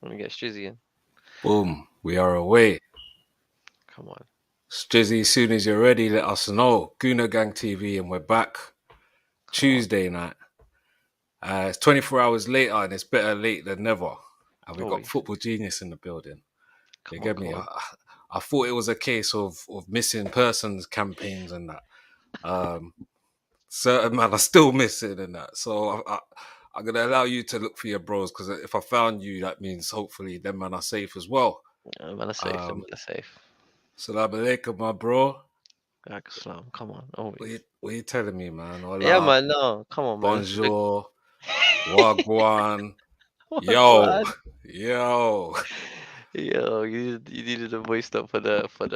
Let me get Strizzy in. Boom. We are away. Come on. Strizzy, as soon as you're ready, let us know. Guna Gang TV, and we're back Come on. Tuesday night. It's 24 hours later, and it's better late than never. And we got Always. Football Genius in the building. You Come on. get Come me? on. I thought it was a case of missing persons campaigns and that. Um, Certain man are still missing and that. So I'm gonna allow you to look for your bros because if I found you, that means hopefully them man are safe as well. Man are safe. The Um, man are safe. Salam alaikum, my bro. Islam. Come on. Always. What you telling me, man? Yeah, Hola, man. No. Come on, man. bonjour, wagwan, What yo, God? yo. Yo, you needed a voice up for the for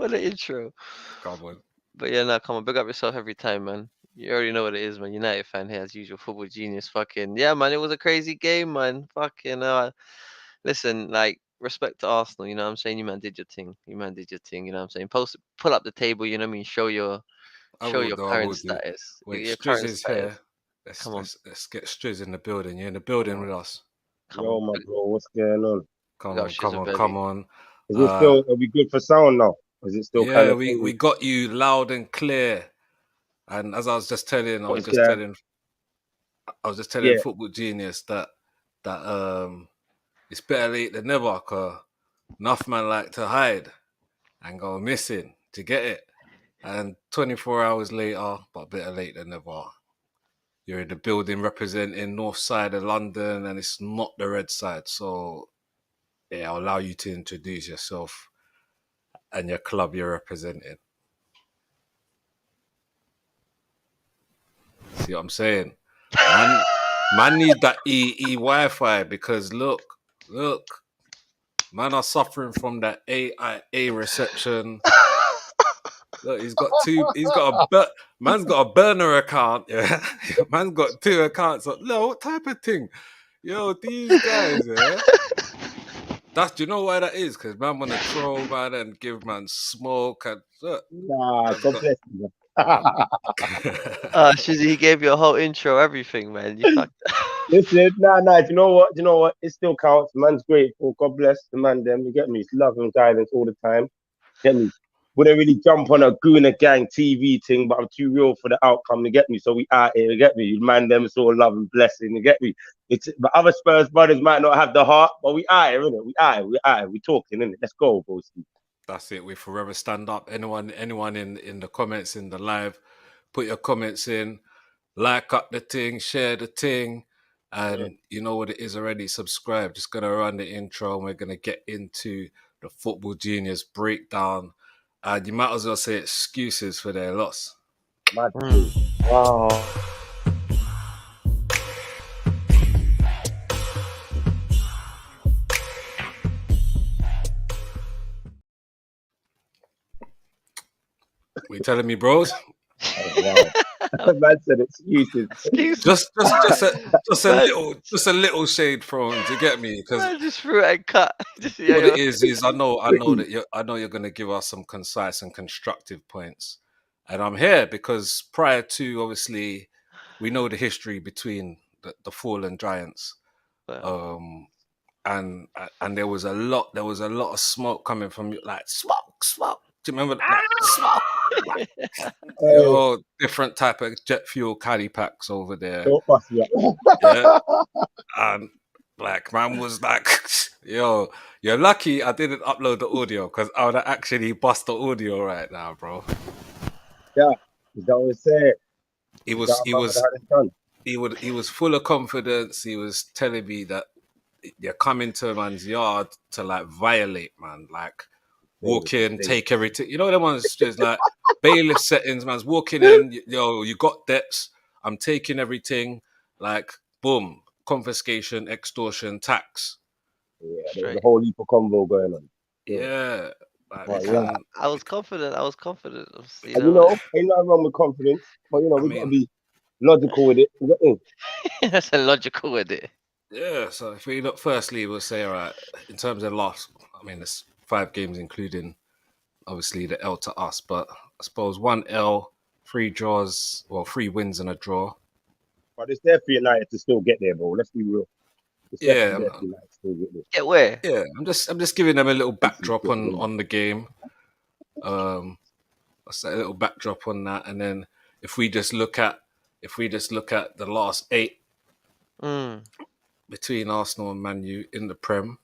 the intro. Come on. But yeah, no, come on, big up yourself every time, man. You already know what it is, man. United fan here as usual, football genius. Fucking yeah, man. It was a crazy game, man. Fucking listen, like respect to Arsenal. You know what I'm saying? You man did your thing. You man did your thing. You know what I'm saying? Pull up the table. You know what I mean? Show your I current will do. status. Wait, Your Striz current is status. here. Let's Come on, let's let's get Striz in the building. You're in the building with us. come Yo, on. my bro, what's going on? We Come got on, come Shizza on, Belly. come on. Is it Uh, still, are we good for sound now? Is it still kind yeah, of we thing? got you loud and clear. And as I was just telling, What is there? I was just telling Yeah, Football Genius that it's better late than never. Cause enough man like to hide and go missing to get it, and 24 hours later, but better late than never. You're in the building representing North Side of London, and it's not the Red Side. So yeah, I'll allow you to introduce yourself and your club you're representing. See what I'm saying? Man, man need that EE Wi-Fi because look, man are suffering from that AIA reception. Look, he's got two. Man's got a burner account. Yeah, man's got two accounts. So, no, what type of thing? Yo, these guys, yeah. Do you know why that is? Because man want to troll man and give man smoke and look, nah, man's God got. bless you. Shizzy, he gave you a whole intro, everything, man. You fucked. Listen, nah, do you know what? Do you know what? It still counts. Man's grateful. God bless the man, them. You get me? It's love and guidance all the time. Get me? Wouldn't really jump on a Guna Gang TV thing, but I'm too real for the outcome. You get me? So we out here. You get me? Man, them it's all love and blessing. You get me? It's but other Spurs brothers might not have the heart, but we out here, innit? We out here. We out here. We talking, innit? Let's go, boys. That's it. We forever stand up. Anyone in the comments in the live, put your comments in, like up the thing, share the thing, Yeah. and you know what it is already. Subscribe. Just gonna run the intro, and we're gonna get into the Football Genius breakdown. And you might as well say excuses for their loss. Mad thing. Mm. Wow. What you telling me, bros? Oh, wow. Man said excuses. Excuse me. Man, Just a little shade thrown to get me because man just threw it and cut. Just what it yeah, is I know you're gonna give us some concise and constructive points, and I'm here because prior to obviously we know the history between the fallen giants, well, um, and there was a lot of smoke coming from you, like smoke. Do you remember that smoke? Like, Hey, different type of jet fuel caddy packs over there, don't fuss me up. yeah, and like man was like, yo, you're lucky I didn't upload the audio because I would have actually bust the audio right now, bro. Yeah, is that what it's saying? He Is that was how he my brother was had it done? he was full of confidence. He was telling me that you're coming to a man's yard to like violate, man. Like Baby, walk in, baby. take everything. You know them ones just like bailiff settings, man's walking in, yo, you got debts, I'm taking everything, like boom, confiscation, extortion, tax. Yeah, there was a straight. whole heap of convo going on. Yeah, Yeah. Like we but yeah, Listen, can I was confident. I was confident. You and you know, know, ain't nothing wrong with confidence, but you know, I we gotta mean, be logical with it. You get me? that's a logical with it. yeah, so if we look firstly we'll say all right, in terms of loss, I mean it's 5 games including obviously the L to us, but I suppose 1 L, 3 draws, well 3 wins and a draw. But it's there for United to still get there, bro. Let's be real. It's Yeah, definitely there for United. Get where? Yeah, I'm just giving them a little backdrop on Yeah. on the game. Um, I'll say a little backdrop on that, and then if we just look at the last 8 Mm. between Arsenal and Man U in the Prem,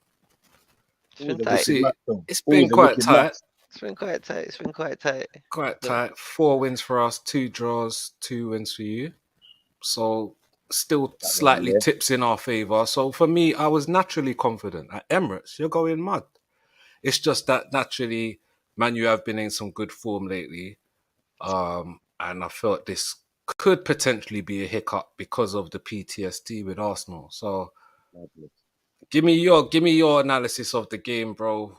It's been Always a we'll tight. wicked see. match, though. It's been Always a quite wicked match. tight, It's been quite tight. It's been quite tight. quite Look, tight. 4 wins for us, 2 draws, 2 wins for you. So still That one, slightly yeah. tips in our favour. So for me, I was naturally confident. At Emirates, you're going mad. It's just that naturally, Man U have been in some good form lately. And I felt this could potentially be a hiccup because of the PTSD with Arsenal. So give me your analysis of the game, bro.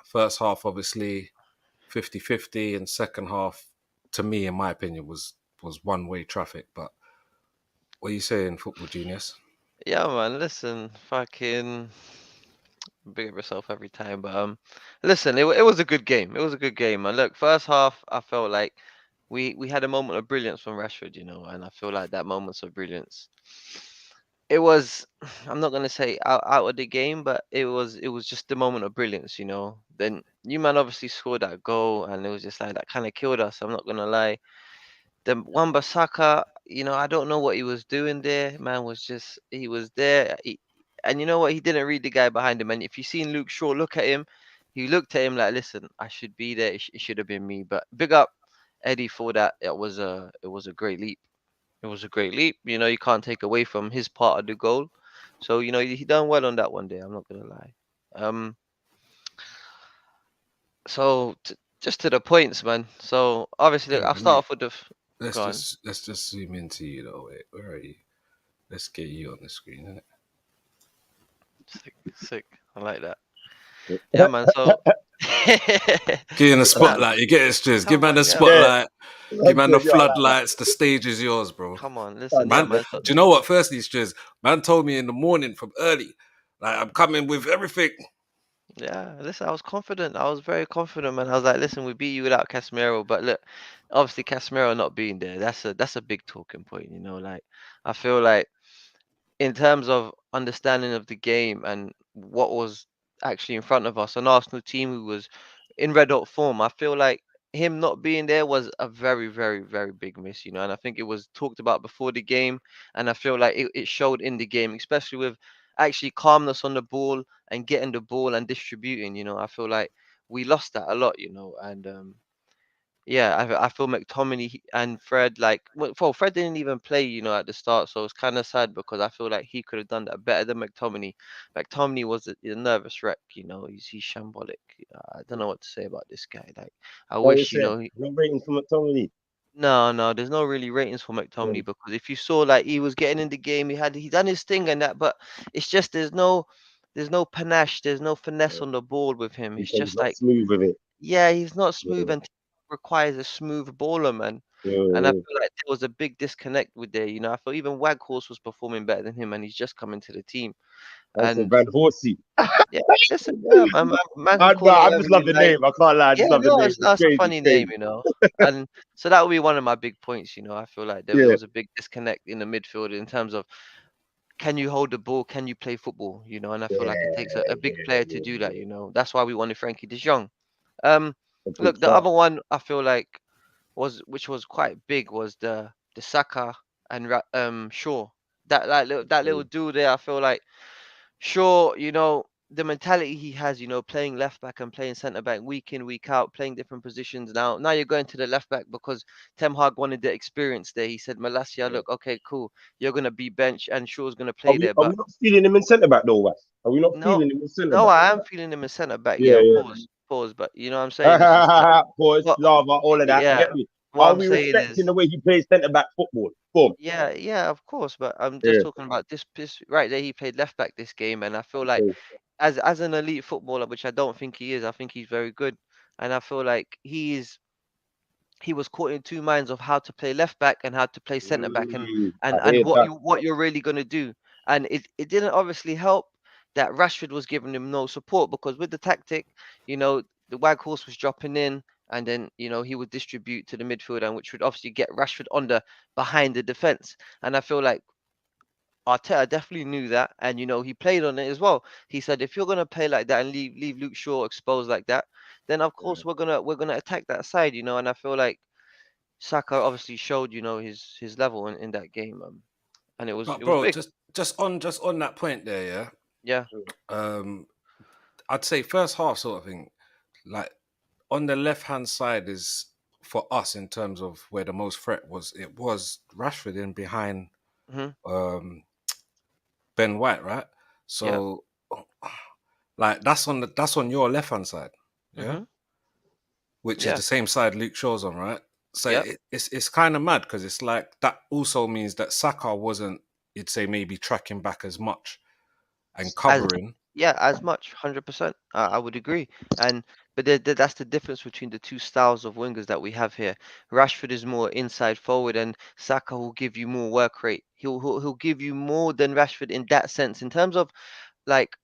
First half obviously 50-50, and second half, to me, in my opinion, was one-way traffic. But what are you saying, Football Genius? yeah, man. Listen, fucking big up yourself every time. But listen, it was a good game. It was a good game, man. Look, first half, I felt like we had a moment of brilliance from Rashford, and I feel like that moments of brilliance. It was, I'm not gonna say out of the game, but it was just the moment of brilliance. Then you man obviously scored that goal, and it was just like that kind of killed us. I'm not gonna lie. The Wan-Bissaka, I don't know what he was doing there. Man was just he was there. And you know what? He didn't read the guy behind him. And if you seen Luke Shaw look at him, he looked at him like, "Listen, I should be there. It should have been me." But big up Eddie for that. It was a great leap. It was a great leap. You can't take away from his part of the goal. So he done well on that one day. I'm not gonna lie. Um. So just to the points, man. So obviously, Yeah, look, I'll let me start off with the. let's Go on. just let's just zoom into you though. Wait, where are you? Let's get you on the screen, innit? Sick, sick. I like that. Yeah, man. So, Get in the man, spotlight. You get it, Striz. Give come man the on, yeah, Yeah, spotlight. Give that's man the good. Yeah, I like that. floodlights. The stage is yours, bro. come on. Listen, yeah, Thanks, Man, bro. man. So, do you know what? Firstly, Striz, man told me in the morning from early, like I'm coming with everything. yeah, listen, I was confident. I was very confident, man. I was like, listen, we beat you without Casemiro, but look, obviously Casemiro not being there, that's a big talking point. Like I feel like in terms of understanding of the game and what was actually in front of us, an Arsenal team who was in red hot form, I feel like him not being there was a very, very, very big miss. And I think it was talked about before the game, and I feel like it showed in the game, especially with actually calmness on the ball and getting the ball and distributing. I feel like we lost that a lot. And yeah, I feel McTominay and Fred well, Fred didn't even play, at the start, so it's kind of sad because I feel like he could have done that better than McTominay. McTominay was a nervous wreck, he's shambolic. I don't know what to say about this guy. Like, I What you wish, saying? No ratings from McTominay. no, no, there's no really ratings for McTominay because if you saw like he was getting in the game, he done his thing and that, but it's just there's no panache, there's no finesse on the ball with him. It's He's just not like smooth with it. yeah, he's not smooth Yeah, and requires a smooth baller, man. And I yeah. feel like there was a big disconnect with there. I feel even Waghorse was performing better than him, and he's just coming to the team. I said And Van Horsey. yeah, listen, yeah, man can No, call it I just whatever love you the like. name. I can't lie. I Yeah, just love the no, name. it's It's that's a crazy, funny name, crazy. And so that would be one of my big points. I feel like there Yeah, was a big disconnect in the midfield in terms of can you hold the ball, can you play football, and I feel like it takes a big player to do that. That's why we wanted Frankie De Jong. Um, a big look, the fact. other one I feel like which was quite big was the Saka and Shaw. That little dude there. I feel like Shaw, the mentality he has, playing left back and playing centre back week in week out, playing different positions. Now you're going to the left back because Ten Hag wanted the experience there. He said, Malacia, look, okay, cool, you're gonna be bench and Shaw's gonna Are play we there, are but we not feeling him in centre back though, Wes? Are we not no, feeling him in centre no, back? I am feeling him as centre back. Yeah, Yeah, yeah. pause, but you know what I'm saying? It's just like Boys, what, lava, all of that. You yeah. get me? What Are I'm we saying respecting is. the way he plays centre back football? Boom. Yeah, yeah, of course, but I'm just Yeah. talking about this right there. He played left back this game, and I feel like Okay. as an elite footballer, which I don't think he is, I think he's very good, and I feel like he was caught in two minds of how to play left back and how to play centre back, and I and and hear what that. you're really gonna do, and it didn't obviously help that Rashford was giving him no support because with the tactic, the Waghorse was dropping in. And then, he would distribute to the midfield, and which would obviously get Rashford on the behind the defense. And I feel like Arteta definitely knew that, and he played on it as well. He said, if you're gonna play like that and leave Luke Shaw exposed like that, then of Yeah. course we're gonna attack that side, and I feel like Saka obviously showed, his level in that game, and it was But it was bro, big. just on that point there, Yeah. yeah. I'd say first half sort of thing. Like on the left hand side is for us in terms of where the most threat was. It was Rashford in behind Mhm. um, Ben White, right? Yeah. So like that's on your left hand side, yeah, Mhm. which is Yeah. the same side Luke Shaw's on, right? So Yep. it's kind of mad because it's like that also means that Saka wasn't, you'd say, maybe tracking back as much and As covering. Yeah, as much, 100%. I would agree. And but that's the difference between the two styles of wingers that we have here. Rashford is more inside forward, and Saka will give you more work rate. He'll give you more than Rashford in that sense. In terms of like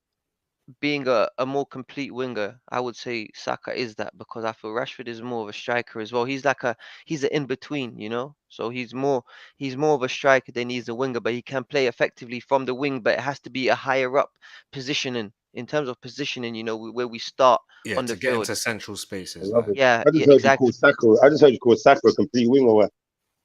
being a more complete winger, I would say Saka is that, because I feel Rashford is more of a striker as well. He's an in between, So he's more of a striker than he's a winger, but he can play effectively from the wing, but it has to be a higher up positioning. In terms of positioning, where we start Yeah, on the to get field. into central I spaces, love like it. Yeah, I yeah, just heard you call exactly. Saka. I just heard you call Saka a complete winger.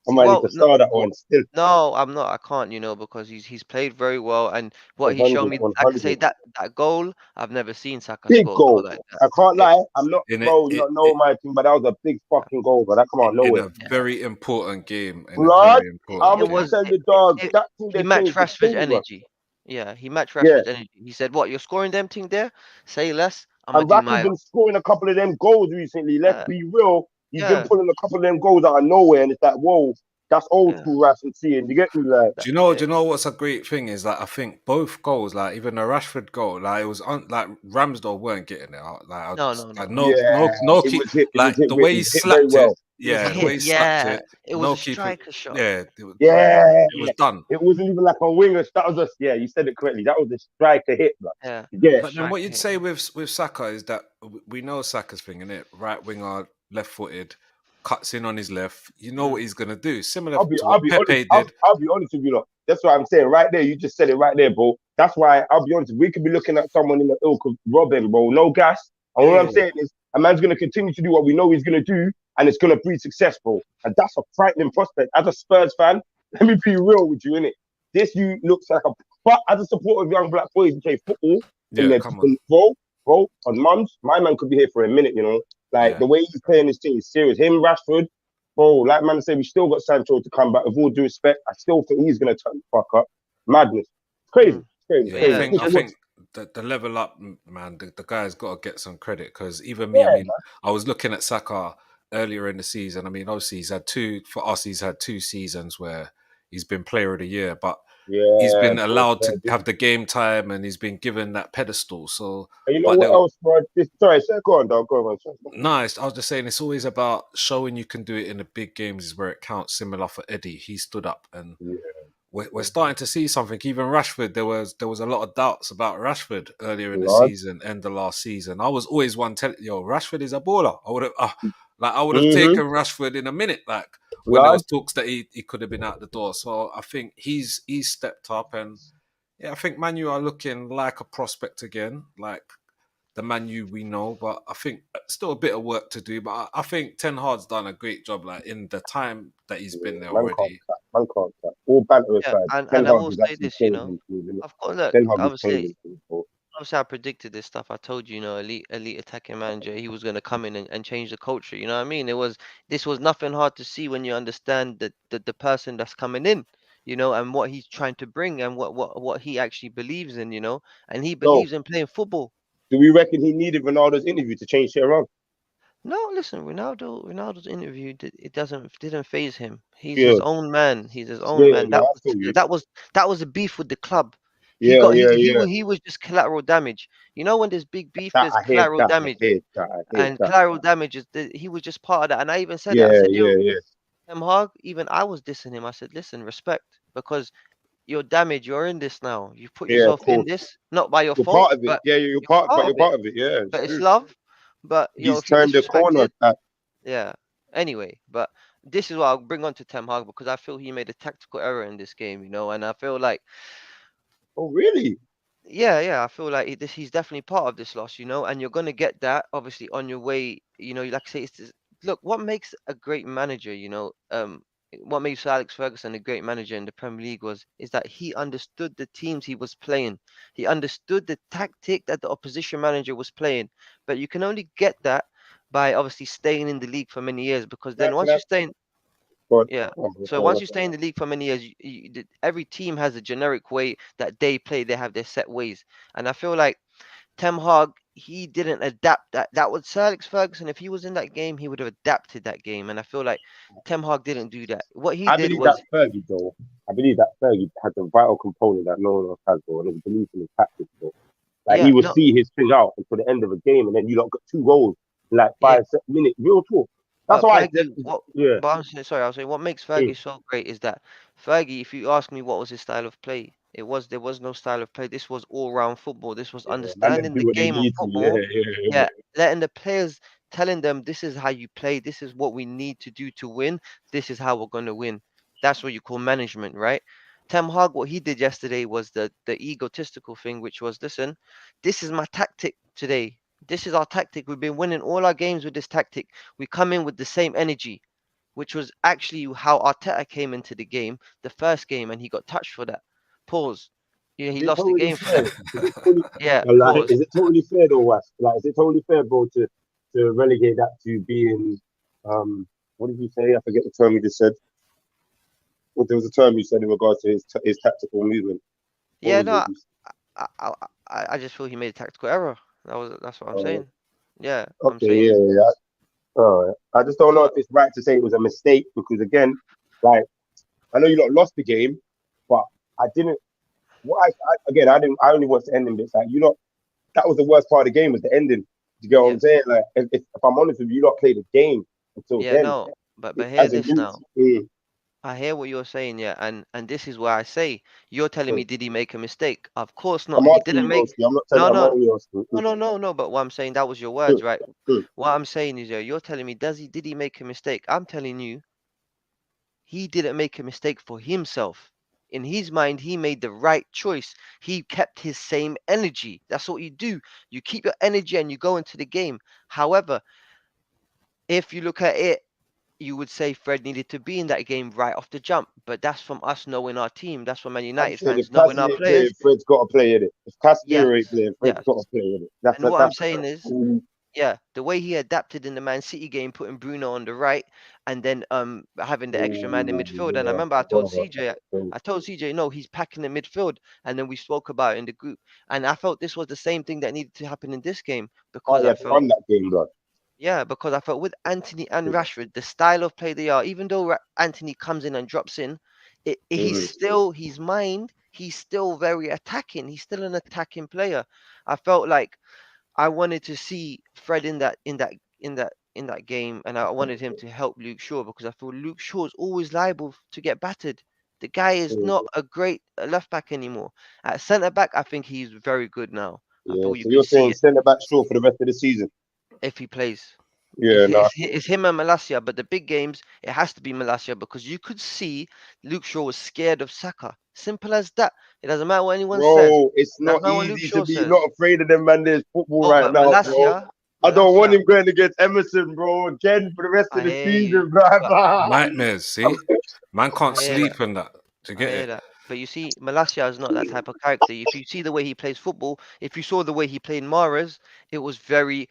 I might need Well, to start that one still. no, I'm not. I can't, because he's played very well, and what he showed 100, me, like I say, 100. that goal, I've never seen Saka Big score a goal goal. like that. I can't It, lie. I'm not, in bro. You don't know my team, but that was a big fucking goal. But that come out of in nowhere. a yeah. very important game. In a Blood. very I'm It important gonna game. was tell it, you, dog. it, That team he they matched changed the Rashford's thing, bro. energy. Yeah, he matched Yeah. Rashford's energy. He said, "What, you're scoring them thing there? Say less. I'm gonna And do Rashford my been scoring a couple of them goals recently. Let's uh, be real. He's been yeah, pulling a couple of them goals out of nowhere, and it's like, whoa, that's old yeah, school Rashford seeing. You get me, like, that, Do yeah, you know what's a great thing is that I think both goals, like even the Rashford goal, like it was like Ramsdale weren't getting it. no, no, Like no, no no. yeah, no it keep was hit. It was like hit. the It way he was hit very slapped it. well. It was Yeah, A hit the way hit, he very slapped yeah. it. It was No a keeper. striker shot. Yeah, Yeah, it was done. it wasn't even like a winger. That was just, yeah, you said it correctly. That was a striker hit, bro. Yeah, Yeah, But then what striker you'd hit. say with Saka is that we know Saka's thing, innit? Right winger, left footed, cuts in on his left. You know what Mm, he's gonna do. Similar I'll be, to I'll what be honest. Pepe I'll, did. I'll be honest with you, lot. That's what I'm saying right there. You just said it right there, bro. That's why I'll be honest. We could be looking at someone in the ilk of Robin, bro. No gas. And Yeah, what yeah, I'm yeah. saying is, a man's gonna continue to do what we know he's gonna do, and it's gonna breed success, bro. And that's a frightening prospect. As a Spurs fan, let me be real with you, innit? This you looks like a. But as a supporter of young black boys who play football in Yeah, their, come on. bro, on mums, my man could be here for a minute, Like Yeah. the way he's playing this thing is serious. Him, Rashford, bro, like man said, we still got Sancho to come back. With all due respect, I still think he's gonna turn the fuck up. Madness. It's crazy. mm. It's crazy. It's But Yeah, crazy. yeah, It's I to watch. think the level up, man. The guy's got to get some credit because even me, I Yeah, mean, I was looking at Saka earlier in the season. I mean, obviously he's had two for us. He's had two seasons where he's been Player of the Year, but he's yeah, been bro. allowed Yeah, to have the game time and he's been given that pedestal. So, and you know but what there, else, bro? Sorry, sir, go on, dog. Go on, sorry. nice. I was just saying, it's always about showing you can do it in the big games is where it counts. Similar for Eddie, he stood up and Yeah, we're starting to see something. Even Rashford, there was a lot of doubts about Rashford earlier in the blood. season, end of last season. I was always one telling, yo, Rashford is a baller. I would have Mm-hmm. taken Rashford in a minute, like when there Blood. was talks that he could have been out the door. So I think he's stepped up, and yeah, I think Manu are looking like a prospect again, like the Manu we know. But I think still a bit of work to do. But I think Ten Hag's done a great job, like in the time that he's been Yeah, there man can't already. cut. Man can't cut. All banter yeah. aside, Ten And I Hag will is say actually this, changing things, isn't it? Of course, look, Ten Hag is obviously, changing things, bro. obviously I predicted this stuff. I told you, elite attacking manager, he was gonna come in and change the culture. You know what I mean? This was nothing hard to see when you understand the person that's coming in, and what he's trying to bring and what he actually believes in, and he So, believes in playing football. do we reckon he needed Ronaldo's interview to change shit around? No, listen, Ronaldo's interview it didn't phase him. He's Yeah, his own man. He's his own yeah, man. no, I feel you. That was a beef with the club. He Yeah, got yeah, yeah. he was just collateral damage. When there's big beef, That there's I hear collateral that. I damage, hear that. I hear and that. collateral damage he was just part of that. And I even said it. I Yeah, said, "Yo, yeah, yeah, Ten Hag." Even I was dissing him. I said, "Listen, respect, because you're damaged. You're in this now. You put yeah. Of yourself in course, this, not by your you're fault, part of it. but Yeah, you're you're part, but part you're of it. part of it. Yeah, it's But it's true. love. But He's if you turned the corner. disrespected." Yeah. Anyway, but this is what I'll bring on to Ten Hag, because I feel he made a tactical error in this game, and I feel like Oh, really? Yeah, I feel like he's definitely part of this loss, and you're gonna get that obviously on your way. Like I say, look, what makes a great manager, what makes Sir Alex Ferguson a great manager in the Premier League is that he understood the teams he was playing. He understood the tactic that the opposition manager was playing. But you can only get that by obviously staying in the league for many years, because then Can once I, you stay in, go on. yeah. Oh, So sorry, once man. you stay in the league for many years, every team has a generic way that they play. They have their set ways, and I feel like Ten Hag, he didn't adapt that. That was Sir Alex Ferguson. If he was in that game, he would have adapted that game, and I feel like Ten Hag didn't do that. What he I did believe that was, Fergie, though. I believe that Fergie has a vital component that no one else has, bro, and it's belief in his tactics, bro. Like he yeah, will no, see his thing out until the end of a game, and then you lot got 2 goals in like yeah, 5 minutes. Real talk. That's but why I said, Fergie, what? yeah. But I'm saying, sorry, I was saying what makes Mm. Fergie so great is that Fergie, if you ask me what was his style of play, there was no style of play. This was all round football. This was Yeah, man, them understanding the do what they game of need to. football. Yeah, yeah, Yeah, letting the players, telling them this is how you play, this is what we need to do to win, this is how we're gonna win. That's what you call management, right? Ten Hag, what he did yesterday was the egotistical thing, which was, listen, this is my tactic today. This is our tactic. We've been winning all our games with this tactic. We come in with the same energy, which was actually how Arteta came into the game, the first game, and he got touched for that. Pause. Yeah, Is he it lost the totally game for fair? that. Is it totally Yeah, like? pause. Is it totally fair though, Wes? Like, is it totally fair, bro, to relegate that to being what did you say? I forget the term you just said. Well, there was a term you said in regards to his tactical movement. What Yeah, was it? no, I, I, I just feel he made a tactical error. That's what I'm Uh, saying. Yeah, I'm okay, yeah, saying. yeah. Yeah. I just don't know if But it's right to say it was a mistake because again, like I know you lot lost the game, but I didn't. What again, I didn't. I only watched the ending bits. Like you lot, that was the worst part of the game was the ending. You get what yeah, I'm saying? Like if I'm honest with you, you lot played the game until yeah, then. no, but hear As a this youth, now. I hear what you're saying, yeah, and this is why I say you're telling me, did he make a mistake? Of course not. I'm He asking didn't you, make. Broski. I'm not telling. No, I'm no, only asking. no. But what I'm saying, that was your words, Mm, right? mm, What I'm saying is, yeah, you're telling me, did he make a mistake? I'm telling you, he didn't make a mistake for himself. In his mind, he made the right choice. He kept his same energy. That's what you do. You keep your energy and you go into the game. However, if you look at it, you would say Fred needed to be in that game right off the jump. But that's from us knowing our team. That's from Man I'm United saying if fans knowing our Cassidy ain't players. playing, Fred's got to play in it. If Yeah, Cassidy ain't playing, Fred's yeah. got to play in it. That's And what I'm that's. saying is, Mm, yeah, the way he adapted in the Man City game, putting Bruno on the right, and then having the extra man in midfield. And I yeah, remember I forgot about that. I told CJ, no, he's packing the midfield. And then we spoke about it in the group. And I felt this was the same thing that needed to happen in this game, Oh, because he I had to felt, run that game, blood. yeah, because I felt with Anthony and Rashford, the style of play they are, even though Anthony comes in and drops in, he's Mm, still his mind. He's still very attacking. He's still an attacking player. I felt like I wanted to see Fred in that game, and I wanted him to help Luke Shaw, because I feel Luke Shaw is always liable to get battered. The guy is mm. not a great left back anymore. At centre back, I think he's very good now. I Yeah. feel you So can you're see saying it centre back short for the rest of the season? if he plays. Yeah, nah. It's him and Malacia, but the big games it has to be Malacia, because you could see Luke Shaw was scared of Saka. Simple as that. It doesn't matter what anyone says. Bro, it's Doesn't not matter what Luke easy to Shaw be says. not afraid of them man. There's football Oh, right but now, bro. I don't want Malacia, him going against Emerson, bro. Again for the rest of I the hear you. season, bro. But Nightmares. See, man can't I hear that. sleep in that to I get hear it. that. But you see, Malacia is not that type of character. If you see the way he plays football, if you saw the way he played Mahrez, it was very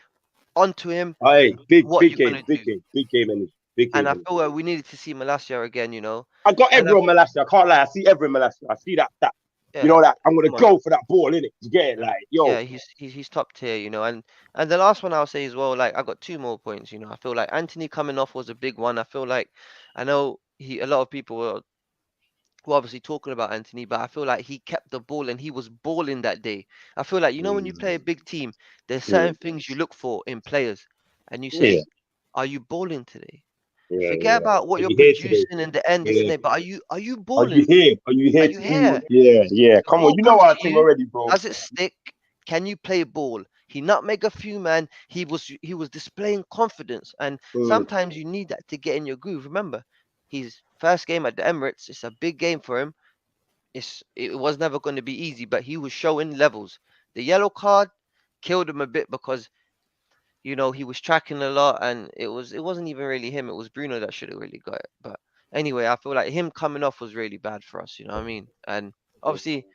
onto him. Hey, big, What big you game, gonna big do? game, big game energy, big And game I energy. feel like we needed to see Malacia again. I got And I, every on Malasia. I can't lie. I see every Malasia. I see that. You yeah, know that I'm gonna come on. go for that ball in it. You get it? Like, yo, Yeah, he's top tier. And the last one I'll say as well, like I got two more points. I feel like Anthony coming off was a big one. I feel like I know a lot of people were obviously talking about Anthony, but I feel like he kept the ball and he was balling that day. I feel like when you play a mm, big team, there's certain mm, things you look for in players, and you yeah, say, "Are you balling today?" yeah, Forget yeah. about what Are you're you here today? producing in the end, this and Yeah. that. But are you Are you balling? here? Are you Are here you to do? here? Yeah, yeah. The Come on, ball you know comes our to thing you. already, bro. Does it stick? Can you play ball? He nutmeg a few man. He was displaying confidence, and Mm, sometimes you need that to get in your groove. Remember, his first game at the Emirates. It's a big game for him. it was never going to be easy, but he was showing levels. The yellow card killed him a bit because he was tracking a lot, and it wasn't even really him. It was Bruno that should have really got it. But anyway, I feel like him coming off was really bad for us. You know what I mean? And obviously,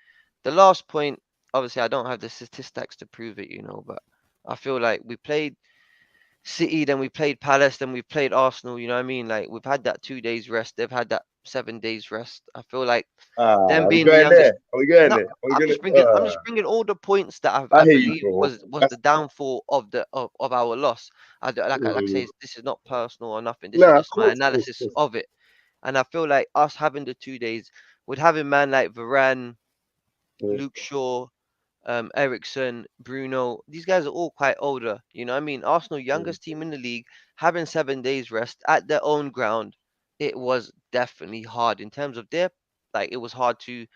the last point. Obviously, I don't have the statistics to prove it. But I feel like we played City, then we played Palace, then we played Arsenal. You know what I mean? Like we've had that 2 days rest. They've had that 7 days rest. I feel like them Are we being the going youngest. there? Are we going No, there? Are we I'm gonna? just bringing all the points that I I hear you, believe bro. was That's the downfall of our loss. Like I say, mm, this is not personal or nothing. This is nah, of just my course, of course, of analysis course. of it. And I feel like us having the 2 days, with having man like Varane, Mm, Luke Shaw, Ericsson, Bruno, these guys are all quite older. You know what I mean? Arsenal, mm. youngest team in the league, having 7 days rest at their own ground, it was definitely hard in terms of it was hard to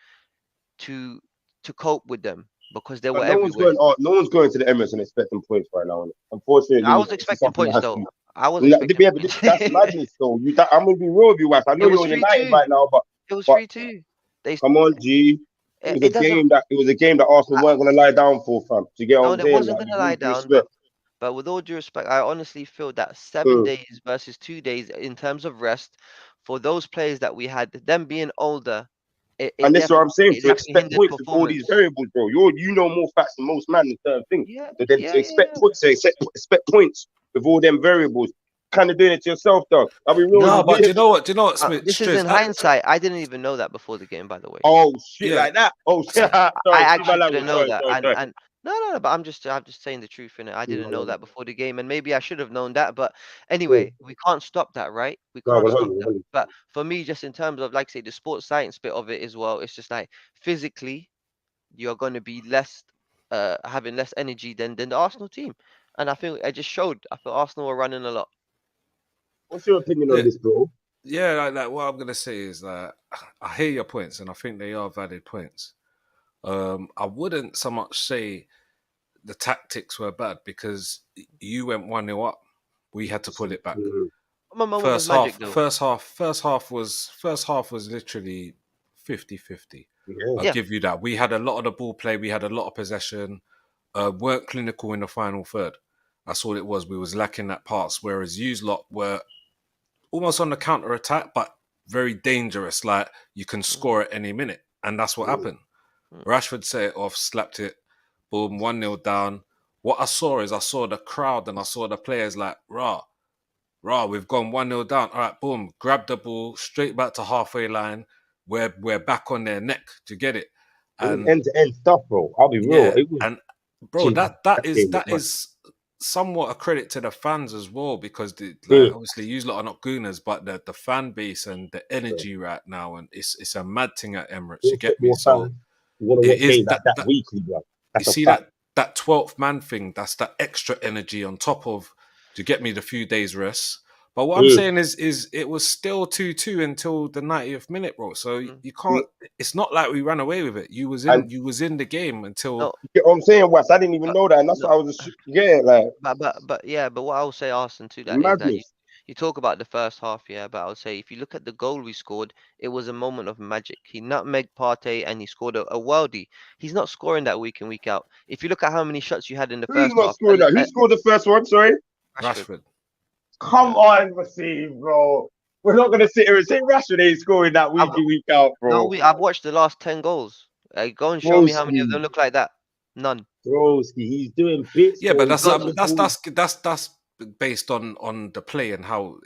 to cope with them because they But were everywhere. no one's going to the Emirates and expecting points right now. Innit? I Unfortunately, was this is expecting something that points has to though. be. I was No, expecting yeah, but points. that's madness, though. I'm gonna be real with you, Wax. I know It was you're three United two. right now, but It was but 3-2. They come on, G. it doesn't. It was a game that Arsenal weren't gonna lie down for, fam. Do you get what No, I'm they saying? wasn't Like, gonna with lie all due down, respect. but with all due respect, I honestly feel that seven Mm. days versus 2 days in terms of rest for those players that we had, them being older, it, And it this is what definitely I'm saying. it To definitely expect hindered points with all these performance. variables, bro. You know more facts than most man in certain things. Yeah, So then yeah, to yeah. expect points, expect points with all them variables, kind of doing it to yourself, dog. I'll be real with No, you. but do you know what? Do you know what, Smith? This is Striz, in hindsight. I didn't even know that before the game, by the way. Oh shit, yeah, like that. Oh shit. s- I Sorry, excuse my actually language. didn't know Sorry, that, sorry, and sorry. no, but I'm just saying the truth in it. I didn't know Mm, that before the game, and maybe I should have known that. But mm. anyway, we can't stop that, right? We No, can't stop that. 100. But for me, just in terms of like say the sports science bit of it as well, it's just like physically you're going to be less, having less energy than the Arsenal team, and I feel it just showed. I feel Arsenal were running a lot. What's your opinion on yeah, this, bro? yeah. Like what I'm gonna say is that I hear your points, and I think they are valid points. I wouldn't so much say the tactics were bad because you went 1-0 up. We had to pull it back. Mm, I'm a moment of magic though. First half was literally 50-50. yeah. I'll Yeah. give you that. We had a lot of the ball play, we had a lot of possession, weren't clinical in the final third. That's all it was. We was lacking that parts, whereas you lot were almost on the counter attack, but very dangerous. Like you can Mm, score at any minute. And that's what Mm. happened. mm, Rashford set it off, slapped it, boom, 1-0 down. What I saw the crowd and I saw the players like, we've gone 1-0 down. All right, boom, grab the ball, straight back to halfway line. We're back on their neck to get it. It was And end to end stuff, bro. I'll be real. yeah, It was and bro, gee, that that that is game was that mad. is somewhat a credit to the fans as well because like Mm. obviously you lot are not gooners, but the fan base and the So, energy right now and it's a mad thing at Emirates. You we'll get get me? more So fans. You want to it watch is games like that weekly, bro. you That's a see fact. that 12th man thing, that's that extra energy on top of to get me the few days rest. But what I'm Mm. saying is it was still 2-2 until the 90th minute, bro. So mm. you Mm. can't it's not like we ran away with it. And You was in the game until No, you get what I'm saying, Wes? I didn't even but know that, and that's no, what I was. Yeah, like but yeah, but what I will say, Arsenal, to that is that you madness. you talk about the first half, yeah, but I would say if you look at the goal we scored, it was a moment of magic. He nutmegged Partey and he scored a worldie. He's not scoring that week in week out. If you look at how many shots you had in the Who's first not half, scoring that? Who scored the first one? Sorry. Rashford, Rashford. Come yeah. on, Rasheed, bro. We're not gonna sit here and say Rashford ain't scoring that I've, week in week out, no, bro. I've watched the last 10 goals. Go and show me how many of Broski, them look like that. None. Broski, he's doing bits, Yeah, bro. but He's that's Got getting to, the ball. that's based on the play and how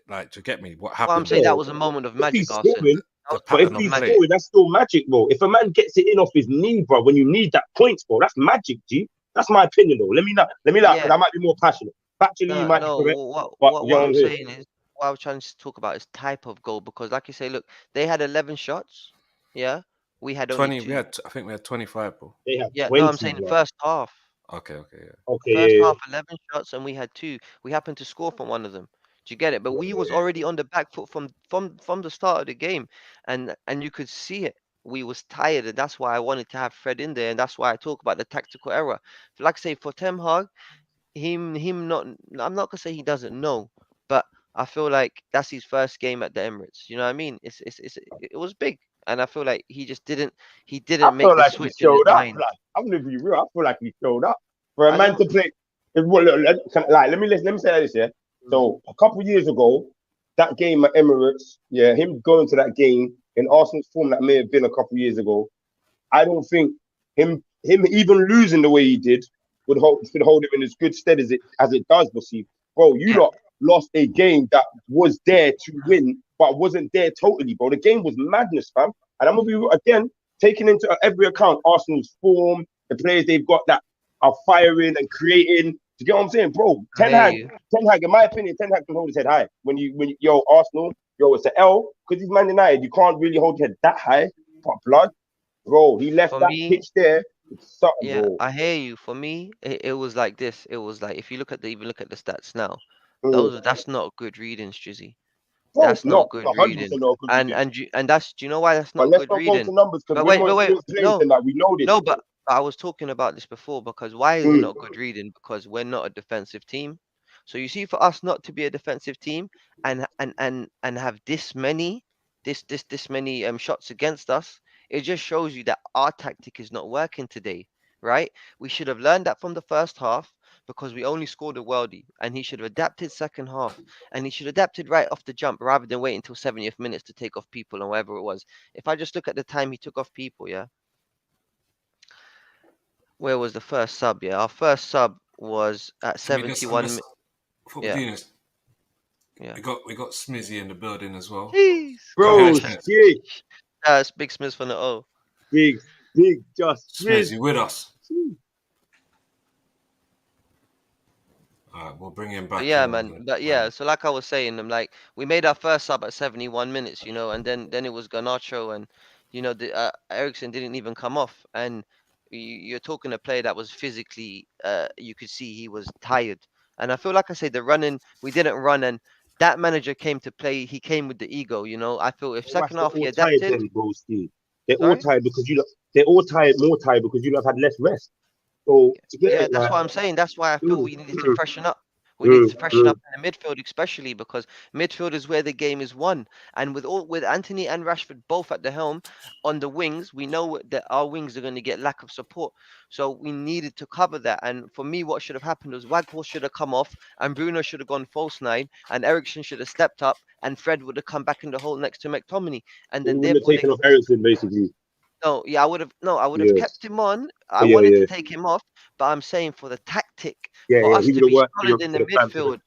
like to get me what well, I'm happened saying and that Yeah, was a moment of if magic, he's Arsene. scoring, That the was but if pattern moment of of he's magic. play. scoring, that's still magic, bro. If a man gets it in off his knee, bro, when you need that points, bro, that's magic, G. That's my opinion, though. Let me not, Yeah. because I might be more passionate. Factually, you No, might be no. correct, What but what you know what what I'm I'm saying? saying is what I was trying to talk about is type of goal because, like you say, look, they had 11 shots. Yeah, we had only 20 two. I think we had 25, bro. They have Yeah, no, I'm 20, saying the bro. first half. Okay, yeah. Okay, First yeah, half, 11 shots, and we had two. We happened to score from one of them. Do you get it? But yeah, we was yeah. already on the back foot from the start of the game, and you could see it. We was tired, and that's why I wanted to have Fred in there, and that's why I talk about the tactical error. Like I say, for Ten Hag, him not. I'm not gonna say he doesn't know, but I feel like that's his first game at the Emirates. You know what I mean? It was big, and I feel like he just didn't. He I didn't make feel the like he switch in his showed up. mind. Like, I'm gonna be real. I feel like he showed up for a I man don't. to play. Well, look, let me say like this. Yeah. Mm. So a couple of years ago, that game at Emirates, yeah, him going to that game in Arsenal's form that may have been a couple of years ago. I don't think him even losing the way he did should hold him in as good stead as it does. But see, bro, you Yeah, lot lost a game that was there to win, but wasn't there totally, bro. The game was madness, fam. And I'm gonna be again taking into every account Arsenal's form, the players they've got that are firing and creating. Do you get what I'm saying, bro? I hear you. Ten Hag, in my opinion, Ten Hag can hold his head high. Yo Arsenal, yo it's an L because he's Man United. You can't really hold your head that high. But blood, bro, he left For that me, pitch there with something, yeah, bro. I hear you. For me, it was like this. It was like if you look at the even look at the stats now, Mm. that's not good reading, Strizzy. Bro, it's That's not. not good It's 100% reading. not a good reading. And that's do you know why that's But not let's good not go to reading? numbers because But wait, we wait, weren't playing no, tonight. We know this. no, but I was talking about this before because why is it Mm. not good reading? Because we're not a defensive team. So you see, for us not to be a defensive team and have this many shots against us, it just shows you that our tactic is not working today, right? We should have learned that from the first half because we only scored a worldie, and he should have adapted second half, and he should have adapted right off the jump rather than wait until 70th minutes to take off people and whatever it was. If I just look at the time he took off people, yeah, where was the first sub? Yeah, our first sub was at Can we just understand? Football Yeah, genius. yeah. We got Smizzy in the building as well. Jeez, Go ahead, Bro, Smiz. shit. that's Big Smith from the O. Big, big, just Smiz, Smith. you with us? All right, we'll bring him But back yeah, in. man. But yeah, so like I was saying, I'm like we made our first sub at 71 minutes, and then it was Garnacho, and Ericsson didn't even come off, and you're talking a player that was physically, you could see he was tired, and I feel like I said the running we didn't run, and that manager came to play. He came with the ego. I feel if Watch, second they're half he all tired adapted, then, bro, Steve. They're all sorry. tired because they're all tired, more tired because you have had less rest. So to get Yeah, it, that's like, what I'm saying. That's why I feel mm, we needed to mm, freshen up. We needed mm, to freshen mm. up in the midfield, especially because midfield is where the game is won. And with Anthony and Rashford both at the helm on the wings, we know that our wings are going to get lack of support. So we needed to cover that. And for me, what should have happened was Wagwall should have come off, and Bruno should have gone false nine, and Ericsson should have stepped up, and Fred would have come back in the hole next to McTominay, and So you then wouldn't have therefore taken off Ericsson, basically. no, yeah, I would have no, I would have Yeah, kept him on. I yeah, wanted to yeah, take him off, but I'm saying for the tactic, yeah, for yeah. us He to would have be worked solid in for the the fan, for the. midfield.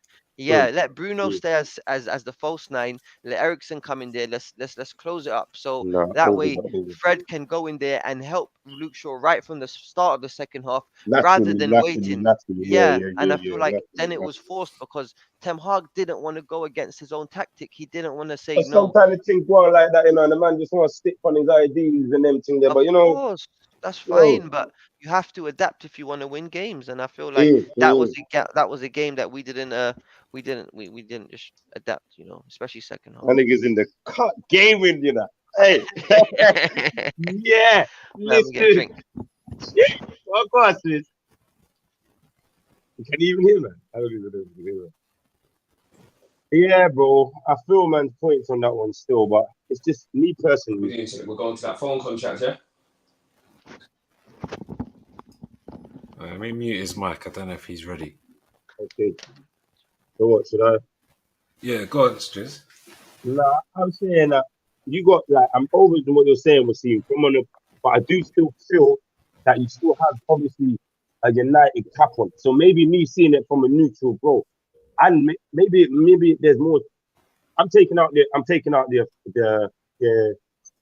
Mm, Yeah, let Bruno mm. stay as the false nine. Let Ericsson come in there. Let's close it up. So Nah, that over, way over. Fred can go in there and help Luke Shaw right from the start of the second half, rather Naturally, than naturally, waiting. naturally. Yeah, Yeah, yeah, and yeah, I feel yeah. like then Naturally, it was naturally. forced because Ten Hag didn't want to go against his own tactic. He didn't want to say But no. sometimes the things go on like that, and the man just want to stick on his ideas and them thing there. Of But course, that's yo, fine, but you have to adapt if you want to win games. And I feel like mm, mm. that was a game that we didn't just adapt, especially second half. My niggas in the cut gaming, Hey, yeah, Let me get a listen, drink. shit. Of course, sis. Can you even hear, man? I don't even know if you can hear, man. Yeah, bro. I feel man's points on that one still, but it's just me personally. We're going to that phone contract, yeah? Let me mute his mic. I don't know if he's ready. Okay. So what should I? Yeah, go on, Striz. Nah, I'm saying that you got like I'm over to what you're saying, Wasim. Come on, but I do still feel that you still have obviously a United cap on. So maybe me seeing it from a neutral, bro, and maybe there's more. I'm taking out the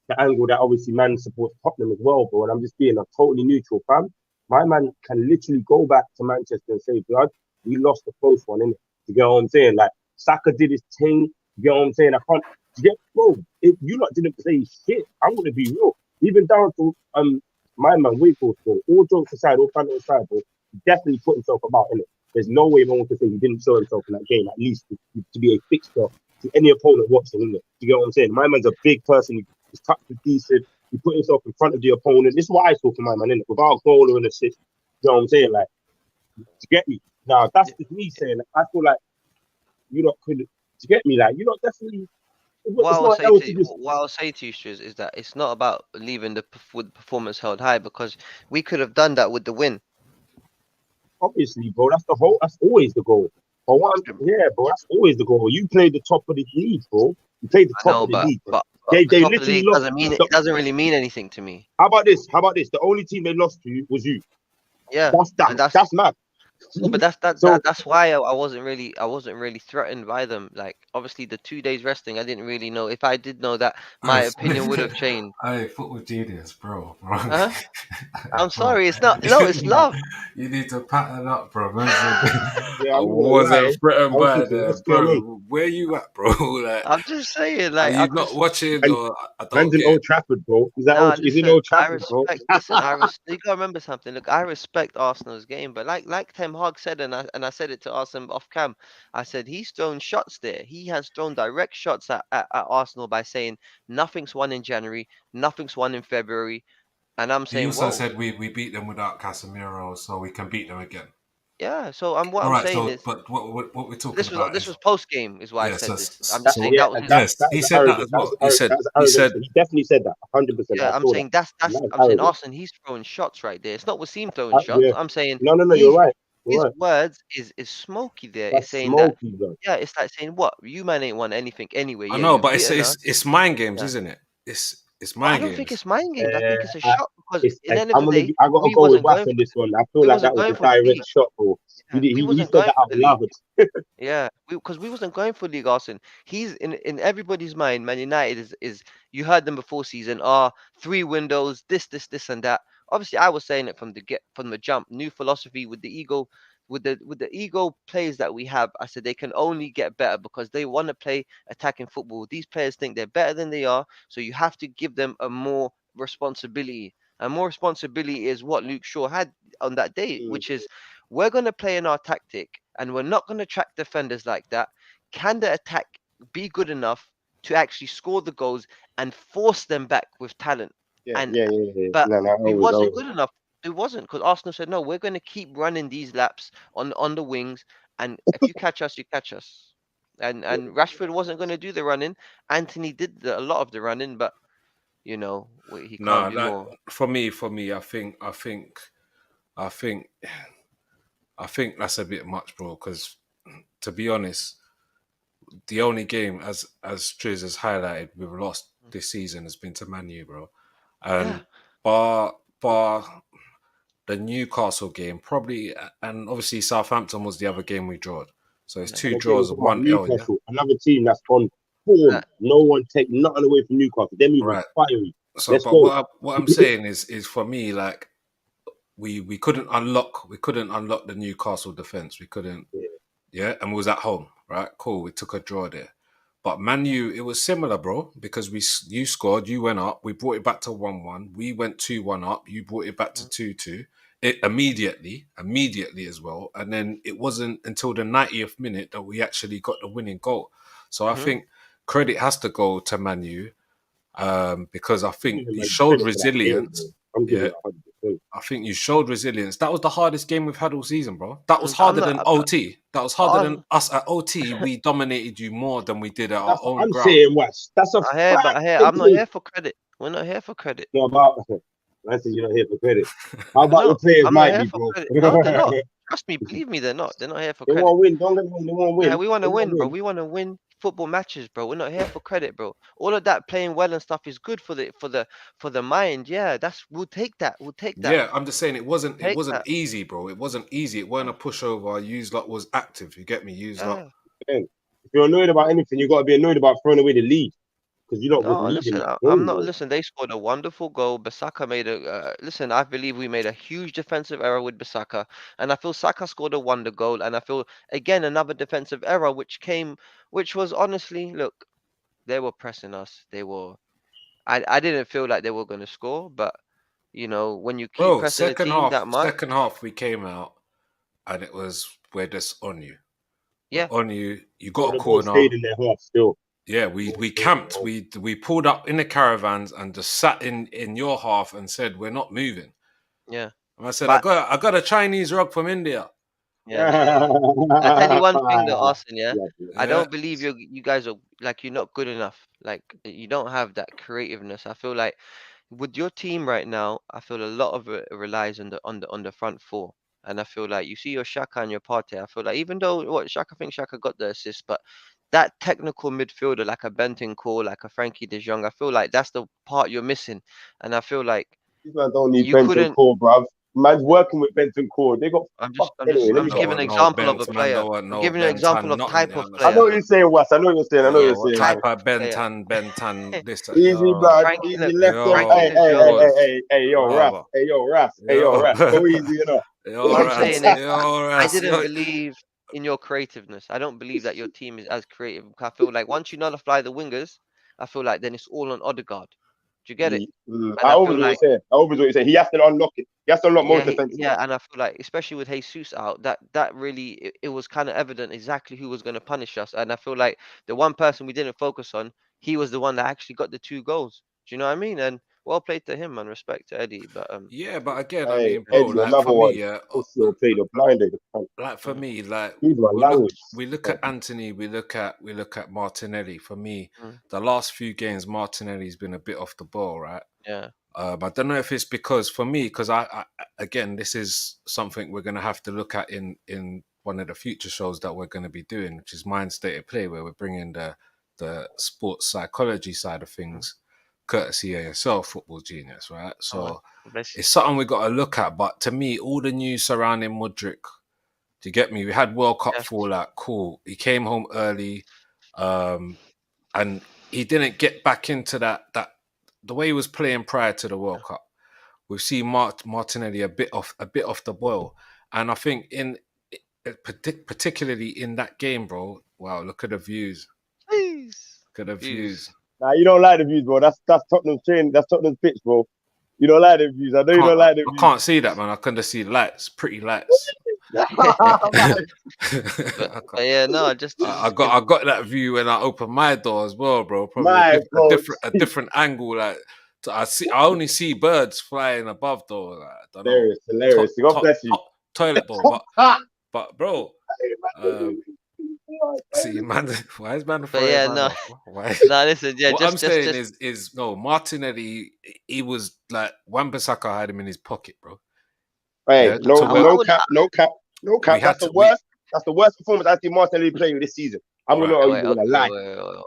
the angle that obviously man supports Tottenham as well, bro. And I'm just being a totally neutral fan. My man can literally go back to Manchester and say, blood, we lost the close one, innit? You get what I'm saying? Like Saka did his thing. You get what I'm saying? I can't. You get, bro. If you lot didn't play shit, I'm gonna be real. Even down to my man Wakefield, bro. All jokes aside, all fun aside, bro. He definitely put himself about in it. There's no way no one can say he didn't show himself in that game, at least to be a fixture to any opponent watching, isn't it? You get what I'm saying? My man's a big person. His touch was decent. He put himself in front of the opponent. This is what I saw from my man, innit? Without a goal or an assist. You know what I'm saying? Like, to get me. Now, that's just me saying, I feel like you lot could, to get me, like, you lot definitely, what It's I'll not say L to to just what I'll say to you, Striz, is that it's not about leaving with performance held high, because we could have done that with the win. obviously, bro. That's always the goal. But yeah, bro, that's always the goal. You played the top of the league, bro. You played the I top know, of the but league. but, but They the they top of the literally league lost. doesn't mean, it The, doesn't really mean anything to me. how about this? How about this? The only team they lost to was you. Yeah, That's that. and that's That's mad. no, but So that's why I wasn't really threatened by them. Like, obviously the 2 days resting, I didn't really know. If I did know that, my opinion would have changed. Hey, football genius, bro. Huh? I'm Bro. sorry, it's not. No, it's love. You need to pattern up, bro. Man said, yeah, I I'm not gonna wasn't lie. threatened I was by thinking, them, what's going on? bro. Where you at, bro? Like, I'm just saying, are like, you I'm not just. watching, And or I man's don't in get? Old Trafford, bro. Nah, He's in listen, Old Trafford, bro. you gotta remember something. Look, I respect Arsenal's game, but like Ten Hag said, and I said it to Arsenal off cam, I said he's thrown shots there. He has thrown direct shots at Arsenal by saying nothing's won in January, nothing's won in February, and I'm He saying, also whoa, said we beat them without Casemiro, so we can beat them again. yeah. So what All I'm right. saying So, is, but what we're talking this was about this is was post game, is why I yeah. said this. I'm just saying Yeah, that was and his. Yes, that he was said that arrogant. as well. That was He arrogant. said So he definitely said that. 100%. Yeah, I I'm saw that. saying that's And that was I'm saying arrogant. Arsenal, he's throwing shots right there. It's not Wasim throwing shots. Yeah. I'm saying No, no, no. You're he's right. You're his right. words is smoky there. It's That's saying that, smoky, bro. yeah, it's like saying, what, you man ain't won anything anyway. I Yeah, know, you've but beaten us. it's mind games, Yeah. isn't it? It's But I mind don't think games. it's mind games. I think it's a I, shot, because in the end of I'm the gonna day, I gotta we go with wasn't West going on for this one. I feel we like wasn't that was going a for the direct league. shot, bro. Yeah, we He wasn't said going that for out the league. loud. Yeah, because we wasn't going for League Arsenal. He's in everybody's mind. Man United is you heard them before season. Three windows, this and that. Obviously, I was saying it from the jump. New philosophy with the ego, with the ego players that we have. I said they can only get better because they want to play attacking football. These players think they're better than they are, so you have to give them a more responsibility. And more responsibility is what Luke Shaw had on that day, Mm, which is, we're going to play in our tactic and we're not going to track defenders like that. Can the attack be good enough to actually score the goals and force them back with talent? yeah, And yeah, yeah, yeah. but No, no, we wasn't always. good enough. It wasn't, because Arsenal said no. We're going to keep running these laps on the wings, and if you catch us, you catch us. And Rashford wasn't going to do the running. Anthony did a lot of the running, but he can't No, do that more. for me, I think, I think that's a bit much, bro. Because to be honest, the only game, as Triz has highlighted, we've lost this season has been to Man U, bro. Yeah, And bar the Newcastle game, probably, and obviously Southampton was the other game we drawed. So it's yeah. two And again, draws it's and about one L, yeah. Newcastle, another team that's on form. Uh, No one take nothing away from Newcastle. They're moving Right. fiery. So, Let's but go. what I'm saying is for me, like we couldn't unlock the Newcastle defense. We couldn't, yeah, and we was at home, right? Cool. We took a draw there. But Man U, it was similar, bro, because you scored, you went up, we brought it back to 1-1. We went 2-1 up, you brought it back to 2-2. It immediately as well. And then it wasn't until the 90th minute that we actually got the winning goal. So I hmm think credit has to go to Man U, because I I'm think giving you my showed credit for that game, bro. resilience. I'm giving Yeah, it 100%. I think you showed resilience. That was the hardest game we've had all season, bro. That was I'm harder than not. OT. That was harder than I, us at OT. We dominated you more than we did at our That's what own I'm ground. saying, West. That's a I hear, but fact. I hear. They I'm not played. here for credit. We're not here for credit. No, about I said you're not here for credit. How about your No, players I'm not might here be, for bro? credit. No, they're not. They Trust me, believe me, they're not. They're not here for credit. won't win. Don't get me wrong. They won't Yeah, win. we want They to won't win, bro. win. We want to win football matches, bro. We're not here for credit, bro. All of that playing well and stuff is good for the mind. Yeah, we'll take that. We'll take that. Yeah, I'm just saying it Take wasn't that. easy, bro. It wasn't easy. It weren't Yeah. a pushover. Use lot was active. You get me? Use lot. Yeah. Then, if you're annoyed about anything, you got to be annoyed about throwing away the lead because you lot was No, leading listen, that I'm game, not. bro. Listen, they scored a wonderful goal. Basaka made a. Listen, I believe we made a huge defensive error with Basaka, and I feel Saka scored a wonder goal, and I feel again another defensive error, which was honestly, look, they were pressing us. I didn't feel like they were going to score, but when you keep Bro, pressing a team that much, second half we came out and it was we're just on you. We're yeah, on you. You Bro, got a the ball corner. stayed in their half still. Yeah, The ball we stayed in camped. their half. We pulled up in the caravans and just sat in your half and said we're not moving. yeah, And I said but I got a Chinese rug from India. yeah. I tell you one thing though, Austin, yeah. Yeah, yeah. I Yeah, don't believe you guys are like you're not good enough. Like you don't have that creativeness. I feel like with your team right now, I feel a lot of it relies on the front four. And I feel like you see your Shaka and your Partey. I feel like even though what Shaka, I think Shaka got the assist, but that technical midfielder like a Bentancur, like a Frankie De Jong, I feel like that's the part you're missing. And I feel like These man don't need you Benton couldn't. Core, bruv. Man's working with Benton Core. They got I'm just, fucked I'm anyway. just, Let I'm me just get don't giving an on. want no example of a Bent, man. player. Don't want I'm no giving you an example Bentan, of nothing. type You of I know player. what understand? you're saying, Wes. I know what you're saying. I know what Yo, you're Okay, what saying, type man. type of of player. Bentan, this, Easy, yo, blood. Frankie, Easy look, left them. Frankie yo, Hey, De hey, hey, Jong. hey, pause, hey, hey, yo, Ras. brother, Hey, yo, Ras. Hey, yo, yo, Ras. Go easy, you know. All yo, I'm Ras, saying is yo, I Ras, didn't yo, believe in your creativeness. I don't believe that your team is as creative. I feel like once you nullify the wingers, I feel like then it's all on Odegaard. Do you get it? I And I feel always what you're like saying. I always what you're saying. He has to unlock it. He has to unlock most yeah, defenses. yeah, and I feel like especially with Jesus out, that really it was kind of evident exactly who was going to punish us. And I feel like the one person we didn't focus on, he was the one that actually got the 2 goals. Do you know what I mean? And well played to him and respect to Eddie. But yeah. But again, I Hey, mean, bro, Eddie, like another for me, one. yeah, Also played a blinder. like for mm, me, like He's my language. we look at Anthony, we look at Martinelli. For me, mm, the last few games, Martinelli's been a bit off the ball, right? yeah, I don't know if it's because for me, because again, this is something we're going to have to look at in one of the future shows that we're going to be doing, which is Mind State of Play, where we're bringing the sports psychology side of mm, things, courtesy of yourself, football genius, right? come on, So bless you. it's something we got to look at. But to me, all the news surrounding Mudryk, do you get me? We had World Cup Yeah, fallout, cool. He came home early, um, and he didn't get back into that the way he was playing prior to the yeah. World Cup. We've seen Martinelli a bit off the boil, and I think particularly in that game, bro. Wow, look at the views. Please, Look at the views. views. Nah, you don't like the views, bro. That's Tottenham's train. That's Tottenham's pitch, bro. You don't like the views. I know you don't like the I views. can't see that, man. I can just see lights, pretty lights. But I can't- yeah, no, just to I just got give. I got that view when I opened my door as well, bro. Probably My God. a different angle. Like I only see birds flying above though. Like, I don't know, Hilarious, hilarious. God bless you. toilet door, Ah! but bro, see man, why is man But throwing yeah, man no, off? Why? no. Listen, yeah, What I'm saying just. is no Martinelli. He was like Wan-Bissaka had him in his pocket, bro. Hey, Yeah, no, to where I no would. cap, no cap, no we cap. had That's to the worst. That's the worst performance I see Martinelli playing this season. I'm right. not Wait, even gonna okay, lie. hold on,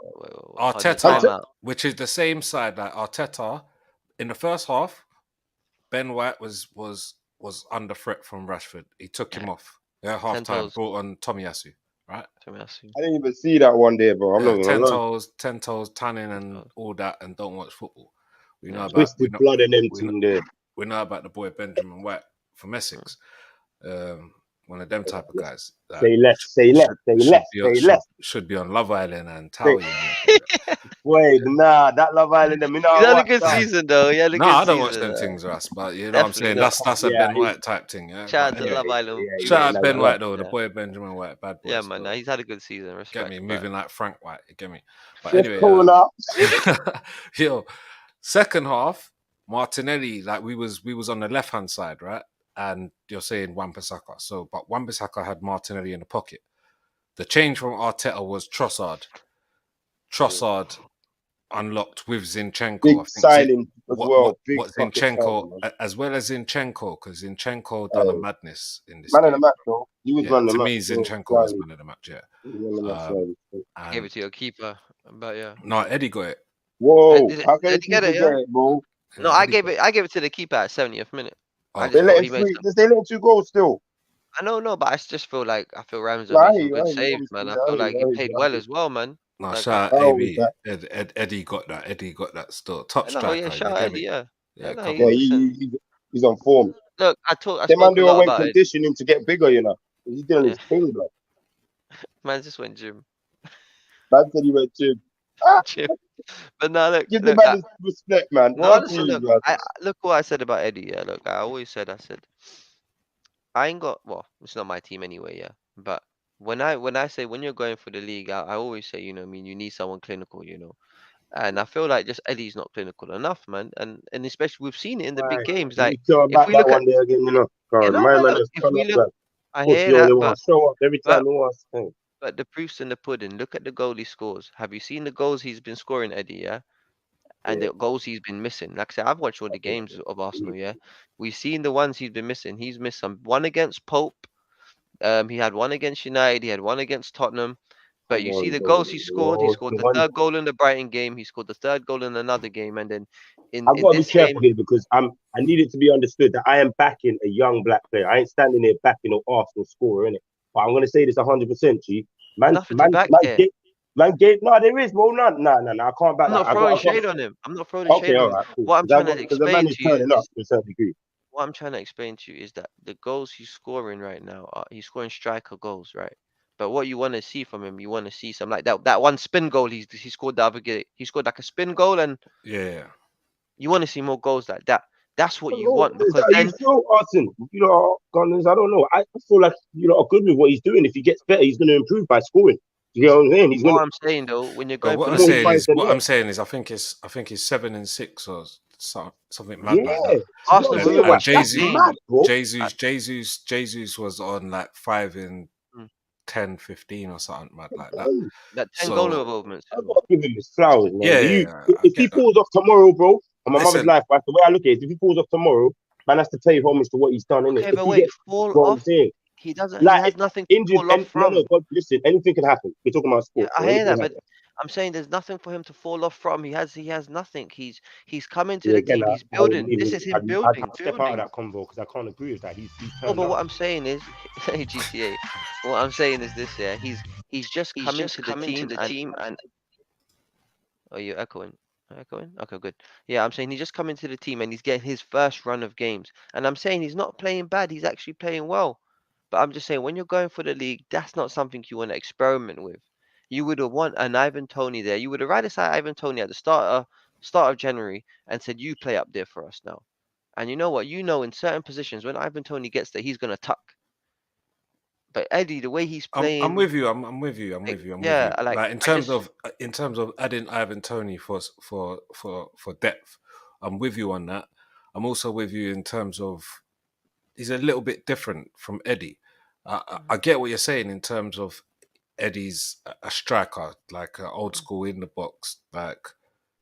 I'm Arteta, time t- out. which is the same side like Arteta, in the first half, Ben White was under threat from Rashford. He took Yeah, him off. Yeah, half ten time, toes. brought on Tomiyasu, right? Let me ask you. I didn't even see that one day, bro. I'm not Yeah, gonna lie. ten toes, tanning Ten and toes. all that, and don't watch football. We know Yeah. about Twisted blood and them we know, thing there. we know about the boy Benjamin White from Mm. Essex. One of them type of guys that Say less, say less, say less, say less. should be on Love Island and Say, Towie and everything. wait, nah, that Love Island, them, you know He had a what? good Nah, season though. He had a No, good I don't watch season. them things, Russ. But you know what I'm Definitely saying. not. That's a yeah, Ben White type thing, yeah. Shout But out to yeah, anyway, Love Island yeah, shout out nah, Ben nah, fans. nah. White though, the Yeah, boy Benjamin White, bad boy yeah, man. Nah, still. he's had a good season. Get me Respect, but moving like Frank White. You get me. But Just anyway, cool up. yo, second half, Martinelli, like we was on the left hand side, right? And you're saying Wan-Bissaka. So, but Wan-Bissaka had Martinelli in the pocket. The change from Arteta was Trossard. Trossard unlocked with Zinchenko. Big I think signing as well. Big what fucking Zinchenko signing, man. as well as Zinchenko, because Zinchenko done a Hey, madness in this man of game. the match, though. He was Yeah, man of to the match. me, So, Zinchenko was slightly. man of the match. Yeah, He was man of the match, um, slightly. I gave and it to your keeper. But yeah, no, Eddie got it. Whoa, did how can did the he get people it? Yeah. get it, bro? No, Yeah, Eddie got it. I gave it to the keeper at 70th minute. I Oh, just They okay. let thought him he made free. some. They let him 2 goals still. I know, no, but I just I feel Ramsdale No, I made hear some you, I good hear you. saves, man. Obviously, I I feel hear like you, I he hear you, played I well hear you. as well, man. No, Like shout out I always AB. that. Eddie got that. Eddie got that still. Top I know, yeah, striker. shout You out get Eddie, me? yeah. Yeah, Yeah, no, Yeah, listen. he's on form. Look, I Them man spoke a do lot when about it. condition him to get bigger, you know. He's doing Yeah, his thing, bro. man, just went gym, Man said he went to ah, gym. But no, give the look, man his respect, man. no, What listen, please, look, man. look what I said about Eddie. Yeah, look, I said, I ain't got. Well, it's not my team anyway, yeah. But when I say when you're going for the league, I always say, I mean, you need someone clinical. And I feel like just Eddie's not clinical enough, man. And especially we've seen it in the big Right. games. You Like need to turn if back we that look at, one there again, you know. God, no, my no, man look, just if turn we up, look, man. I Push hear yo, that, they want to show up every time but they want to. But the proof's in the pudding. Look at the goal he scores. Have you seen the goals he's been scoring, Eddie? Yeah, and Yeah. the goals he's been missing. Like I said, I've watched all the games of Arsenal. Yeah, we've seen the ones he's been missing. He's missed some. One against Pope. He had one against United. He had one against Tottenham. But Come you see on, the bro. goals he scored. He Bro. scored The the one third goal in the Brighton game. He scored the third goal in another game, and then in I've got to be this careful game, here because I need it to be understood that I am backing a young black player. I ain't standing there backing an Arsenal scorer, innit? But I'm gonna say this 100%, G. there's Man, nothing to man, back man, here. man gave no, there is, bro. No. I can't back I'm that. not throwing shade on him. I'm not throwing Okay, shade on all him. right, cool. What I'm trying to Because the man explain is to you turning up is to a certain degree. what I'm trying to explain to you is that the goals he's scoring right now, he's scoring striker goals, right? But what you want to see from him, you want to see some like that one spin goal he scored the other game. He scored like a spin goal, and Yeah. you want to see more goals like that. That's what I don't you know. want because You then feel Arson, Gunners, I don't know. I feel like are good with what he's doing. If he gets better, he's going to improve by scoring. You know what I'm saying? He's going what to I'm saying though, when you're But going what for the I'm the more he saying league, finds is, the what net. I'm saying is, I think he's 7-6 or something mad like Yeah. that. You know what I'm Arsenal, saying? remember And What? that That's Jesus, game. mad, bro. Jesus, Jesus, Jesus was on like 5 in Mm. 10, 15 or something mad like that. Hey, That 10 goal So involvement I've still. got to give him his flowers, man. yeah, You, yeah, I if he get that. falls off tomorrow, bro, on my mother's Listen, life, right, the way I look at it is if he falls off tomorrow, man has to pay homage to what he's done, innit? Okay, If but he wait, gets, fall you know what I'm off. saying? He Like, has nothing to injured, fall off and no, from. God, listen, anything can happen. We're talking about Yeah, sport, I so hear anything that, can but happen. I'm saying there's nothing for him to fall off from. He has nothing. He's coming to Yeah, the again, team. He's I wouldn't building. This even, is him I'd building. step out of that convo because I can't agree with that. He's No, turned but up. what I'm saying is, GTA. What I'm saying is this. Yeah, he's just coming to the team, and are you echoing? Echoing? Okay, good. Yeah, I'm saying he's just coming to the team and he's getting his first run of games. And I'm saying he's not playing bad. He's actually playing well. But I'm just saying when you're going for the league, that's not something you want to experiment with. You would have want an Ivan Tony there. You would have rather side Ivan Tony at the start of January and said you play up there for us now. And you know what? You know in certain positions when Ivan Tony gets there, he's gonna tuck. But Eddie, the way he's I'm playing, with you. I'm with you. I'm like, with you. I'm with yeah, you. like Like I just in terms of adding Ivan Tony for depth, I'm with you on that. I'm also with you in terms of he's a little bit different from Eddie. I get what you're saying in terms of Eddie's a striker, like old school in the box, like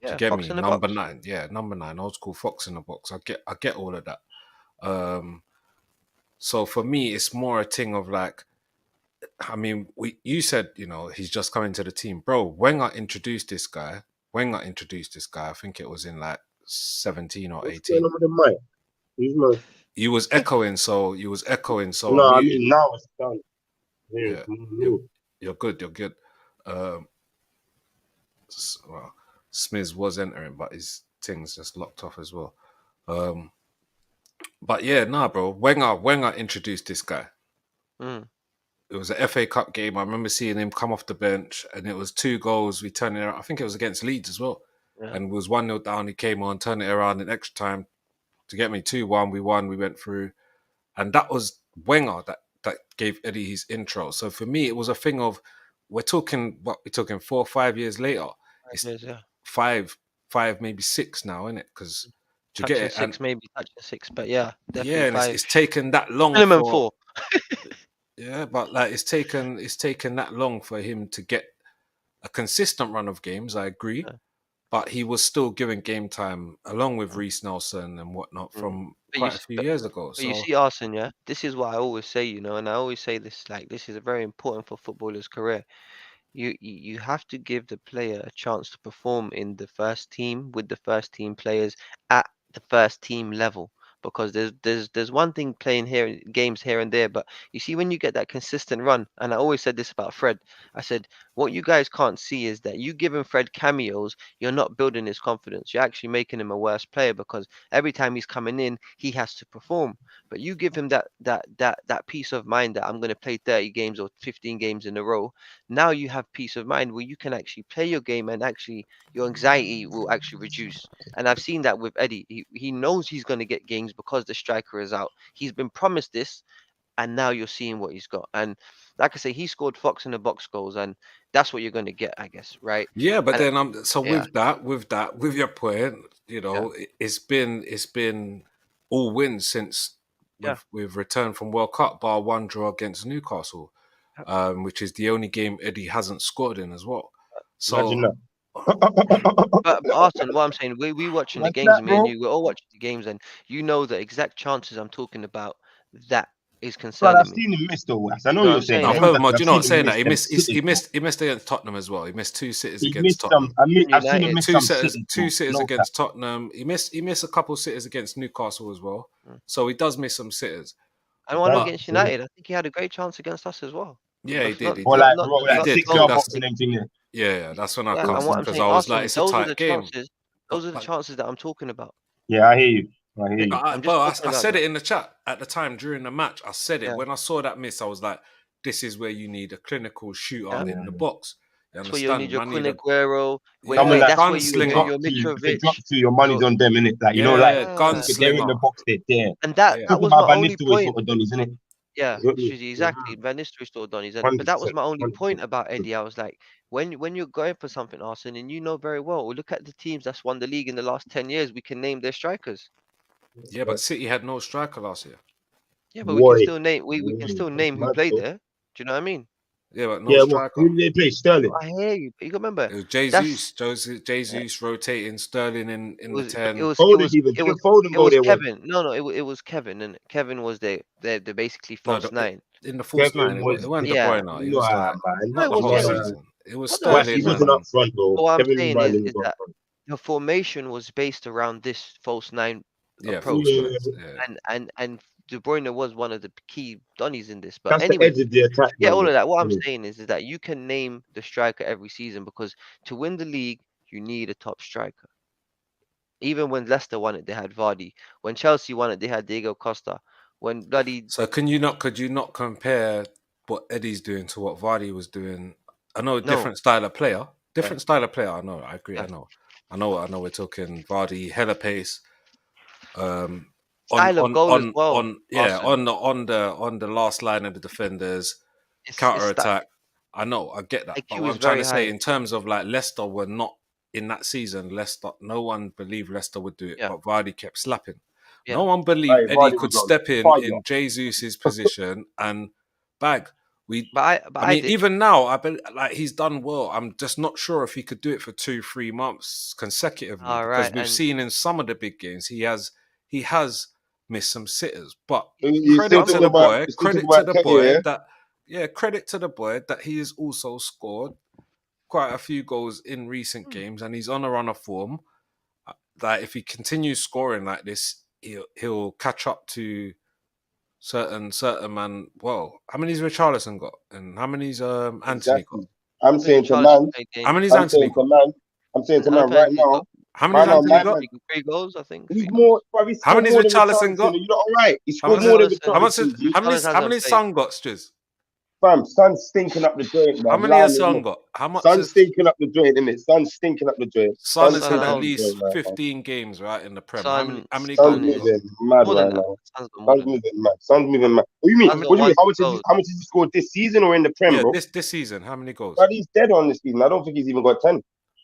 do you yeah, get Fox me? in the Number box. nine, yeah, number nine, old school fox in the box. I get all of that. Um, so for me, it's more a thing of like, I mean, you said he's just coming to the team, bro. Wenger introduced this guy. I think it was in like 17 or What's going 18. on with the mic? He's not, You was echoing, so I no, I muted. mean, now it's done. Here, Yeah, you're move. you're good. You're good. Um, well, Smiz was entering, but his things just locked off as well. Um, but yeah, nah, bro. Wenger introduced this guy. Mm, It was an FA Cup game. I remember seeing him come off the bench, and it was 2 goals. We turned it around. I think it was against Leeds as well, yeah. and it was 1-0 down. He came on, turned it around in extra time to get me 2-1. We won. We went through, and that was Wenger that gave Eddie his intro. So for me, it was a thing of we're talking 4 or 5 years later. Five It's years, yeah. five, maybe six now, isn't it? Because do you get Touching it? And six, maybe touching six, but yeah, definitely yeah, and it's, five. it's taken that long Minimum for four. yeah, but like it's taken that long for him to get a consistent run of games. I agree, Yeah. but he was still given game time along with Mm, Reece Nelson and whatnot mm. from But you, quite a s- few but, years ago. but you So see, Arson, yeah, this is what I always say, and I always say this, like, this is very important for footballers' career. You have to give the player a chance to perform in the first team with the first team players at the first team level because there's one thing playing here games here and there, but you see when you get that consistent run, and I always said this about Fred. I said what you guys can't see is that you giving Fred cameos, you're not building his confidence, you're actually making him a worse player because every time he's coming in he has to perform. But you give him that peace of mind that I'm going to play 30 games or 15 games in a row. Now you have peace of mind where you can actually play your game and actually your anxiety will actually reduce. And I've seen that with Eddie. He knows he's going to get games because the striker is out. He's been promised this, and now you're seeing what he's got. And like I say, he scored Fox in the box goals, and that's what you're going to get, I guess, right? yeah, but And then so yeah, with your point, yeah, it's been all wins since yeah. we've returned from World Cup, bar one draw against Newcastle. which is the only game Eddie hasn't scored in as well. Imagine So that. But Arson, what I'm saying, we watching the Imagine games, that, and me and bro. you, we're all watching the games, and you know the exact chances I'm talking about. That is But I've concerning me. seen him miss though, Wes. I know You know what what you're I'm saying. no, saying? Exactly. furthermore, do I've you know seen what I'm him saying? miss That he them missed sitters, bro. he missed against Tottenham as well. He missed 2 sitters He against missed some. Tottenham. And I've seen him United. miss Two some sitters, sitters, two bro. sitters No cap. against Tottenham. He missed a couple sitters against Newcastle as well. Mm. So he does miss some sitters. And one That's But against true. United. I think he had a great chance against us as well. yeah, he did. Not He Or did. not like, not bro, He like not did. 6 yard goals. boxing and everything there. Yeah, that's when I Yeah, and cussed what him I'm because saying, I was like, Arson, it's a those are tight the game. chances. But, Those are the but chances that I'm talking about. Yeah, I hear you. I hear yeah, you. I'm just bro, talking I about said the it in the chat at the time during the match. I said it yeah, when I saw that miss. I was like, "This is where you need a clinical shooter yeah. in Yeah. the box." You That's where you need understand? your Man, need Kun a Aguero. Someone yeah like That's where if they gunslinger. your drop to, if they Mitrovic. drop to, your money's Your on them, innit? Like, you know, like, Yeah, yeah. if they're in the gunslinger. box, they're there. And Yeah, that Talk was about my Van only Nistelrooy point. sort of done, isn't it? Yeah, You know what I Shizzy, mean? exactly. Van Nistelrooy still done his end, but that was 100%. my only 100%. point about Eddie. I was like, when you're going for something, Arsenal, and you know very well, we look at the teams that's won the league in the last 10 years. We can name their strikers. yeah, but City had no striker last year. Yeah, but we can Boy. still name we can still That's name who mad, played bro. there. Do you know what I mean? Yeah, but no Yeah, well, striker. who did they play? Sterling. I hear you, but you remember It was that's uh, Jesus rotating Sterling it in the was but 10. Foden even. Didn't Foden it go was there once? Kevin. No, it was Kevin, and Kevin was the basically No, false nine. in the false nine, Kevin was it weren't De Yeah, Bruyne. It was nah, like man. no, Not it the was whole yeah, season. It was what the whole West, he Sterling season. wasn't up and front, But bro. what I'm Kevin saying Bryan didn't is go up that the formation was based around this false nine yeah, false approach, front. nines. Yeah. and De Bruyne was one of the key Donnies in this. But That's the anyway, edge of the attack, yeah, man. all of that. What I'm Though. saying is that you can name the striker every season because to win the league, you need a top striker. Even when Leicester won it, they had Vardy. When Chelsea won it, they had Diego Costa. When bloody So could you not compare what Eddie's doing to what Vardy was doing? I know a no, different style of player. yeah, Different style of player. I know. I agree. yeah, I know. We're talking Vardy, hella pace. Um, style of goal as well. on yeah Arson, on the last line of the defenders, it's counter that attack. I know. I get that. But IQ what is I'm trying very to say high. in terms of like Leicester were not in that season. Leicester, no one believed Leicester would do it, Yeah, but Vardy kept slapping. yeah. No one believed Hey, Eddie Vardy could was on step fire. in Jesus' position and bag. We, But I I mean, did. even now, like he's done well. I'm just not sure if he could do it for 2-3 months consecutively All because right, we've and seen in some of the big games he has missed some sitters. But You what still I'm talking about? You still talking credit to about the Kenya? boy Yeah. that credit to the boy that he has also scored quite a few goals in recent hmm, games and he's on a run of form. That if he continues scoring like this, he'll catch up to certain man. Well, how many's Richarlison got, and how many's Anthony got? Exactly. I'm I think saying to Richarlison man. played How games. many's I'm Anthony saying to got? man. I'm saying to How many man right times he got? now. How many's Right now, Anthony my got? man. 3 goals, I think. He's 3 goals. more. But he How scored many's more than Richarlison Richarlison. got? You know, all right. He How scored many's more than Richarlison, Richarlison. Richarlison how hasn't many played. Son got, Stiz? Fam, sun's stinking up the joint, How man. many has Line Son innit? got? How much Sun's has stinking up the joint, innit? Sun's stinking up the joint. Son Sun's has Son, had stinking at up the least joint right now. 15 games right in the Prem? How many Sun's goals Son he got? moving is mad more than right that. now. Son's got more Sun's than that. moving mad. Sun's moving mad. What do you mean? Son's got What do you mean? one goal. How much has he scored this season or in the Prem, Yeah, bro? this season, how many goals? But he's dead on this season. I don't think he's even got 10.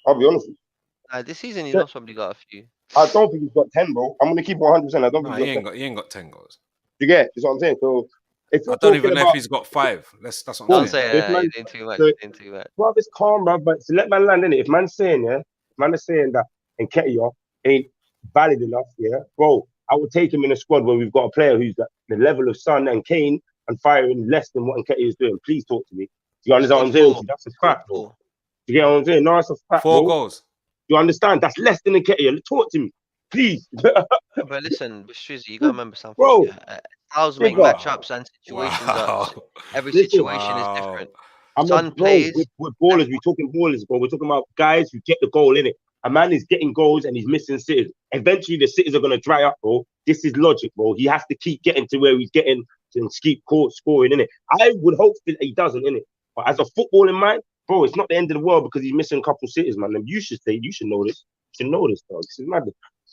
I'll be honest with This season, he's you. most probably got a few. I don't think he's got 10, bro. I'm gonna keep it 100%. I don't think Nah, he's got 10. he ain't got 10 goals. You get? That's what I'm saying. So if I you're don't talking even know if about, he's got 5. That's what I'm Don't bro, saying. say if that. man, You're doing too much. so, You're doing too much. bro, it's calm, bro. But to let man land in it. If man's saying, yeah, man is saying that Nketiah ain't valid enough, yeah, bro, I would take him in a squad where we've got a player who's at the level of Son and Kane and firing less than what Nketiah is doing. Please talk to me. Do you understand what Scored I'm saying? 4. That's a Scored fact, bro. 4. You get what I'm saying? No, it's a fact, 4 bro. goals. You understand? That's less than Nketiah. Talk to me, please. But listen, Shrizzy, you gotta remember something. Bro, Yeah, styles make bigger. matchups and Wow. situations are. Wow. Every Listen, situation is Wow. different. I'm a Son bro. plays. We're ballers. We're talking ballers, bro. We're talking about guys who get the goal in it. A man is getting goals and he's missing sitters. Eventually, the sitters are gonna dry up, bro. This is logic, bro. He has to keep getting to where he's getting and keep scoring in it. I would hope that he doesn't in it. But as a footballing mind, bro, it's not the end of the world because he's missing a couple sitters, man. And you should know this. You should know this, dog. This is mad.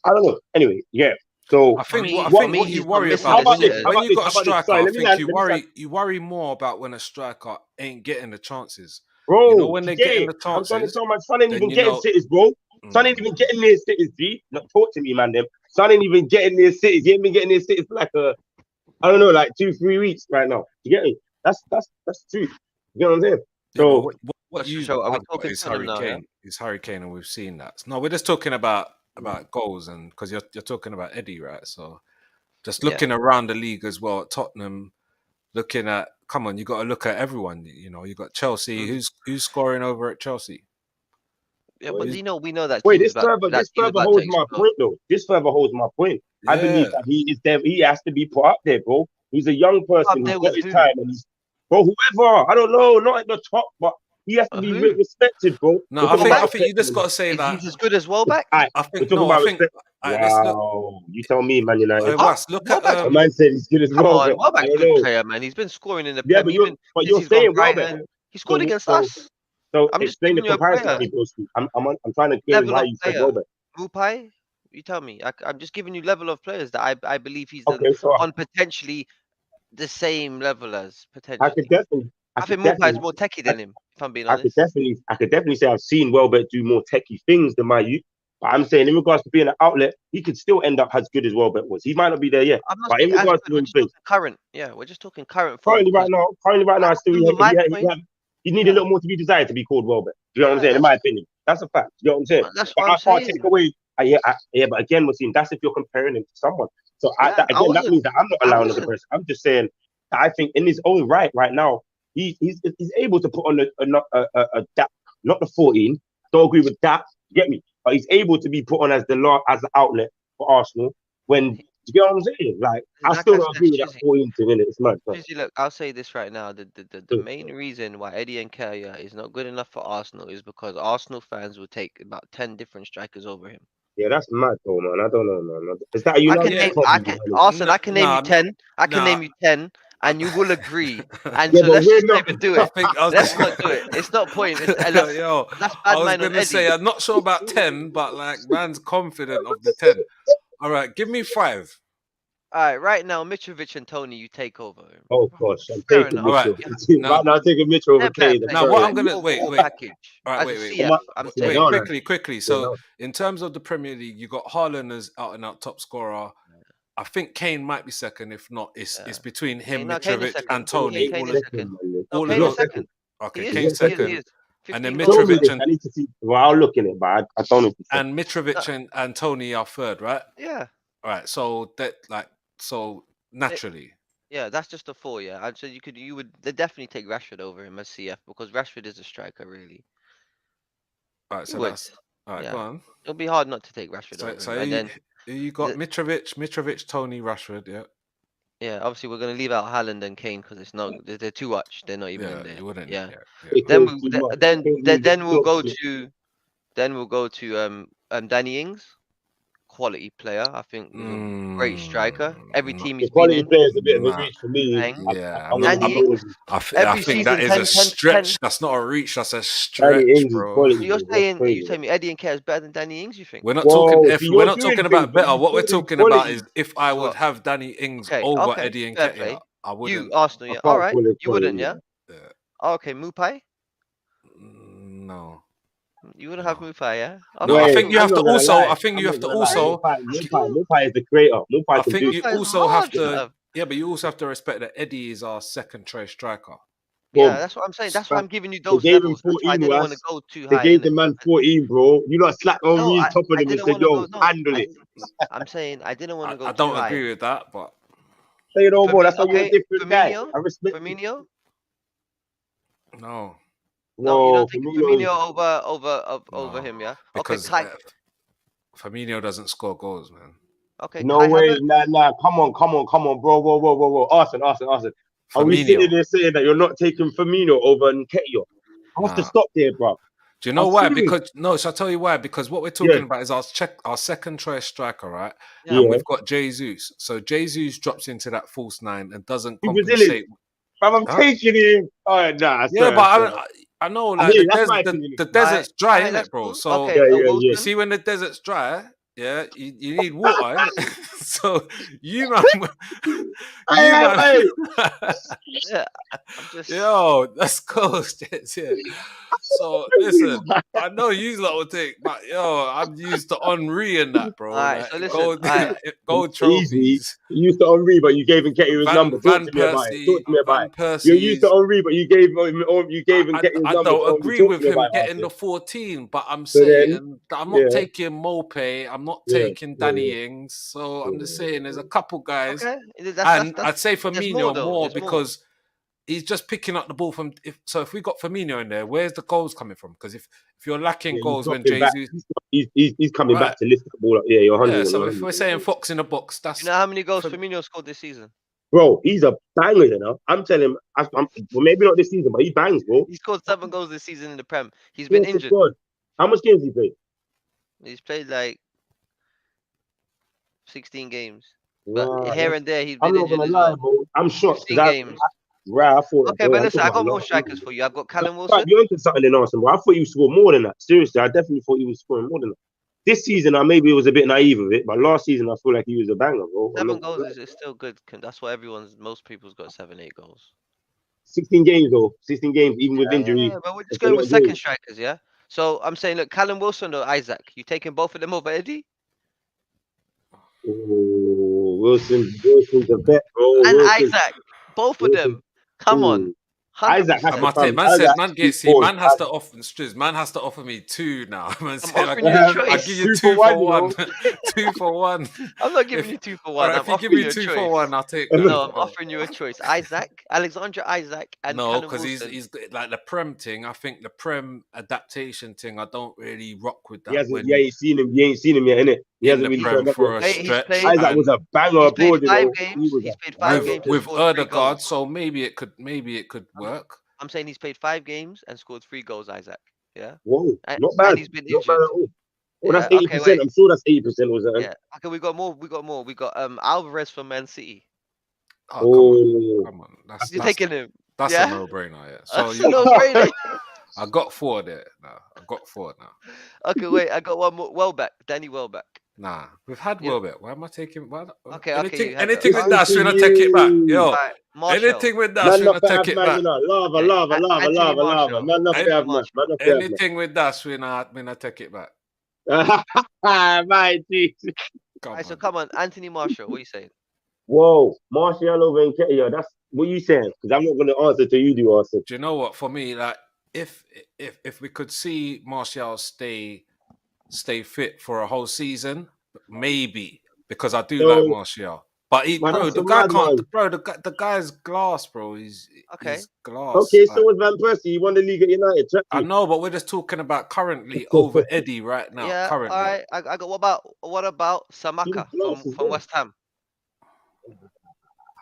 I don't know. Anyway, yeah. So I For think me, what he's you not worry missing about how the about this? sitters. How when about you this? got How a about this? striker, Sorry, I let me think land. Let me land. you worry more about when a striker ain't getting the chances. You know Bro, when you they're get getting it. the I'm trying to chances, tell my son ain't then even you getting know. sitters, bro. Son ain't even Mm, getting near cities, G. Not talk to me, man. Them son ain't even getting near cities. He ain't been getting near cities for like I don't know, like 2-3 weeks right now. You get me? That's true. You know what I'm saying? Yeah, but So what That's for you sure. Are we have got talking is Tottenham now? Yeah. Hurricane, and we've seen that. No, we're just talking about goals, and because you're talking about Eddie, right? So just Yeah. looking around the league as well, Tottenham. Looking at, come on, you got to look at everyone. You know, you got Chelsea. Mm. Who's scoring over at Chelsea? Yeah, but Who's, we know that wait, team's about that this team is further about to holds my explode. point though. This further holds my point. I yeah, believe that he is there. He has to be put up there, bro. He's a young Up person who's there got with his who? time, and he's bro. Whoever, I don't know, not at the top, but he has to be Who? respected, bro. no, We're I talking think about I Welbeck? think you just respecting got him. to say Is that. he's as good as Welbeck? Alright, I we're think talking no, I about think. respect. All right, let's look. Wow, you tell me, Man United. What? Was look at Welbeck's A man said he's good as come well, but on, I Welbeck's a don't good know. player, man. He's been scoring in the Yeah, Prem even since you're he's gone saying Welbeck. Brighton. He scored So against so us. so I'm just explain the giving you a comparison to player. me, bro. I'm trying to gain Level why of you said player. Welbeck. Mupai, you tell me. I'm just giving you level of players that I believe he's Okay, so on potentially the same level as I could potentially. definitely, I I could think Mupai is definitely, more techie I, than him, if I'm being honest. I could definitely say I've seen Welbeck do more techie things than my youth. But I'm saying in regards to being an outlet, he could still end up as good as Welbeck was. He might not be there yet, I'm not but in saying as regards good. to We're him just play, talking current. Yeah, we're just talking current form currently because right now, still remember my point. he need a Yeah, little more to be desired to be called Welbeck. Do you know what I'm yeah, saying? In my opinion, that's a fact. You know what I'm saying? that's But what I'm I can't take saying. away. But again, we're seeing that's if you're comparing him to someone. So Yeah, that means that I'm not I allowing the wasn't. person. I'm just saying that I think in his own right now, he's able to put on a that, not the 14. Don't agree with that. You get me? But he's able to be put on as the outlet for Arsenal when. Do you get what I'm saying? Like, I Like still I don't said, agree with that 14 thing, innit? It's mad. Shizzy, look, I'll say this right now. The main reason why Eddie Nketiah is not good enough for Arsenal is because Arsenal fans will take about 10 different strikers over him. Yeah, that's mad though, man. I don't know, man. Is that a I can United name, yeah, I problem? can, Man? Arsenal, no, I can name you no, 10. I can no. name you 10, and you will agree. And Yeah, so but let's we're just not not. even do I it. think I was Let's not do it. It's not point. yo, That's I bad was mind on gonna say Eddie. I'm not sure about 10, but like man's confident of the 10. All right, give me 5. All right, right now, Mitrovic and Tony, you take over. Oh gosh, I'm Fair taking All enough. right, Mitchell. now Right now, I'm taking Mitchell over They're better Kane. I'm now players. what sorry. I'm gonna Overall wait. package. All right, As a wait. CF, I'm saying. Quickly. Yeah, So no. in terms of the Premier League, you got Haaland as out and out top scorer. I think Kane might be second. If not, it's Yeah. between him, No, Kane is Mitrovic, and second. Tony. Kane He's is second, second. man. No, All of Kane He's is not those. second. second. Okay, He is. He's Kane not He is. second. He second, is. and then 15 Show goals. me Mitrovic this. I need to see. Well, I'll look in it, but I don't know if he's second. and No, Mitrovic and Tony are third, right? yeah. All right. So that They- naturally, yeah, that's just a four, yeah. And so you would they definitely take Rashford over him as CF because Rashford is a striker, really. all right. You So would. that's all right. Go Yeah. on. It'll be hard not to take Rashford So over so him. And then you got the Mitrovic, Tony, Rashford. Yeah, yeah, obviously we're gonna leave out Haaland and Kane because it's not they're too much. They're not even in yeah. there. You wouldn't. Yeah. Yeah. It Then came we too th- much. then Came then, really then we'll close go to it. to Danny Ings, quality player. I think was a great striker. Every Not team The he's been quality in, player is a bit of a nah. reach for me. bang. Yeah, I wouldn't. Danny I'm not Ings, with you. I every think that season is a 10. stretch. That's not a reach. That's a Danny stretch, Ings is bro. So quality, you're bro. That's saying you crazy. telling me Eddie Nketiah is better than Danny Ings? You think? We're not talking Whoa, if see, we're you're not doing talking things, about but better. you What we're call him talking about is quality. if I would What? have Danny Ings Okay, over okay, Eddie fair Nketiah, play. I You wouldn't. Arsenal, I yeah. All can't right, call him you wouldn't, quality. yeah. Uh, Okay, Mupai, no, you wouldn't have no, Mupai, yeah. no. I Okay, Wait, think you cool. have to also. I think I'm you not have to gonna lie. Okay, also. that's cool. Mupai is the creator. I Mupai can think do you Mupai is also have hard, to. bruv. Yeah, but you also have to respect that Eddie is our second choice striker. Yeah, boom. that's what I'm saying. That's why But I'm giving you they those gave him levels. That's why I 14 didn't want to was. go too They high gave in the it. man 14, bro. You not slapped on No, me top of I him and didn't said, want to yo, go. No, handle it. I'm saying I didn't want to go I too don't high. agree with that, but Say no more. That's why you're a Okay, different guy. Firmino, I respect you. Firmino. no, No, you don't Whoa, think Firmino is. Firmino over no, him, yeah. Okay, because Kai. Firmino doesn't score goals, man. Okay, No Kai way. Havertz. Nah. Come on, bro. Whoa. Arsenal. Are we Firmino, sitting there saying that you're not taking Firmino over Nketiah? I have to nah. stop there, bro. Do you I'm know why? serious. Because no, so I'll tell you why. Because what we're Yeah, talking about is our second choice striker, right? Yeah. And yeah. we've got Jesus. So Jesus drops into that false nine and doesn't You Brazilian. compensate. But I'm Huh? taking him. Oh, nah, Yeah, but sorry. I know I like hear you. That's my opinion. the All right, desert's dry, all right, isn't that's it, bro? cool. So Okay, Yeah. you Wilson. see when the desert's dry, Yeah, you need water, innit? So you man, Hey, Yeah, I'm just. yo, that's coast. Yeah. So listen, I know you lot will take, but yo, I'm used to Henri and that, bro. All right, Like so listen. gold, All right, gold easy. trophies. You used to Henri, but you gave Nketiah his number. Talk Van to me about it. Talk Persie, to me about Van it. You're used to Persie's. Henri, but you gave Nketiah his I number to don't Henri. agree Talk to with me him about it, getting Arsenal. the 14, but I'm So then, saying that I'm not yeah, taking Mope, I'm not yeah, taking yeah, Danny Ings. So I'm just yeah. saying there's a couple guys, okay. and That's. I'd say There's more Firmino though. more There's more. because he's just picking up the ball from. If we got Firmino in there, where's the goals coming from? Because if you're lacking Yeah, he's goals when dropping back. Jesus, He's coming right? back to lift the ball up. Yeah, you're Yeah. 100 on So if we're saying 100. Fox in the box, Do you know that's how many goals for Firmino scored this season? Bro, he's a banger, you know. I'm telling him, well, maybe not this season, but he bangs, bro. He scored 7 goals this season in the Prem. He's been Swear to injured. God. How much games he played? He's played like 16 games, but Wow, here and there he's I'm been not injured gonna as lie, well. bro. I'm shocked 15 because games. I thought, Okay, but I'm listen, talking I about got more last strikers season. for you. I've got Callum Right, Wilson. you're into something in Arsenal, bro. I thought you scored more than that. Seriously, I definitely thought he was scoring more than that. This season, I maybe was a bit naive of it, but last season, I feel like he was a banger, bro. I'm not 7 gonna goals lie. is still good. That's what most people's got 7, 8 goals. 16 games, though. 16 games, even with Yeah, injury. but we're just That's a going lot with of second games. strikers, yeah. So I'm saying, look, Callum Wilson or Isaac, you taking both of them over Eddie Oh, Wilson's a vet, bro. and Isaac, both of Wilson. them. Come on, Ooh. hundred Isaac has I to percent. must say, come. man said, Isaac man speaks gets see, balls. man has to offer, man has to offer me two now. Man I'm said, offering you a I give choice. you Two for two one, for you one, know. 2 for 1. I'm not giving If you 2 for all one. right, I'm if you give offering me you a 2 for 1, choice. I'll take that No, as I'm well. offering you a choice. Alexander Isaac, and No, Callum because Wilson. he's like the Prem thing. I think the Prem adaptation thing. I don't really rock with He that hasn't. You when ain't seen him. You ain't seen him yet, innit? He in hasn't the really He's Prem turned up yet. for a he's stretch played. Isaac was and a banger He's played abroad, you 5 know. He games. was He's a played 5 banger. with games and with scored 3 goals. Erdegaard. So maybe it could I'm, work. I'm saying he's played 5 games and scored 3 goals. Isaac, yeah, Whoa, and, not and bad. he's been Not bad injured. at all. Oh, that's Yeah. eighty Okay. percent. Wait. I'm sure that's 80% was that. Yeah. Okay. We got more. We got more. We got Alvarez from Man City. Oh Oh, come on. that's You're tough. taking him. That's a Yeah. no-brainer. Yeah. So That's a no-brainer. I got 4 there. Now I got 4 now. Okay. Wait. I got one more. Welbeck. Danny Welbeck. Nah, we've had Yeah. Welbeck. Why am I taking? Okay. Okay. Anything, You had that. anything This with All right. is Dash, for we're gonna take it back. you. Yo, All right. Marshall. anything with Dash, Man, we're not gonna to take have it man, you back. know. Lava, Okay. lava, lava, Anthony lava, lava. Marshall. Man, not to An- Anthony have man. Man, Marshall. not to have man. Anything with Dash, we're gonna take it back. My jeez. All Come right. So on. come on, Anthony Marshall. What are you saying? Whoa, Martial over Nketiah. That's what you saying? Because I'm not going to answer till you do answer. Do you know what? For me, like if we could see Martial stay fit for a whole season, maybe because I do like So, Martial. But man, bro, that's the a guy mad can't. one. The guy's glass, bro. Okay. He's glass. Okay, so Like, was Van Persie. He won the league at United. Trust I me. know, but we're just talking about currently over Eddie right now. Yeah. All Currently, right. I got. What about He was Samaka class as from well. West Ham?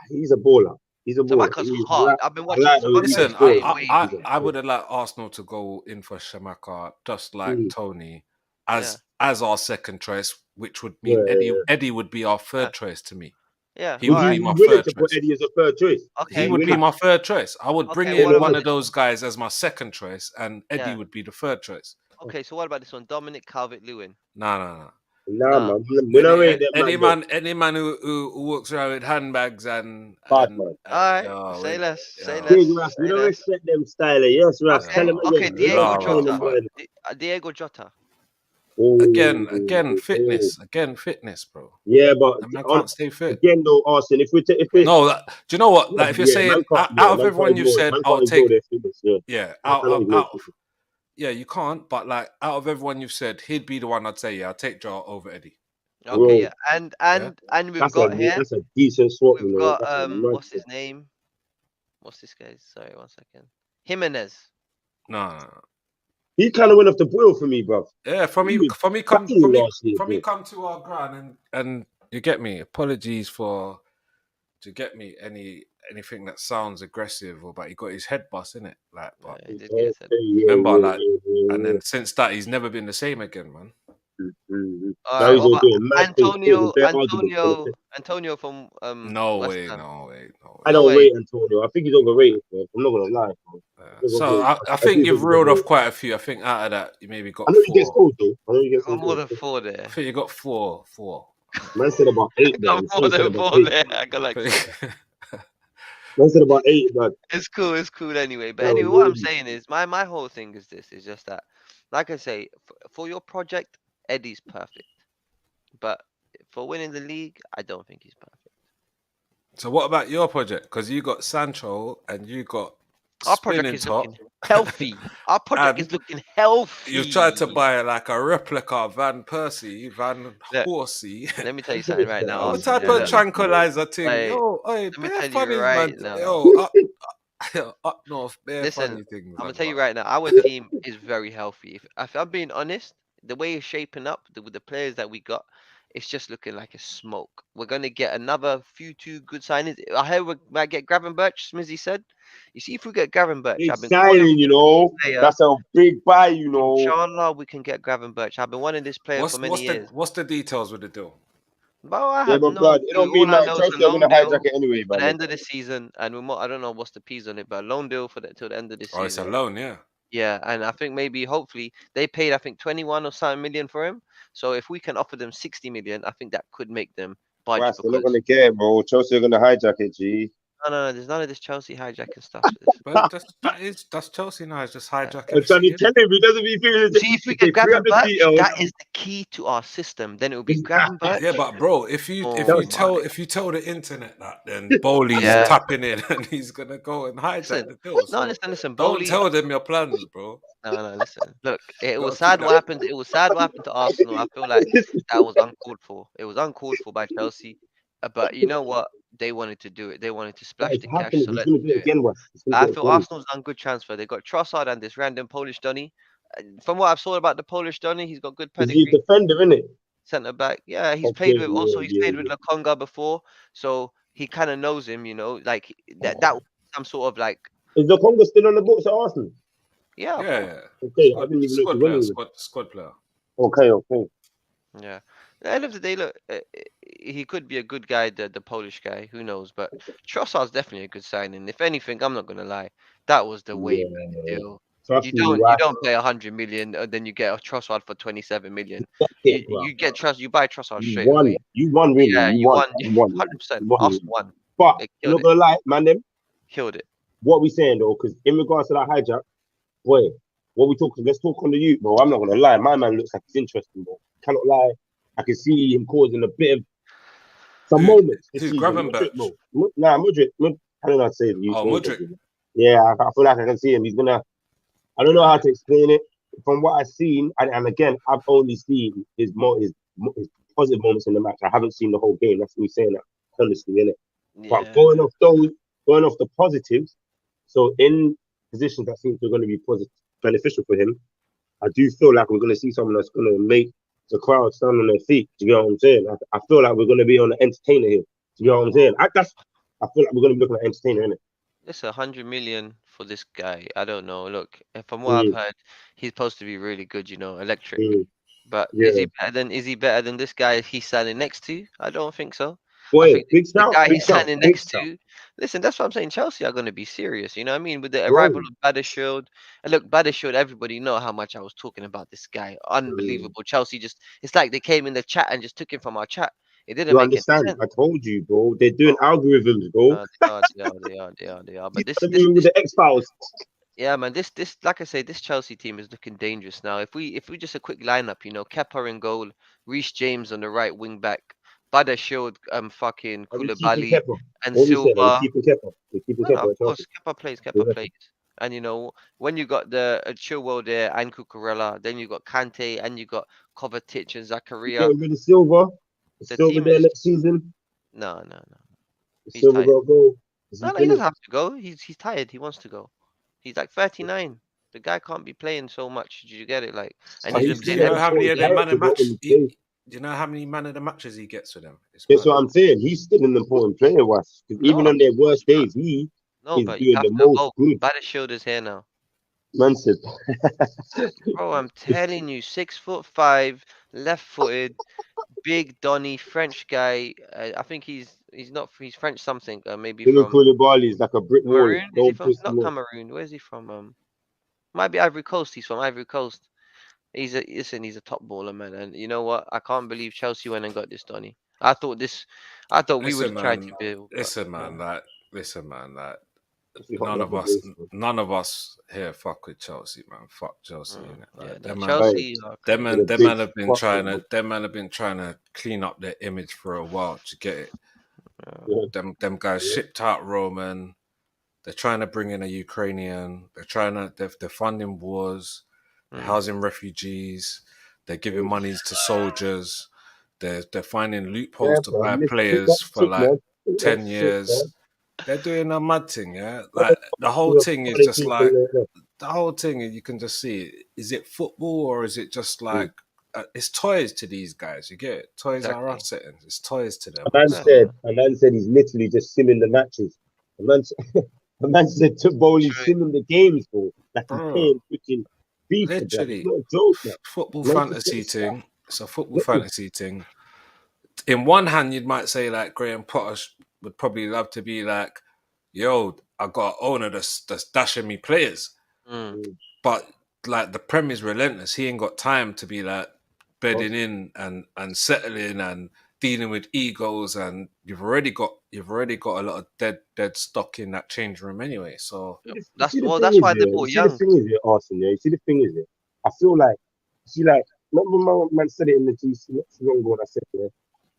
He's a baller. He's a baller. Samaka's I hard. like, I've been I watching like the way Samaka. he He's listen, scores. way, way good. I would have liked Arsenal to go in for Shamaka, just like Mm, Tony, Yeah. as our second choice, which would yeah, mean yeah, yeah. Eddie would be our Yeah. third choice to me. Yeah. He Would All would you right. be my be willing third to put choice. Eddie as a third choice? He Okay. You would be willing? my third choice. I would bring Okay. Say What in no about one more. of this one? those guys as my second choice, and Eddie Yeah. would be the third choice. Okay. So what about this one? Dominic Calvert-Lewin. Nah. Nah, Nah. man. We don't rate that Any man there. man, who walks around with handbags and Bad man. All right. yo, Say less. Say yo, less. Big Ras, we Say don't less. respect them style. Yes, Ras. Tell Okay. him yo, Okay. again. We don't Diego Lara, entertain them, Jota. boy. Diego Jota. again, Oh, oh. fitness, bro. Yeah, but The man on can't stay fit. again though, Austin, if we Okay. No, do you know what? yeah, Like, if you're yeah, saying out of man can't everyone you've ignore it. said, Man I'll can't ignore take, their fitness. Yeah, yeah, man cannot ignore out of, fitness. yeah, you can't. But like, out of everyone you've said, he'd be the one I'd say, yeah, I'll take Joe over Eddie. Okay. Bro, Yeah. And Yeah, and and we've got here. that's a decent swap, you We've know. got That's a nice What's swap. his name? What's this guy's? Sorry, 1 second. Jimenez. no. He kind of went off the boil for me, bro. Yeah, He was banging last year, from me bro. come to our ground and you get me. Apologies for to get me anything that sounds aggressive or but he got his head bust in it. Like, but He did Okay, get said. yeah, remember, yeah, like, yeah, and yeah, then since that he's never been the same again, man. All Now right. he's What all about doing mad things, creating bare arguments for the Antonio? team. Antonio from No West way, Ham. no way, no I way. No don't way. rate Antonio. I think he's overrated, bro. I'm not gonna lie, bro. He's So overrated. I I think do you've think he's reeled off overrated. quite a few. I think out of that you maybe I got know he gets 4. goals though. I know he I gets got some more goals. than four I there. think you got 4. 4. Man said about 8, I got man. more Man said than about four 8. there. I got I like think- 7. Man said about 8, but It's cool. It's cool anyway. But that was anyway, what I'm really saying is my whole thing is this. Is just that, like I say, for your project, Eddie's perfect. But for winning the league, I don't think he's perfect. so what about your project? Because you got Sancho and you got Our project Spinning is Top, looking healthy. Our project is and looking you've tried to healthy. buy like a replica Van Persie, Van Look, Horsey. let me tell you something right now, What Arsenal. type Yeah, of look. tranquilizer thing? Hey, Yo, hey, let me bare tell you funnies, man. right now. Yo, up north, bare Listen, funny things, I'm gonna man. tell you right now, our team is very healthy. If I'm being honest, the way it's shaping up with the players that we got, it's just looking like a smoke. We're gonna get another few two good signings. I heard we might get Gravenberch, Smizzy said. You see, if we get Gravenberch, big I've been calling signing, for you this know. player. That's a big buy, you know. Inshallah, we can get Gravenberch. I've been wanting this player for many years. What's the details with the deal? But I Yeah, have but no blood, it don't clue. mean All I nothing. know is a Chelsea are loan gonna hijack deal it anyway, for the man. end of the season, and I don't know what's the P's on it, but a loan deal for till the end of the Oh, it's a season. loan, yeah. Yeah, and I think maybe hopefully they paid I think 21 or something million for him. So if we can offer them 60 million, I think that could make them budge Ras, they're not because gonna care, bro. Chelsea are gonna hijack it, G. no, there's none of this Chelsea hijacking stuff. This. But that's Chelsea now. It's just Yeah. hijack I'm trying to FC, tell innit? him he doesn't be feeling See, if we if they get free up the Gravenberch, details. that is the key to our system. Then it will be Yeah, Gravenberch. but bro, if you Oh my, tell the internet that, then Bowley's yeah. tapping in and he's gonna go and hijack Listen, the deal. no, So listen. don't Bowley. tell them your plans, bro. No. Listen, look, it was Gotta keep sad what that. happened. It was sad what happened to Arsenal. I feel like that was uncalled for. It was uncalled for by Chelsea. But you know what? They wanted to do it. They wanted to But splash it's the cash, happening. so He's let's gonna do do it it. again, Wes. He's gonna I do it feel again. Arsenal's done good transfer. They got Trossard and this random Polish Donny. From what I've saw about the Polish Donny, he's got good Is he a pedigree. defender, innit? Centre back. Yeah, he's played Okay, with yeah, also he's yeah, played with Lokonga before, so he kind of knows him. You know, like that yeah. was some sort of like Is the Congo still on the books at Arsenal? yeah, of Yeah, course. yeah. Okay, I didn't even know if he Squad went player, anywhere. squad player. Okay, okay. Yeah. At the end of the day, look, he could be a good guy, the Polish guy. Who knows? But Trossard's definitely a good signing. If anything, I'm not gonna lie, that was the way better Yeah. deal. Trust me, You Wes. don't pay 100 million, then you get a Trossard for 27 million. That's it, bro. You buy Trossard You straight won. away. You won, really. Yeah, You you won. won. You won. 100%. You won. Arsenal won. But They I'm killed not it. gonna lie, man. Them Killed it. what we saying though, because in regards to that hijack, boy, what we talking? Let's talk on the youth, bro. I'm not gonna lie. My man looks like he's interesting, bro. Cannot lie. I can see him causing a bit of some Who? moments this Who's season. Mudrik, Gravenberch? bro. Nah, Mudrik. I don't know how to say the youth Oh, name. Mudrik. Yeah, I feel like I can see him. He's gonna. I don't know how to explain it. From what I've seen, and again, I've only seen his positive moments in the match. I haven't seen the whole game. That's me saying that honestly, innit? But Yeah. going off the positives, so in positions that seem to going to be positive, beneficial for him, I do feel like we're going to see someone that's going to make the crowd stand on their feet. Do you get what I'm saying? I feel like we're going to be on the entertainer here. Do you get what I'm saying? I feel like we're going to be looking at entertainer, innit? It's 100 million for this guy. I don't know. Look, from what I've Mm, heard, he's supposed to be really good, electric. mm, But yeah. is he better than this guy he's standing next to? I don't think so. I Boy, think big the shout, guy big he's shout, standing big next shout. to, listen, that's what I'm saying. Chelsea are going to be serious. You know what I mean? With the Bro, arrival of Badershield. And look, Badershield, everybody know how much I was talking about this guy. mm, Unbelievable. Chelsea it's like they came in the chat and just took him from our chat. It didn't you make any understand? sense, I told you, bro. They're doing bro. algorithms, bro. They are. But He's with the X Files. yeah, man. This, like I say, this Chelsea team is looking dangerous now. If we just a quick lineup, Kepa in goal, Reece James on the right wing back, Shield, fucking Are we keeping Koulibaly Kepa? and What we said? Are we Silva. keeping Kepa? We're keeping No, of Kepa at Chelsea. course, Kepa plays, Yeah. Kepa plays. And when you got the Chilwell there and Cucurella, then you got Kante and you got Kovacic and You Zakaria. getting rid of Silver? Is The Silver team there is next season? no. Is He's Silver tired. got to go? Is he No, he doesn't finished? have to go. He's tired. He wants to go. He's like 39. The guy can't be playing so much. Did you get it? Like, and But he's Do been he's do playing you still an know every how many single important of them game. man character, of bro, match? when he plays. Do you know how many man of the matches he gets for them? It's That's mad. what I'm saying. He's still an important player, was because No, even of on their course worst not. days, he No, is but you doing have the to most evolve. good. Battlefield is here now. Man said, Bro, I'm telling you, 6'5", left-footed, big Donny French guy. I think he's not he's French something. Maybe Little from Koulibaly is like a brick wall. Cameroon. Is he Don't from piss not me off. Cameroon? Where is he from? Might be Ivory Coast. He's from Ivory Coast. He's a top baller, man. And you know what? I can't believe Chelsea went and got this Donny. I thought we would Listen, try to man. build, but Listen, man. Listen, man. It's hot None there of for us, this. none of us here fuck with Chelsea, man. Fuck Chelsea, mm, innit? yeah, Like no, them man, Right. Chelsea are them With crazy. man, a them big man have been fuck trying it, to, them man have been trying to clean up their image for a while to get it. Yeah. yeah, Them guys yeah, shipped out Roman. They're trying to bring in a Ukrainian. They're funding wars. They're Mm, housing refugees. They're giving yeah. monies to soldiers. They're finding Yeah, loopholes to buy man. Let's kick that players for shit, like man. Kick that 10 shit, man. years. They're doing a mad thing, yeah? Yeah, Like the whole you're thing is funny just people like there. the whole thing you can just see it. Is it football or is it just Mm. like it's toys to these guys? You get it? Toys are exactly. us settings. It's toys to them. Yeah, So A man said he's literally just simming the matches. A man, a man said to Bowley true. simming the games, bro. Like he's bro, paying freaking FIFA, blood. It's literally not a joke, man. football Man just fantasy getting stacked. thing. It's a football Get me? fantasy thing. In one hand, you might say like Graham Potter would probably love to be like, "Yo, I got an owner that's dashing me players," Mm, Mm. but like the Prem is relentless. He ain't got time to be like bedding Trust in and settling and dealing with egos. And you've already got a lot of dead stock in that change room anyway. So me. You that's see the well. thing That's is, why they yeah. You bought see the Young. thing is, yeah, Arsenal. Yeah. You see the thing is, yeah. I feel like, see, like, remember my man said it in the GC not too long ago when I said, yeah,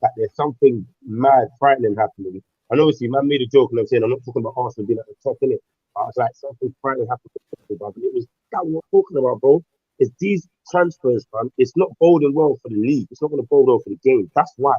that there's something mad, frightening happening. And obviously, man made a joke, and I'm saying I'm not talking about Arsenal being at the top in it. I was like, something frightening happened to football, but it was that what we're talking about, bro. Is these transfers, man? It's not boding well for the league. It's not going to bode well for the game. That's why,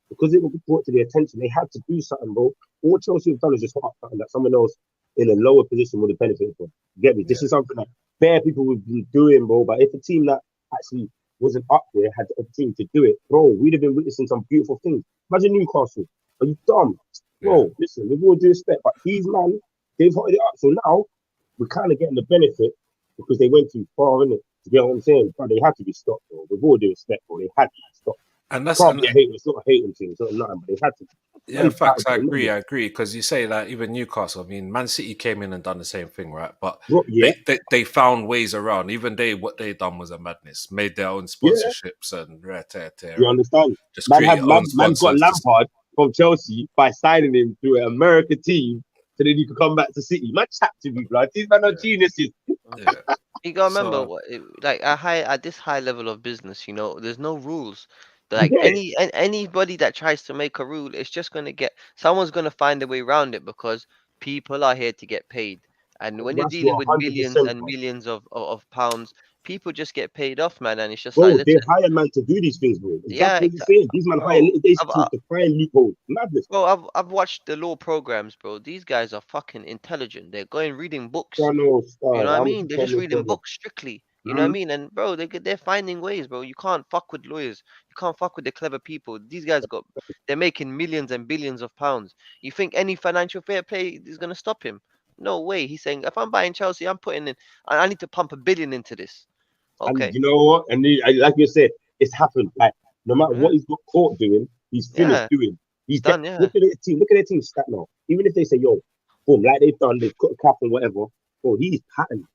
because it was brought to their attention, they had to do something, bro. All Chelsea have done is just put up something that someone else in a lower position would have benefited from. Get me? This yeah, is something that bare people would be doing, bro. But if a team that actually wasn't up there had the opportunity to do it, bro, we'd have been witnessing some beautiful things. Imagine Newcastle. Are you dumb? yeah. Bro, listen, with all due respect, but these man, they've hotted it up. So now we're kind of getting the benefit because they went too far, innit? You get what I'm saying? But they had to be stopped, bro. With all due respect, bro, they had to be stopped. And I that's can't and be a hater. It's not a hating thing. It's not nothing, but they had to. Yeah, Man, facts. I bro, agree. I agree because you say that even Newcastle. I mean, Man City came in and done the same thing, right? But yeah, they found ways around. Even what they done was a madness. Made their own yeah. sponsorships and You understand? just create your own Man got sponsors. Lampard from Chelsea by signing him to an American team so that he could come back to City. Man, chat to me, blood. These men are Yeah, geniuses. yeah. You gotta remember So what like at this high level of business, there's no rules. You Like get it? anybody that tries to make a rule, it's just gonna get someone's gonna find a way around it because people are here to get paid. And when you're That's dealing what with millions 100%, and bro. millions of pounds, people just get paid off, man. And it's just like, Bro, they listen, hire man to do these things, bro. yeah, Exactly what you're saying. These men hire bro. litigation I've, teams to find loopholes. Madness. Bro, I've watched the law programs, bro. These guys are fucking intelligent. They're going reading books. Channel You know style. what I How much mean? you They're tell just me, reading brother? books strictly. You know what I Hmm? mean? And bro, they're finding ways, bro. You can't fuck with lawyers. You can't fuck with the clever people. These guys they're making millions and billions of pounds. You think any financial fair play is gonna stop him? No way. He's saying if I'm buying Chelsea, I'm putting in. I need to pump 1 billion into this. And Okay. you know what? And like you said, it's happened. Like no matter Yeah. what he's got caught doing, he's finished Yeah. doing. It's done. Yeah. Look at their team. Look at their team stat now. Even if they say, "Yo, boom," like they've done, they've cut a cap and whatever. Bro, he's patterned.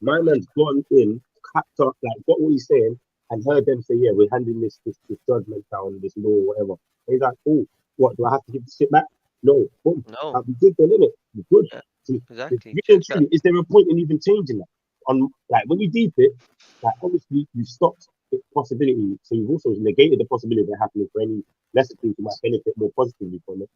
My man's gone in, capped up, like got what he's saying, and heard them say, "Yeah, we're handing this judgment down, this law, whatever." And he's like, "Oh, what do I have to give this shit back?" No, boom. No. We good then, innit? We good. Yeah. So, Exactly. really and Check that. truly, is there a point in even changing that? On like when you deep it, like obviously you stopped the possibility, so you've also negated the possibility of it happening for any lesser teams who might benefit more positively from it,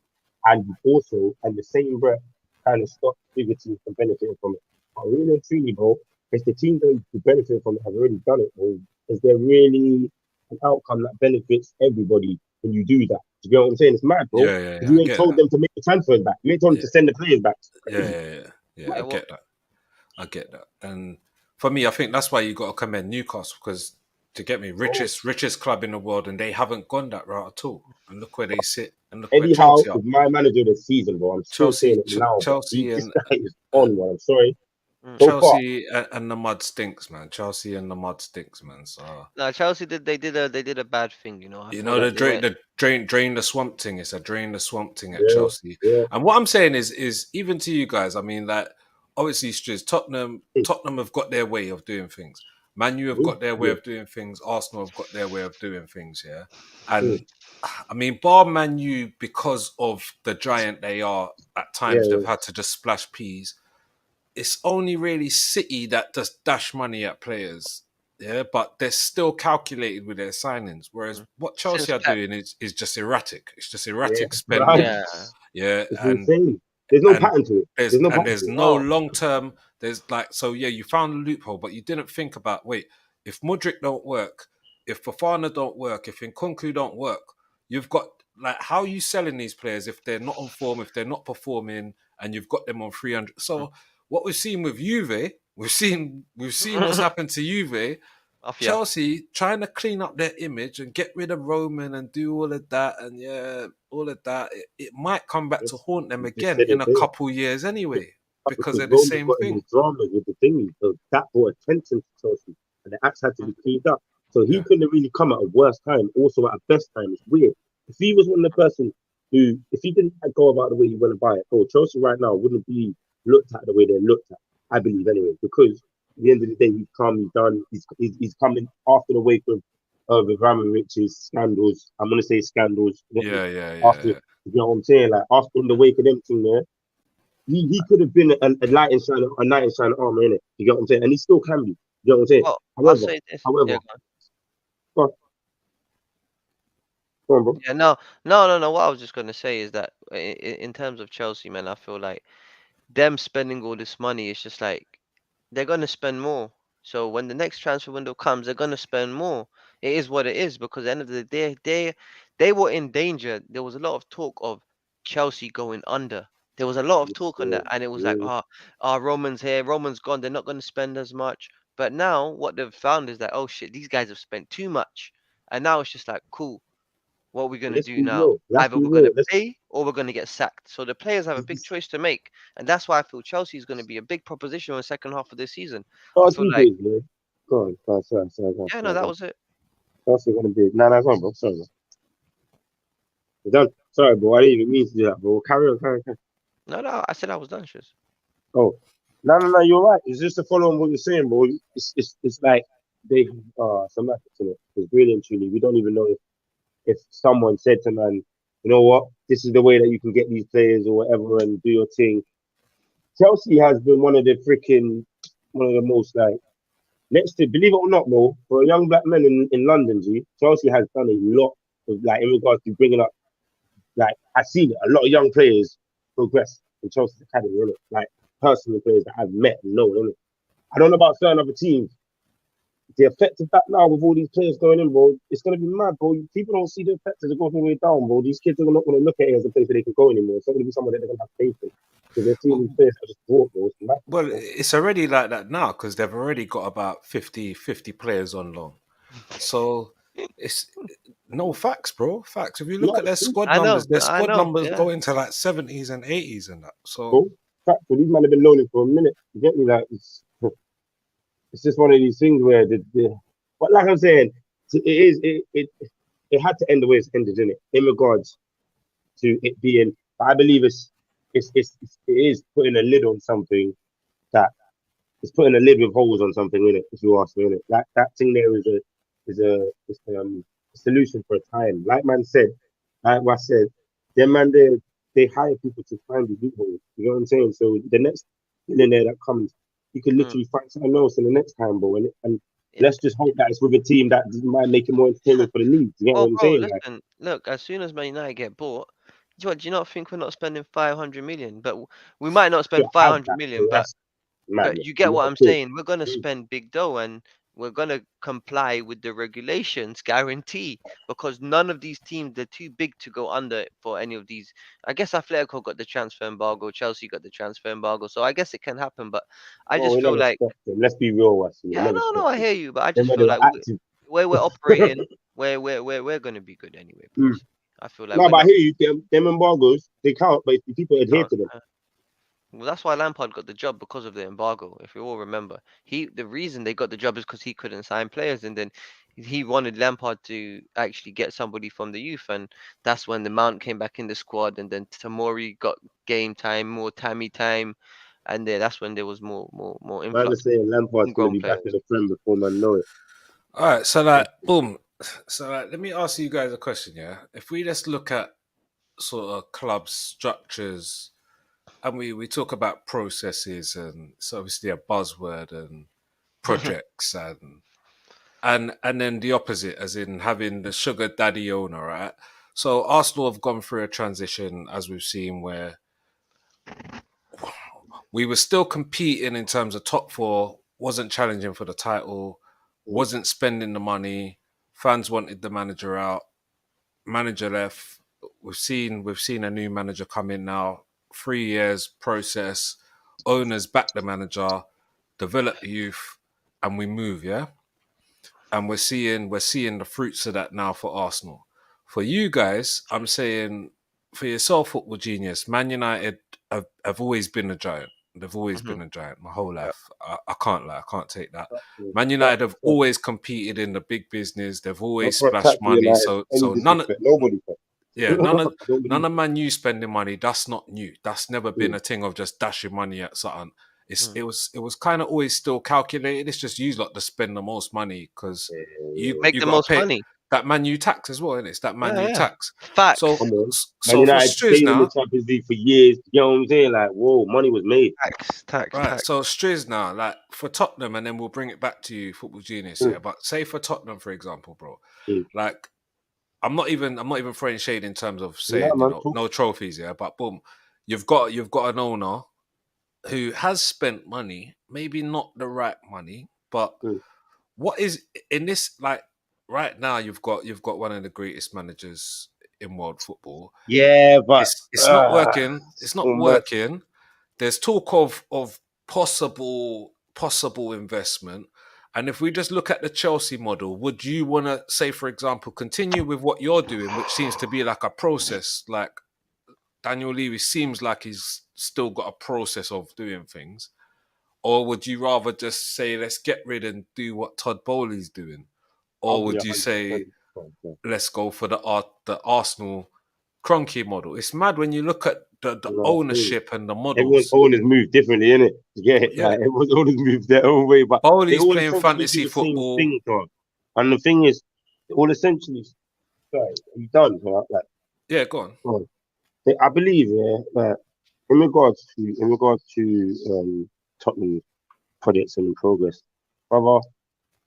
and you've also, at the same breath, kind of stopped bigger teams from benefiting from it. But really and truly, bro, if the teams that who benefit from it have already done it, bro, is there really an outcome that benefits everybody when you do that? Do you get what I'm saying? It's mad, bro. yeah, yeah, Because yeah. I you ain't get told that. them to make the transfers back. You ain't told them Yeah, to send the players back. It's yeah, crazy. yeah, yeah. Yeah, Yeah. I Well. get that. I get that. And for me, I think that's why you got to commend Newcastle because to get me Bro, richest club in the world, and they haven't gone that route at all. And look where they sit, and look where Eddie Howe Chelsea are. is my manager this season, bro. I'm still saying Chelsea, it now, but Chelsea, this and guy is on one. I'm sorry. Mm. so far. Chelsea and the mud stinks, man. Chelsea and the mud stinks, man. So No, Chelsea they did a bad thing. I you feel know like the they went. drain the swamp thing. It's a drain the swamp thing at Yeah, Chelsea. yeah, And what I'm saying is even to you guys, I mean, like obviously, Striz, Tottenham have got their way of doing things. Man U have yeah, got their way yeah, of doing things. Arsenal have got their way of doing things. Yeah, yeah, and I mean, bar Man U because of the giant they are. At times, yeah. they've had to just splash peas. It's only really City that just dash money at players. Yeah, but they're still calculated with their signings. Whereas Mm. what Since Chelsea are Pep. doing is just erratic. It's just Yeah, erratic spending. right. Yeah. Yeah, It's insane. There's no and pattern to it. There's no pattern there's to it. no Oh. long term. There's like so yeah, you found a loophole, but you didn't think about wait if Mudrick don't work, if Fafana don't work, if Nkunku don't work, you've got like how are you selling these players if they're not on form, if they're not performing, and you've got them on 300. Mm. So what we've seen with Juve, we've seen what's happened to Juve. Off ya. Chelsea trying to clean up their image and get rid of Roman and do all of that and yeah, all of that. It might come back to Just, haunt them you just again said in it a there. couple years anyway because Because they're the Roma same got in thing. his dramas with the thingy, so that brought attention to Chelsea, and the acts had to Mm. be cleaned up. So he Yeah, couldn't have really come at a worse time, also at a best time. It's weird. If he was one of the person who, if he didn't go about the way he went about it, oh, Chelsea right now wouldn't be looked at the way they're looked at. I believe anyway, because at the end of the day, he's calm, he's done, he's coming after the wake of Abramovich's scandals. I'm gonna say scandals. You get me? yeah, yeah, After, yeah. you know what I'm saying? Like after the wake of them thing there, he could have been a knight in shining armor, innit? You get what I'm saying? And he still can be. You know what I'm saying? Well, I'll However, say this. however, Yeah. go on, go on, bro. Yeah. No. No. No. No. What I was just gonna say is that in terms of Chelsea, man, I feel like them spending all this money is just like they're gonna spend more. So when the next transfer window comes, they're gonna spend more. It is what it is because at the end of the day, they were in danger. There was a lot of talk of Chelsea going under. There was a lot of talk on Yeah, that, and it was like, yeah. Roman's here, Roman's gone. They're not gonna spend as much. But now what they've found is that oh shit, these guys have spent too much, and now it's just like cool. What are we But gonna let's do be now? real. Let's Either be we're gonna real. Let's. pay or we're gonna get sacked. So the players have a big choice to make, and that's why I feel Chelsea is gonna be a big proposition in the second half of this season. I I'll feel keep like, it, man. Go on, sorry, go on, yeah, no, sorry, that go on. was it. That's gonna be. Nah, that's on, bro. Sorry, bro. You're done. Sorry, bro. I didn't even mean to do that, bro. Carry on, carry on, carry on. No, no, I said I was done, shiz. Oh, no, no, no. You're right. It's just to follow on what you're saying, bro. It's like they some ethics in it. Because really and truly, we don't even know if someone said to man, you know what, this is the way that you can get these players or whatever and do your thing. Chelsea has been one of the most like next to believe it or not, bro, for a young black man in London, G, Chelsea has done a lot of like in regards to bringing up like I've seen it, a lot of young players progress in Chelsea's academy, innit? Like personal players that I've met and known, innit? I don't know about certain other teams, the effect of that now with all these players going in, bro, it's gonna be mad, bro. People don't see the effect as it goes all the way down, bro. These kids are not gonna look at it as a place where they can go anymore. It's not gonna be somewhere that they're gonna have faith in. Because they're seeing these Well, players that just brought, bro. It's mad, well, bro. it's already like that now because they've already got about 50 players on loan. So it's no facts, bro. Facts. If you look No, at it's true, their I squad know, numbers yeah. go into like 70s and 80s and that. So bro. Fact, these men have been loaning for a minute. You get me? Like it's just one of these things where but like I'm saying, it had to end the way it's ended, didn't it? In regards to it being, I believe it is putting a lid on something that it's putting a lid with holes on something in it. If you ask me, in it, that thing there is a solution for a time. Like man said, like I said, them man they hire people to find the loopholes. You know what I'm saying? So the next billionaire that comes, you can Mm, literally find something else in the next time, bro. And yeah. let's just hope that it's with a team that might make it more entertaining for the league. You get what Well, I'm bro, saying? Like, listen, look, as soon as Man United get bought, do you not think we're not spending 500 million? But we might not to spend have 500 that, million, bro, but that's madness. you get You what know, I'm cool. saying. We're gonna spend big dough and we're gonna comply with the regulations, guarantee, because none of these teams they're too big to go under for any of these. I guess Atletico got the transfer embargo, Chelsea got the transfer embargo, so I guess it can happen. But I Well, just we feel never like, stopped them. Let's be real, Wesley. We yeah, never no, no, stopped I them. hear you, but I Then just when feel they were like active. where we're operating, we're gonna be good anyway. Mm. Personally, I feel like No, we're but I not. hear you. Them embargoes, they count, but if people adhere Can't, to them. Well, that's why Lampard got the job because of the embargo. If you all remember, the reason they got the job is because he couldn't sign players, and then he wanted Lampard to actually get somebody from the youth, and that's when the Mount came back in the squad, and then Tamori got game time, more Tammy time, and then that's when there was more Man influx is saying of Lampard's gonna homegrown be back in players. the Prem before man know it. All right, so like, boom. So like, let me ask you guys a question. Yeah, if we just look at sort of club structures, and we talk about processes, and it's obviously a buzzword, and projects, and then the opposite, as in having the sugar daddy owner, right? So Arsenal have gone through a transition, as we've seen, where we were still competing in terms of top four, wasn't challenging for the title, wasn't spending the money. Fans wanted the manager out. Manager left. We've seen a new manager come in now. 3 years process. Owners back the manager, develop the youth, and we move. Yeah, and we're seeing the fruits of that now for Arsenal. For you guys, I'm saying for yourself, football genius, Man United have always been a giant. They've always Hmm. been a giant my whole life. I can't lie, I can't take that. Man But, United have always competed in the big business. They've not always for splashed attack money. United. So Any none of disrespect, nobody can. yeah, none of I don't none believe of Man U spending money. That's not new. That's never been it. a thing of just dashing money at something. It's Hmm. it was kind of always still calculated. It's just you lot to spend the most money because you Make you the got to most pay money. that Man U tax as well, and it's that Man Yeah, U yeah. tax. So Facts, Come on. Man so for United Striz stayed in the now, Champions League for years. You know what I'm saying? Like, whoa, money was made. right? tax. So Striz now, like for Tottenham, and then we'll bring it back to you, football genius. Mm, Yeah, but say for Tottenham, for example, bro, mm. like I'm not even throwing shade in terms of Nah, saying man, talk. no trophies, yeah. But boom, you've got an owner who has spent money, maybe not the right money, but Mm. what is in this like right now? You've got one of the greatest managers in world football. Yeah, but It's not working. It's so not much. working. There's talk of possible investment. And if we just look at the Chelsea model, would you want to say, for example, continue with what you're doing, which seems to be like a process? Like Daniel Levy seems like he's still got a process of doing things, or would you rather just say, let's get rid and do what Todd Bowley's doing, I'll or be would you say, 100%. You let's go for the Arsenal Cronky model? It's mad when you look at the know what I'm saying? ownership and the Everyone's models. owners move differently, innit? You get it? Yeah, Like, everyone's owners move their own way, but they Bowley's all playing essentially do fantasy the same football. thing, dog. And the thing is, they all essentially, like, you done, huh? Like, Yeah, go on. oh, I believe, yeah, that in regards to Tottenham projects and progress, brother.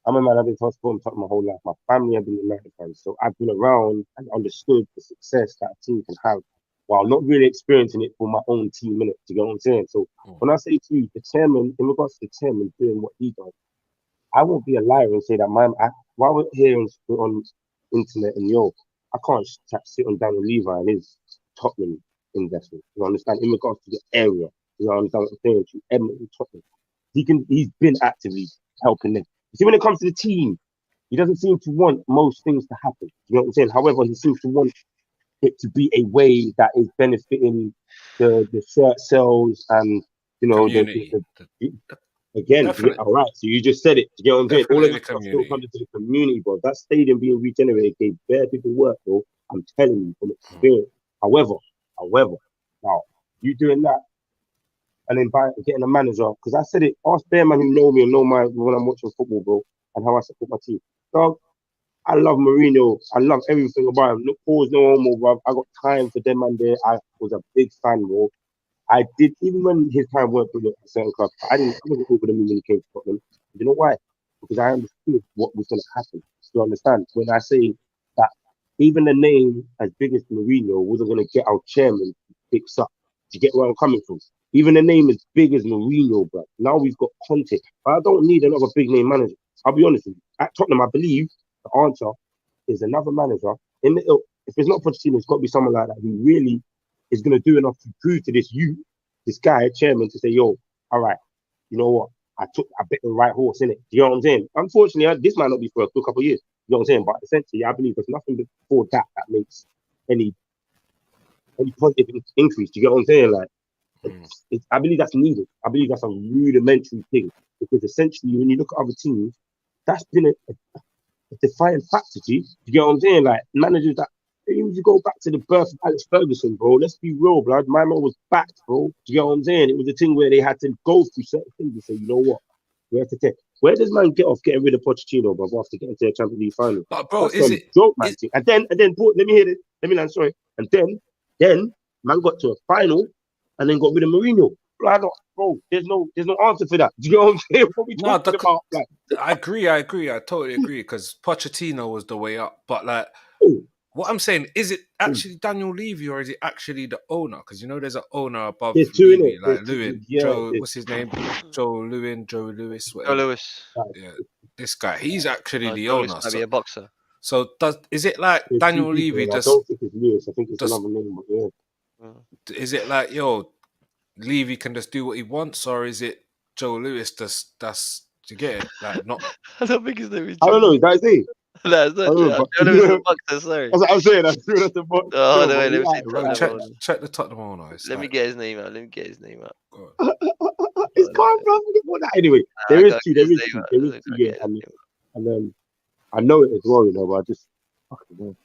I'm a man. I've been supporting Tottenham my whole life. My family have been United fans, so I've been around and understood the success that a team can have, while not really experiencing it for my own team. Minute, do you get what I'm saying? So Mm. when I say to you, the chairman, in regards to the chairman doing what he does, I won't be a liar and say that while we're here on internet and I can't sit on Daniel Levi and his Tottenham investment. You understand? In regards to the area, you understand what I'm saying? To Edmonton, Tottenham, he's been actively helping them. You see, when it comes to the team, he doesn't seem to want most things to happen. You know what I'm saying? However, he seems to want it to be a way that is benefiting the shirt sales and Community, the again. definitely, All right, so you just said it. You know what I'm saying? All of definitely the that stuff still community. comes into the community, bro. That stadium being regenerated gave bare people work, bro. I'm telling you from Mm. experience. However, now you doing that and then getting a manager, because I said it. Ask bare man who know me and know my when I'm watching football, bro, and how I support my team. Dog, I love Mourinho. I love everything about him. No pause, no homo, bro. I got time for them and there. I was a big fan, bro. I did, even when his time weren't brilliant at certain clubs, I wasn't over them when he came to Scotland. You know why? Because I understood what was going to happen. You understand? When I say that even a name as big as Mourinho wasn't going to get our chairman fixed up. Do you get where I'm coming from? Even a name as big as Mourinho, bro. Now we've got Conte. But I don't need another big name manager. I'll be honest with you. At Tottenham, I believe the answer is another manager in the ilk. If it's not Pochettino, it's got to be someone like that who really is going to do enough to prove to this guy, chairman, to say, yo, all right, you know what? I bet the right horse in it. You know what I'm saying? Unfortunately, this might not be for a good couple of years. You know what I'm saying? But essentially, I believe there's nothing before that makes any positive increase. Do you get what I'm saying? Like, I believe that's needed. I believe that's a rudimentary thing because essentially, when you look at other teams, that's been a defining factor. G, you get what I'm saying? Like managers that. Even if you go back to the birth of Alex Ferguson, bro, let's be real, blood. My man was backed, bro. Do you get what I'm saying? It was a thing where they had to go through certain things and say, you know what? We have to take. Where does man get off getting rid of Pochettino, bro, after getting to the Champions League final? But bro, That's some joke, man. And then, bro, let me hear this. Let me land, sorry. And then, man got to a final and then got rid of Mourinho. Bro, there's no answer for that. Do you know what I'm saying? What we talking about? Like, I agree. I totally agree because Pochettino was the way up. But like, what I'm saying, is it actually Daniel Levy or is it actually the owner? Because you know there's an owner above Levy, like Lewin. What's his name? Joe Lewis. Joe Lewis. Yeah, this guy. He's actually the Joe owner. Lewis might be a boxer. So is it like Daniel Levy? I don't think it's Lewis. I think it's another name. But yeah. Is it like Levy can just do what he wants, or is it Joe Lewis that's to get it? Like not. I don't think his name is. I don't know. That's it. No, it's not Joe. Joe Lewis is a boxer. Sorry. That's what I'm saying. That's true. That's the boxer. Oh no, let me see. Check the Tottenham owner. Let me get his name out. It's calm, bro. Anyway, there is two. Yeah, and I know it as well, you know, but I just fucking.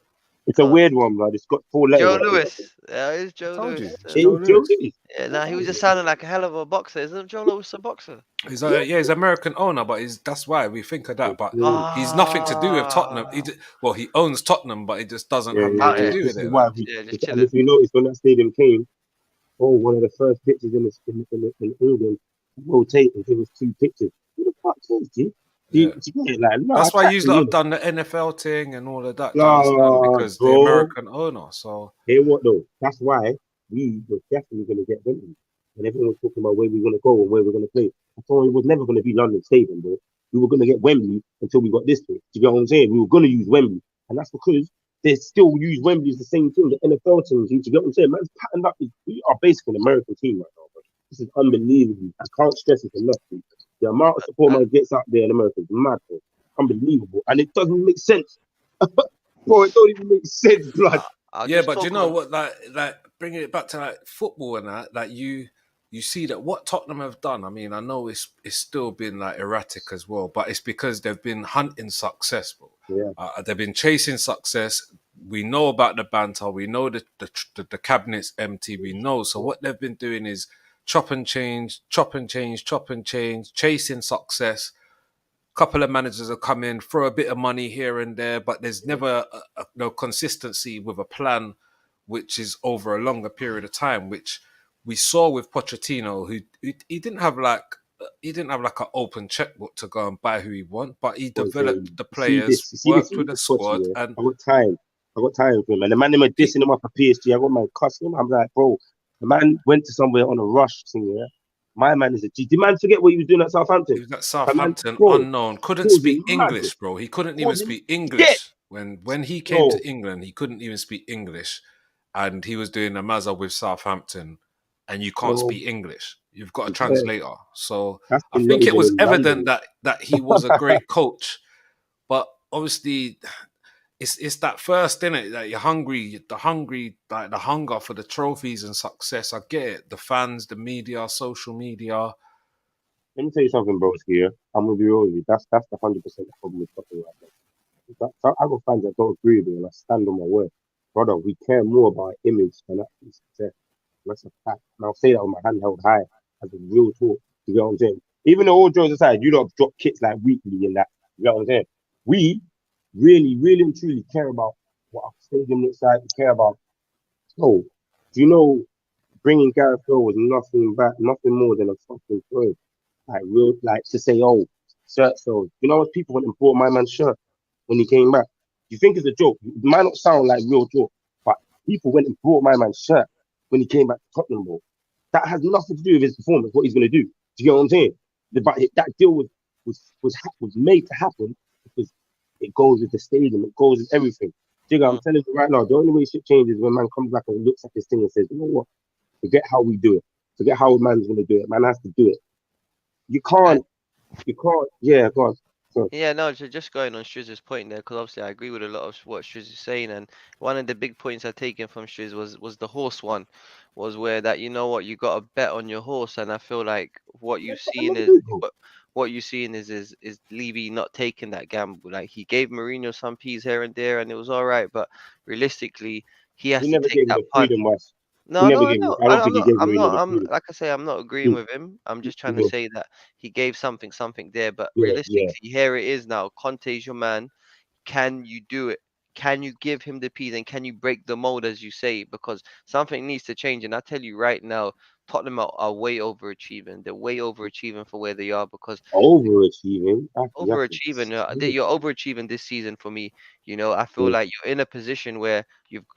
It's a weird one, man. It's got 4 letters. Joe Lewis. Yeah, it's Joe Lewis. Joe Lewis. Yeah, he was just sounding like a hell of a boxer. Isn't Joe Lewis a boxer? He's he's American owner, but that's why we think of that. But he's nothing to do with Tottenham. He owns Tottenham, but he just doesn't have nothing to do with it. And if you notice, when that stadium came, one of the first pictures in England rotate and give us 2 pictures. Who the fuck cares, G? That's why you have done the NFL thing and all of that because the American owner. So hear what though? That's why we were definitely going to get Wembley, and everyone was talking about where we were going to go and where we're going to play. I thought it was never going to be London Stadium, bro. We were going to get Wembley until we got this thing. Do you get what I'm saying? We were going to use Wembley, and that's because they still use Wembley as the same thing. The NFL teams, do you get what I'm saying? Man's patterned up. We are basically an American team right now, bro. This is unbelievable. I can't stress it enough, dude. The amount of support man gets out there in America is mad, bro. Unbelievable. And it doesn't make sense. Bro, it don't even make sense, blood. Yeah, but you know what, like bringing it back to like football and that, like you see that what Tottenham have done, I mean, I know it's still been like erratic as well, but it's because they've been hunting success, bro. Yeah. They've been chasing success. We know about the banter. We know that the cabinet's empty. We know. So what they've been doing is chop and change, chasing success. Couple of managers have come in, throw a bit of money here and there, but there's never no consistency with a plan, which is over a longer period of time. Which we saw with Pochettino, who he didn't have like an open checkbook to go and buy who he want, but he developed the players, worked with the squad, and I got time for him. And the man were dissing him up at PSG. I got my cussing him. I'm like, bro. The man went to somewhere on a rush thing, yeah. My man is a G. Did man forget what he was doing at Southampton? He was at Southampton, unknown. Couldn't speak English, bro. He couldn't even speak English. When he came to England, he couldn't even speak English. And he was doing a mazza with Southampton, and you can't speak English. You've got a translator. So I think it was evident that he was a great coach. But obviously... It's that first, innit? That you're hungry, like the hunger for the trophies and success. I get it. The fans, the media, social media. Let me tell you something, broski. I'm gonna be real with you. That's the 100% problem with Tottenham right now. I got fans that don't agree with me, and I stand on my word, brother. We care more about image than actually success. That's a fact. And I'll say that with my hand held high as a real talk. You get what I'm saying? Even though all jokes aside, you don't drop kits like weekly and that. You get what I'm saying? We really, really and truly care about what our stadium looks like. We care about. So, do you know, bringing Gareth Bale was nothing more than a fucking throw. Like to say, shirt sales. You know what? People went and bought my man's shirt when he came back. You think it's a joke? It might not sound like real joke, but people went and bought my man's shirt when he came back to Tottenham. Bro. That has nothing to do with his performance. What he's going to do? Do you get what I'm saying? But that deal was made to happen because. It goes with the stadium. It goes with everything. Jigga, I'm telling you right now, the only way shit changes when man comes back and looks at this thing and says, you know what? Forget how we do it. Forget how a man's going to do it. Man has to do it. You can't. Yeah, go on. Yeah, no, just going on Strizz's point there, because obviously I agree with a lot of what Strizz is saying, and one of the big points I've taken from Strizz was the horse one, was where that you know what you got to bet on your horse, and I feel like what you've I'm seen not is people. what you've seen is Levy not taking that gamble. Like he gave Mourinho some peas here and there, and it was all right, but realistically, he has He to never take gave him that the punt. freedom, was. He No, never no, gave him. no. I don't think he gave Mourinho the I'm freedom. like I say, I'm not agreeing Mm, with him. I'm just trying to mm, say that he gave something there, but yeah, yeah. realistically, here it is now. Conte's your man. Can you do it? Can you give him the peas and can you break the mold as you say? Because something needs to change. And I tell you right now, Tottenham are way overachieving. They're way overachieving for where they are because Overachieving. overachieving. You're overachieving this season for me. You know, I feel Mm. like you're in a position where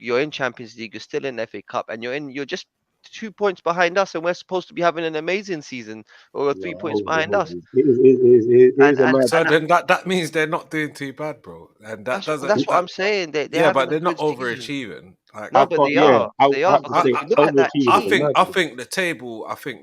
you're in Champions League, you're still in FA Cup, and you're just 2 points behind us, and we're supposed to be having an amazing season, or No, 3 points behind us. it And is a and mad. So and then that means they're not doing too bad, bro. And that doesn't that's what that I'm saying. They're yeah, but having a they're not good season. overachieving. Like I No, but can't. they Yeah, are. They I are have to because say I, if you look at that overachieving is a team, mad I thing. think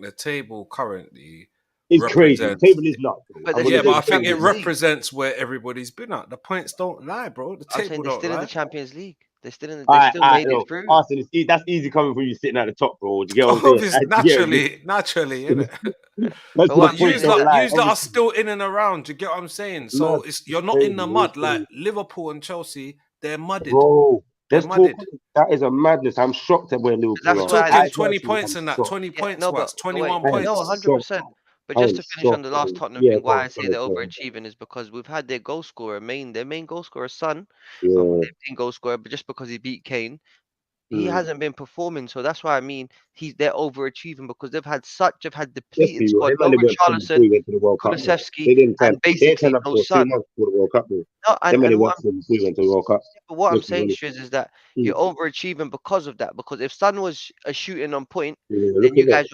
the table currently It's crazy. The represents table is nuts, bro. but I'm they're gonna yeah, still say but in I the the think table it is Champions nuts. League. represents where everybody's been at. The points don't lie, bro. The I'm saying table they're don't still in the lie. Champions League. They've still Yo, made it through. Arsenal, that's easy coming from you sitting at the top, bro. Do you get what I'm saying? Obviously, Yeah, naturally, innit? that's But the what But I'm point. saying yous is Don't lot, that lie. yous lot are Obviously, still in and around. Do you get what I'm saying? it's mad. So It's you're not in crazy. the It's mud like crazy. Liverpool and Chelsea. They're mudded. Bro, They're let's talk. mudded. That is a madness. I'm shocked at where Liverpool that's are. why I I Talking listen. 20 personally points am and that shocked. 20 Yeah, points no, was but wait, 21 I am no, points. 100%. shocked. But I just am to finish on shocked, the last bro. Tottenham Yeah, thing, go why I say on, they're go on. overachieving is because we've had their goal scorer, their main goal scorer, son, Yeah. their main goal scorer, but just because he beat Kane, he Mm. hasn't been performing. So that's why I mean they're overachieving because they've had Let's depleted be real. squad. Them No man, they went from before Richarlison, we went to the World Cup, bro. Kulusevski, and They didn't basically turn up no for 2 Son. months before the World Cup, bro. No, Them man, they and went what from before we went to the World Cup. but what I'm Let's be saying, honest. Shiz, is that Mm. you're overachieving because of that. Because if Sun was a shooting on point, Yeah, then look at that.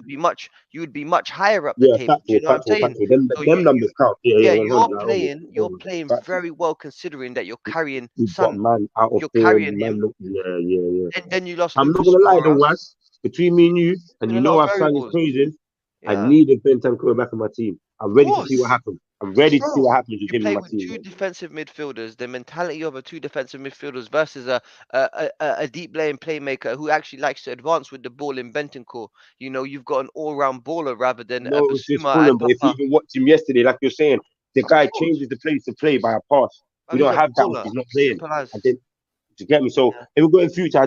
you would be much higher up the Yeah, table. Do factual, you know what I'm factual, saying? factual. So Them numbers count. Yeah, yeah, yeah, 100. Like, you're playing Factual. very well considering that you're carrying We've got Sun. man out of You're carrying form, man. him, Look, yeah, yeah, yeah. and then you lost I'm not Lucas gonna lie though, Moura. was between me and you, and Been you a lot know of I've sang his variables. praises. I Yeah, needed Bentham coming back in my team. I'm of ready to see what course. happens. I'm ready to see Bro, what happens with you him in play my with team, two bro. defensive midfielders, the mentality of a two defensive midfielders versus a deep laying playmaker who actually likes to advance with the ball in Bentancur. You know, you've got an all-round baller rather than a No, it was just Basuma Fulham, and but if you Papa. even watch him yesterday, like you're saying, the Of guy course. changes the place to play by a pass. We He's don't a have that when baller. he's not playing. Simple as. And then to get me. So Yeah. if we go in future,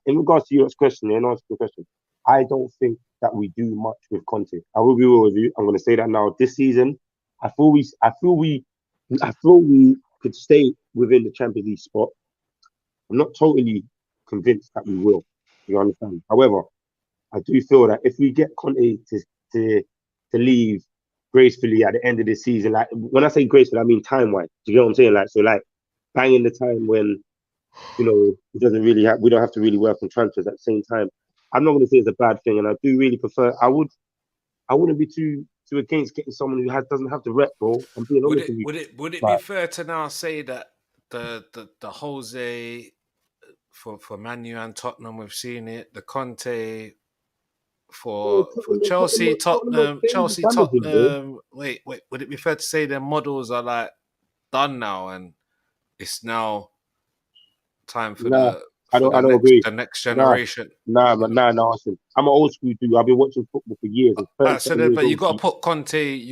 in regards to your question, and answer your question, I don't think that we do much with Conte. I will be real with you. I'm going to say that now. This season, I feel we, I feel we, I feel we could stay within the Champions League spot. I'm not totally convinced that we will. You understand? However, I do feel that if we get Conte to to leave gracefully at the end of the season, like when I say gracefully, I mean time wise. Do you get what I'm saying? Like so, like banging the time when it doesn't really have, we don't have to really work on transfers at the same time. I'm not going to say it's a bad thing, and I do really prefer. I wouldn't be too against getting someone who doesn't have to rep, bro. I'm being Would honest it with you. would it would it be But fair to now say that the Jose for Manu and Tottenham we've seen it, the Conte bro, for Chelsea, Tottenham are dangerous Chelsea, damaging, bro. Tottenham. Wait. Would it be fair to say their models are like done now, and it's now time Nah, for I don't agree. the next Nah, generation? nah. Listen, I'm an old school dude. I've been watching football for years. I'm So 37 then, years but old. G. you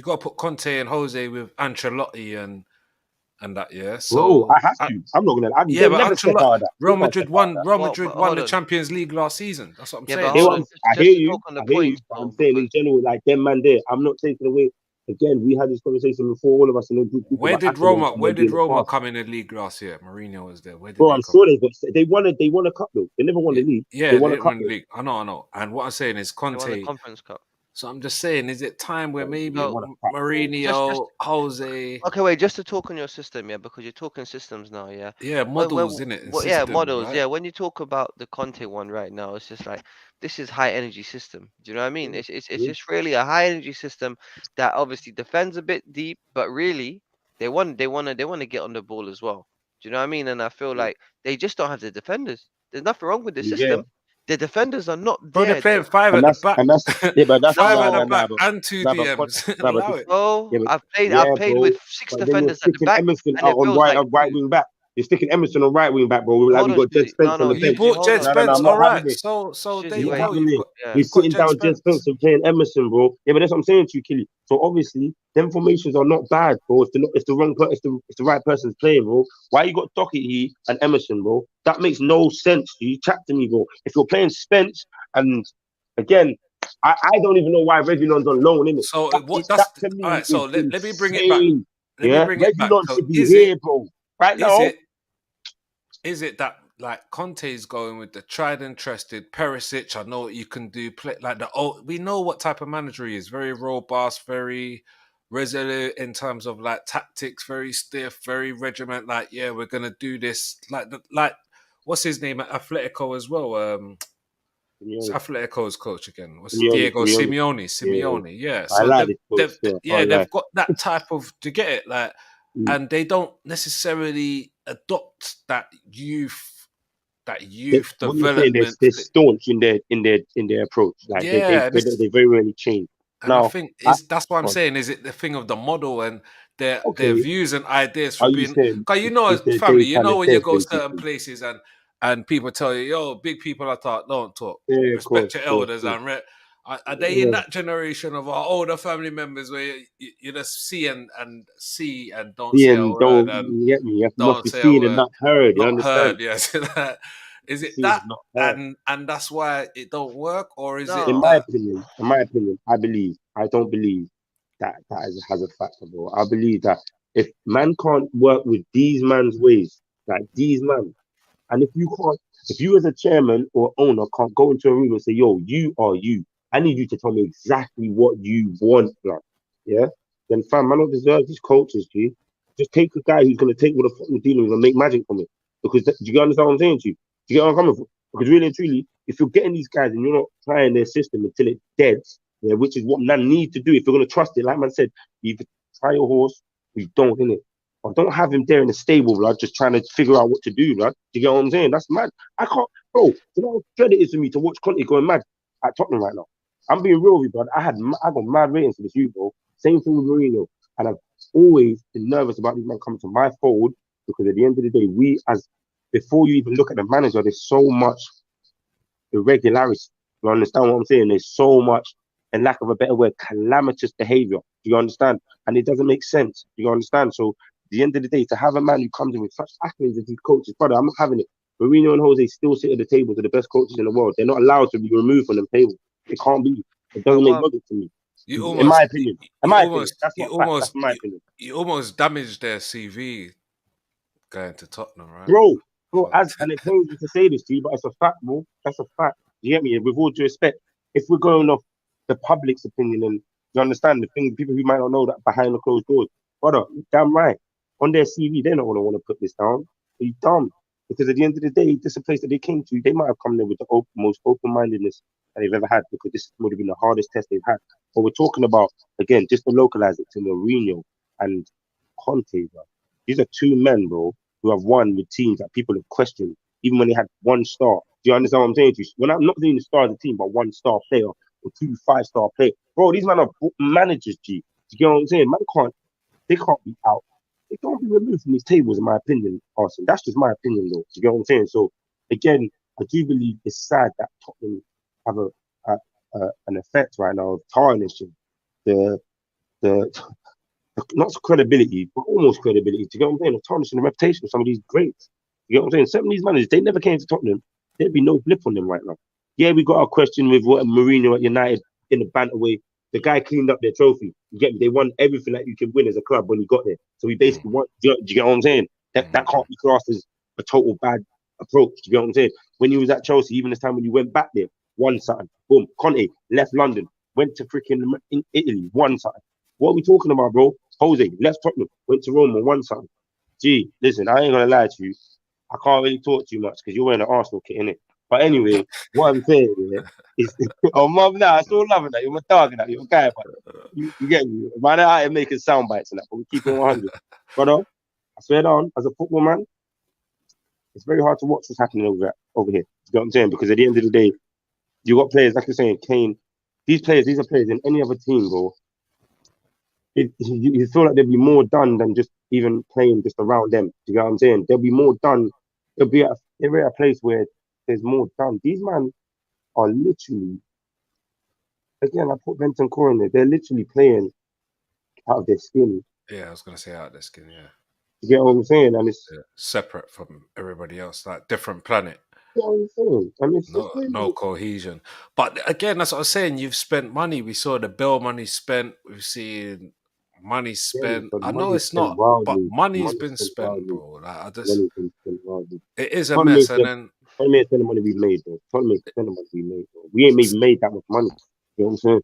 got to put Conte and Jose with Ancelotti and that. Yeah. Bro, So I have to. I'm not gonna. yeah, They'll but never step Ancelotti, out of that. They can't step out of that. Real Well, Madrid but won hold the on. Champions League last season. That's what I'm Yeah, but saying. hold on. So I Just hear to talk you. on the I hear you. points But I'm though, saying because in general, like them man there. I'm not taking away. Again, we had this conversation before, all of us in a group about accolades and Where them did being the Roma past. come in the league last year? Mourinho was there. Where did Bro, they I'm come? sure they won a cup though. They never won Yeah, the league. They yeah, won they a didn't cup win the though. league. I know. And what I'm saying is they won the Conte. Conference Cup. So I'm just saying, is it time where They maybe So won a cup. just Mourinho, Jose, okay, wait, just to talk on your system, yeah, because you're talking systems now, yeah. yeah, models in it and Yeah, systems, models, right? yeah. When you talk about the Conte one right now, it's just like this is high energy system. Do you know what I mean? It's Yeah. just really a high energy system that obviously defends a bit deep, but really they want to get on the ball as well. Do you know what I mean? And I feel like they just don't have the defenders. There's nothing wrong with the Yeah. system. The defenders are not Bro, they're there. playing five And at the back, that's yeah, but that's five at No, the back, but and two nah, but DMs. but Allow this it. yeah, bro, but I've yeah, played with bro. six But then you're defenders at the sticking back, Emerson and out it on feels like right two. wing back. You're sticking Emerson on right wing back, bro. Like Hold we on, got Jed Shizzy. No, Spence on no, the You bench. Shizzy. bought Hold Jed on. No, Spence, I'm all not right. having it. So there Shizzy, you Not wait. go. having You've it. got Yeah. We're you've got sitting Jed down Jed Spence. Spencer playing Emerson, bro. Yeah, but that's what I'm saying to you, Killy. So obviously, them formations are not bad, bro. If the wrong if the right person's playing, bro. Why you got Doherty and Emerson, bro? That makes no sense. You chat to me, bro. If you're playing Spence and again, I don't even know why Reguilon's on loan, innit? So what? That That's to all me right. So is let me bring it back. insane. Let me Yeah, bring it back. Reguilon So should be here, bro. Right is now, it is it that like Conte's going with the tried and trusted Perisic? I know what you can do. Play like the old. We know what type of manager he is. Very robust, very resolute in terms of like tactics. Very stiff, very regiment. Like yeah, we're gonna do this. Like what's his name at Atletico as well? It's Simeone, Atletico's coach again. What's Simeone, Diego Simeone. Simeone? Yeah, Simeone, yeah. I So like this coach still. I can't lie. they've got that type of to get it like, Mm. and they don't necessarily adopt that They, youth what you're saying, development. they're staunch in their approach. Like Yeah, and they very rarely change. I Now, think I, is that's what I'm oh, saying. Is it the thing of the model and their okay, views and ideas for are you being? saying Cause you know, as it's their family, data you and know the when you test go certain basically? places and people tell you, "Yo, big people are talk, don't talk. Yeah, of Respect course, your of course, elders." of course. And are they in Yeah. that generation of our older family members where you just see and don't say a Seeing, word don't and you get me? You must don't be say a seen and word, not heard. You not understand? heard? Yes, is it Seen that and not heard. and that's why it don't work, or is it No. In my opinion, I don't believe has a factor, bro. I believe that if man can't work with these man's ways, like these man, and if you as a chairman or owner can't go into a room and say, yo, you are you, I need you to tell me exactly what you want, like, yeah, then fam, man don't deserve these coaches, G. Just take a guy who's gonna take what the fuck we're dealing with and make magic from it. Because do you understand what I'm saying to you? Do you get what I'm coming from? Because really and truly, if you're getting these guys and you're not trying their system until it's dead, yeah, which is what man need to do if you're gonna trust it, like man said, you either try your horse, or you don't, innit? I don't have him there in the stable, blood, just trying to figure out what to do, blood. Do you get what I'm saying? That's mad. I can't, bro. You know how dread it is for me to watch Conte going mad at Tottenham right now. I'm being real with you, blood. I got mad ratings for this youth, bro. Same thing with Mourinho, and I've always been nervous about these men coming to my fold because at the end of the day, we as before you even look at the manager, there's so much irregularity. You understand what I'm saying? There's so much, and lack of a better word, calamitous behavior. Do you understand? And it doesn't make sense. Do you understand? So, at the end of the day, to have a man who comes in with such accolades as these coaches, brother, I'm not having it. Mourinho and Jose still sit at the tables of the best coaches in the world. They're not allowed to be removed from them tables. It can't be. It But doesn't make what? logic to me. you In my almost opinion. In you my opinion. almost That's you not fact. That's almost my opinion. you almost damaged their CV going to Tottenham, right? Bro, bro, But as and it pains me to say this to you, but it's a fact, bro. That's a fact. You get me? With all due respect, if we're going off the public's opinion and you understand the thing, people who might not know that behind the closed doors, brother, you're damn right. On their CV, they're not gonna want to put this down. Are you dumb? Because at the end of the day, this is a place that they came to. They might have come there with the most open-mindedness that they've ever had because this would have been the hardest test they've had. But we're talking about again, just to localize it to Mourinho and Conte, bro. These are two men, bro, who have won with teams that people have questioned, even when they had one star. Do you understand what I'm saying to you? When I'm not saying the star of the team, but one star player or two five-star player. Bro, these men are managers, G. Do you get what I'm saying? They can't be out. They can't be removed from these tables, in my opinion, Arsenal. That's just my opinion, though. Do you get what I'm saying? So, again, I do believe it's sad that Tottenham have an effect right now of tarnishing the the not credibility, but almost credibility. Do you get what I'm saying? Of tarnishing the reputation of some of these greats. You get what I'm saying? Some of these managers, they never came to Tottenham. There'd be no blip on them right now. Yeah, we got our question with what Mourinho at United in the banter way. The guy cleaned up their trophy. You get me? They won everything that you can win as a club when you got there. So we mm, basically won. Do you get what I'm saying? That mm, can't be classed as a total bad approach. Do you get what I'm saying? When you was at Chelsea, even this time when you went back there, won something. Boom. Conte left London, went to freaking in Italy, won something. What are we talking about, bro? Jose left Tottenham, went to Rome and won something. Gee, listen, I ain't gonna lie to you. I can't really talk too much because you're wearing an Arsenal kit, innit? But anyway, what I'm saying here is, oh, mum, nah, I still loving that. You're my dog and that. You're a guy, but you get me. Man, I ain't making sound bites and that, but we keep it 100. Brother, I swear down, as a football man, it's very hard to watch what's happening over here. You get what I'm saying? Because at the end of the day, you got players, like you're saying, Kane. These are players in any other team, bro. You feel like there'd be more done than just even playing just around them. Do you get what I'm saying? There'll be more done. They'll be at a place where there's more done. These men are literally, again, I put Benton Core in there. They're literally playing out of their skin. Yeah, I was gonna say out their skin. Yeah, You get what I'm saying? And it's, yeah. Separate from everybody else, like different planet. you know what I'm saying? And it's just No really, cohesion. But again, that's what I was saying. You've spent money. We saw the Bell money spent. We've seen money yeah, spent. so the I know money's it's spent not, but wildly. money's Money's been spent spent, wildly. bro. Like I just, Money's been spent wildly. it is a Tottenham mess. ain't And spent, then Tottenham ain't spent the money we've made, though. Tottenham ain't spent the money we made, though. We ain't even made that much money. You know what I'm saying?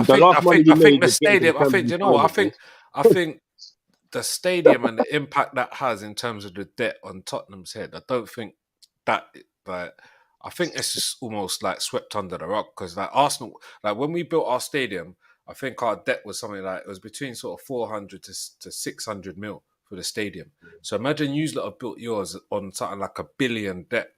The last money we I think made the was getting to the stadium. I think Champions you League know what final, bro. I think the stadium and the impact that has in terms of the debt on Tottenham's head. I don't think that like I think it's just almost like swept under the rug because like Arsenal, like when we built our stadium, I think our debt was something like it was between sort of 400 to 600 mil for the stadium. So imagine you lot have built yours on something like a billion debt.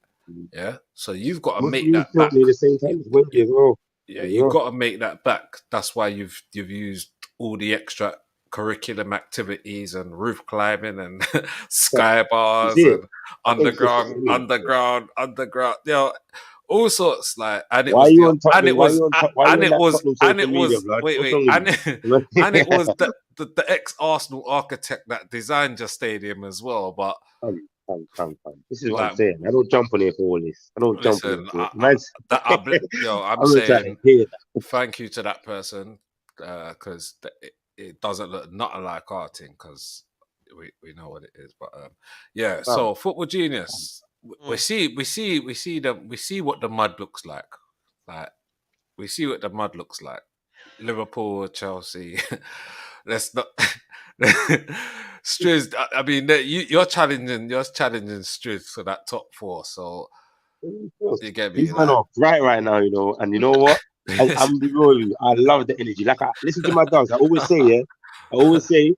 Yeah, so you've got to make We that built back. near the same time as Wendy as well. Yeah, As you've well. got to make that back. That's why you've used all the extra curriculum activities and roof climbing and But sky you bars see it? and I think it's just, underground. You know, all sorts like, and it why was you the on Tottenham? Why you on that Tottenham and social it media, was blood? wait What's wait wrong with and it was you? the ex Arsenal architect that designed your stadium as well. But Come. This is what I'm like, saying. I don't jump on here for all this. I don't jump on here listen, for it. Man's, I'm I'm not trying to saying hear that. thank you to that person because it doesn't look nothing like our thing because we know what it is. But yeah, Fam, so football fam. genius, Mm. we see what the mud looks like. Like we see what the mud looks like. Liverpool, Chelsea. Let's not. Striz, I mean, you're challenging Striz for that top four. So you get me, These men like. are bright right now, you know. And you know what? I'm be real with you. I love the energy. Like I listen to my dance. I always say, yeah. I always say,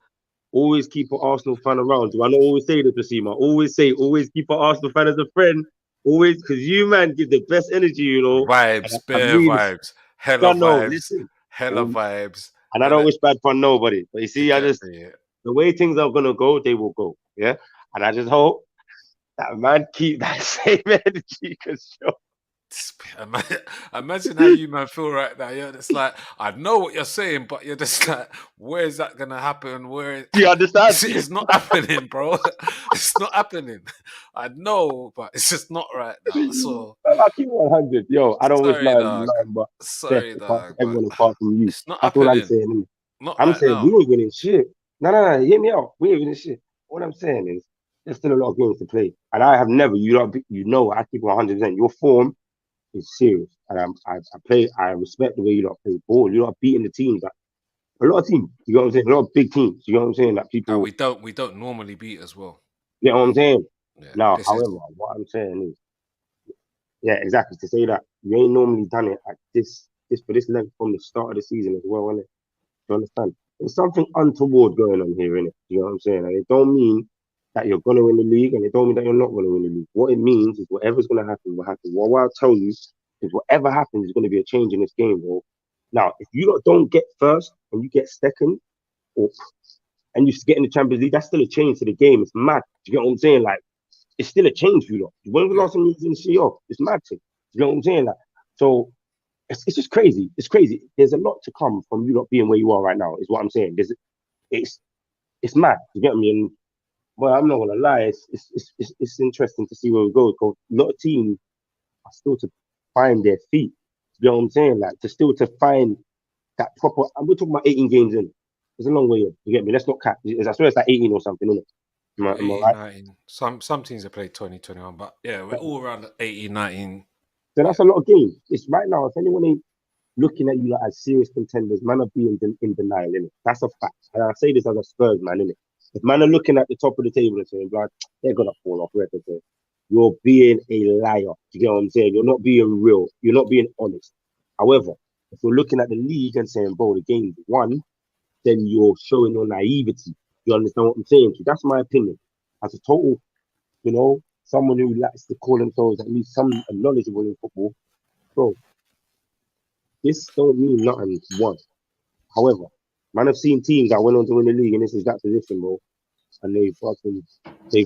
always keep an Arsenal fan around. Do I not always say this, Rasima? Always say, always keep an Arsenal fan as a friend. Always, because you man give the best energy, you know. And Vibes, I bare really, vibes, hella don't know. vibes, Listen, hella and vibes, I and don't wish bad for nobody. But you you see, I get just me. the way things are gonna go, they will go. Yeah, and I just hope that man keep that same energy because Imagine how you man feel right now. Yeah, it's like I know what you're saying, but you're just like, where is that gonna happen? you understand. It's not happening, bro. It's not happening. I know, but it's just not right now. So I keep 100. Yo, I don't wish sorry, nothing, dog. nothing but death Sorry, apart dog, but everyone apart from you. it's not That's all I'm happening. saying. Innit? Not I'm right saying we now. ain't winning shit. No. Hear me out. We ain't winning shit. What I'm saying is there's still a lot of games to play, and I have never. You know, I keep 100%. Your form is serious, and I play. I respect the way you lot play ball. You lot are beating the teams. Like, a lot of teams. You know what I'm saying? A lot of big teams. You know what I'm saying? Like That people. we don't normally beat as well. You know what I'm saying? Yeah, Now, this is however, what I'm saying is, yeah, exactly. To say that you ain't normally done it at this for this length from the start of the season as well, innit? You understand? There's something untoward going on here, innit? You know what I'm saying? And it don't mean that you're gonna win the league, and it don't mean that you're not gonna win the league. What it means is whatever's gonna happen will happen. What I'll tell you is whatever happens is gonna be a change in this game, bro. Now, if you lot don't get first and you get second, or and you get in the Champions League, that's still a change to the game. It's mad. Do you get what I'm saying? Like it's still a change for you lot. When was the yeah. last time you was in the CEO? It's mad thing. You know what I'm saying? Like, so it's just crazy. It's crazy. There's a lot to come from you lot being where you are right now, is what I'm saying. It's it's mad. You get me? And well, I'm not gonna lie, it's interesting to see where we go. Because a lot of teams are still to find their feet. You know what I'm saying? Like to find that proper. And we're talking about 18 games in. It's a long way in. You get me? Let's not cap. I swear it's like 18 or something, isn't it? Well, Am I 18, right? 19. Some teams have played 20, 21, but yeah, we're all around 18, 19. So Yeah. that's a lot of games. It's right now. If anyone ain't looking at you like as serious contenders, man are being in denial, innit? That's a fact. And I say this as a Spurs man, innit? If man are looking at the top of the table and saying, like, they're gonna fall off record there, you're being a liar. Do you get what I'm saying? You're not being real. You're not being honest. However, if you're looking at the league and saying, bro, the game's won, then you're showing your naivety. You understand what I'm saying? So that's my opinion. As a total, someone who likes to call themselves at least some knowledgeable in football, bro, this don't mean nothing won. However, Man, I've seen teams that went on to win the league and this is that position, bro. And they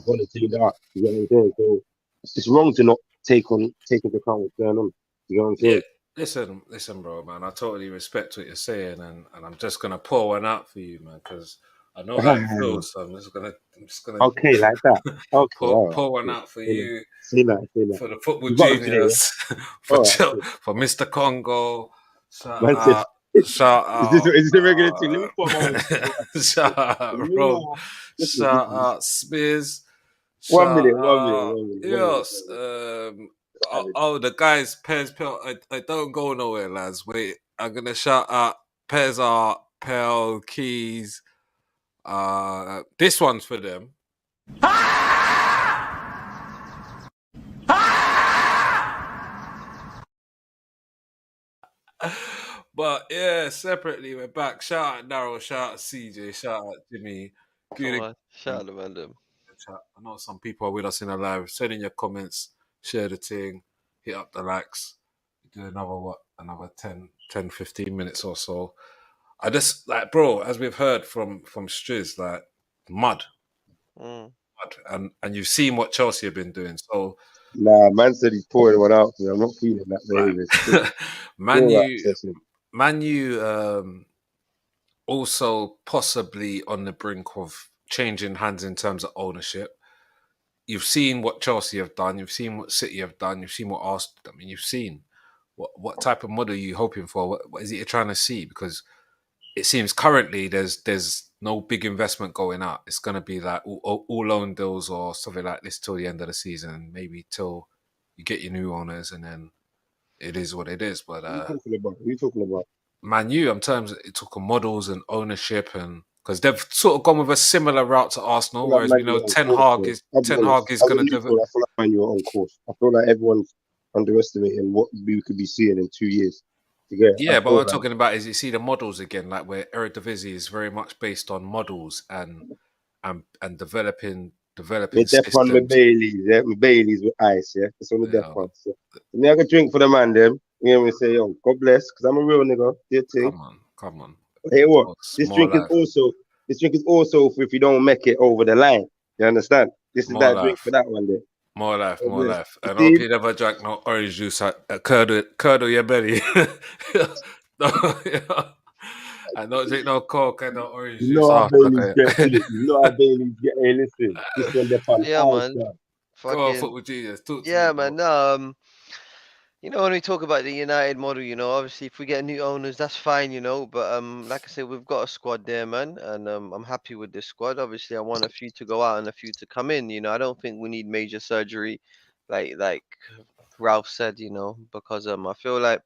volunteered out. You get what I'm saying? So it's wrong to not take into account what's going on. You get what I'm Yeah, saying? listen, bro, man. I totally respect what you're saying, and I'm just gonna pour one out for you, man, because I know how it feels. So I'm just gonna Okay, like that. Okay, all right. pour one Cool. out for you, Say that. for the football You got me today, yeah? genius, All right, cool. For Mr. Congo. Shout Man said, out, shout out, is this a regular thing? Let me put my own. shout out, Rob. Listen. Shout out, Spiz. 1 minute, Shout out, yes. Oh, the guys, Pez, Pel. I don't go nowhere, lads. Wait, I'm gonna shout out Pez Art, Pel, Keys. This one's for them. But yeah, separately, we're back. Shout out Daryl, shout out CJ, shout out Jimmy. Come Good. on, shout out the random. I know some people are with us in the live. Send in your comments, share the thing, hit up the likes. Do another 10, 15 minutes or so. I just like, bro, as we've heard from Striz, like mud, Mm. and you've seen what Chelsea have been doing. So Nah, man said he's pouring one out for me. I'm not feeling that like, behavior. Still, Man still U, accessing. Man U, also possibly on the brink of changing hands in terms of ownership. You've seen what Chelsea have done. You've seen what City have done. You've seen what Arsenal. I mean, you've seen what type of model are you hoping for? What is it you're trying to see? Because it seems currently there's no big investment going out. It's going to be like all loan deals or something like this till the end of the season, maybe till you get your new owners, and then it is what it is. But What are you talking about? What are you talking about? Man U, in terms of it took on models and ownership, and because they've sort of gone with a similar route to I Arsenal, feel like whereas we Man know U are on course, bro. I'll be Ten honest. Hag is As a going to neutral, I feel like Man U are on course. I feel like everyone's underestimating what we could be seeing in 2 years. I Yeah, but feel what I'm like talking about is you see the models again, like where Eredivisie is very much based on models and developing me def on my systems. Baileys, yeah, my Baileys with ice, yeah. That's what me You def know, on. So me I can drink for the man them. You know me say, yo, God bless, because I'm a real nigga. Do your thing. come on, But hey, what? This more drink is life, also this drink is also for if you don't make it over the line. You understand? This is more that drink for life, that one there. God more bless. life. You And I hope see? you never drank no orange juice at curdle your belly. No, yeah. And don't drink no coke and no orange You juice know how Bailey's after. get in it. You know how Bailey's get. Hey, listen, this one dep on Yeah, ice, man. man. Go on, Fucking football genius, talk to me, yeah, bro. man. No, when we talk about the United model, obviously if we get new owners, that's fine, But like I said, we've got a squad there, man, and I'm happy with this squad. Obviously, I want a few to go out and a few to come in. I don't think we need major surgery, like Ralph said, because I feel like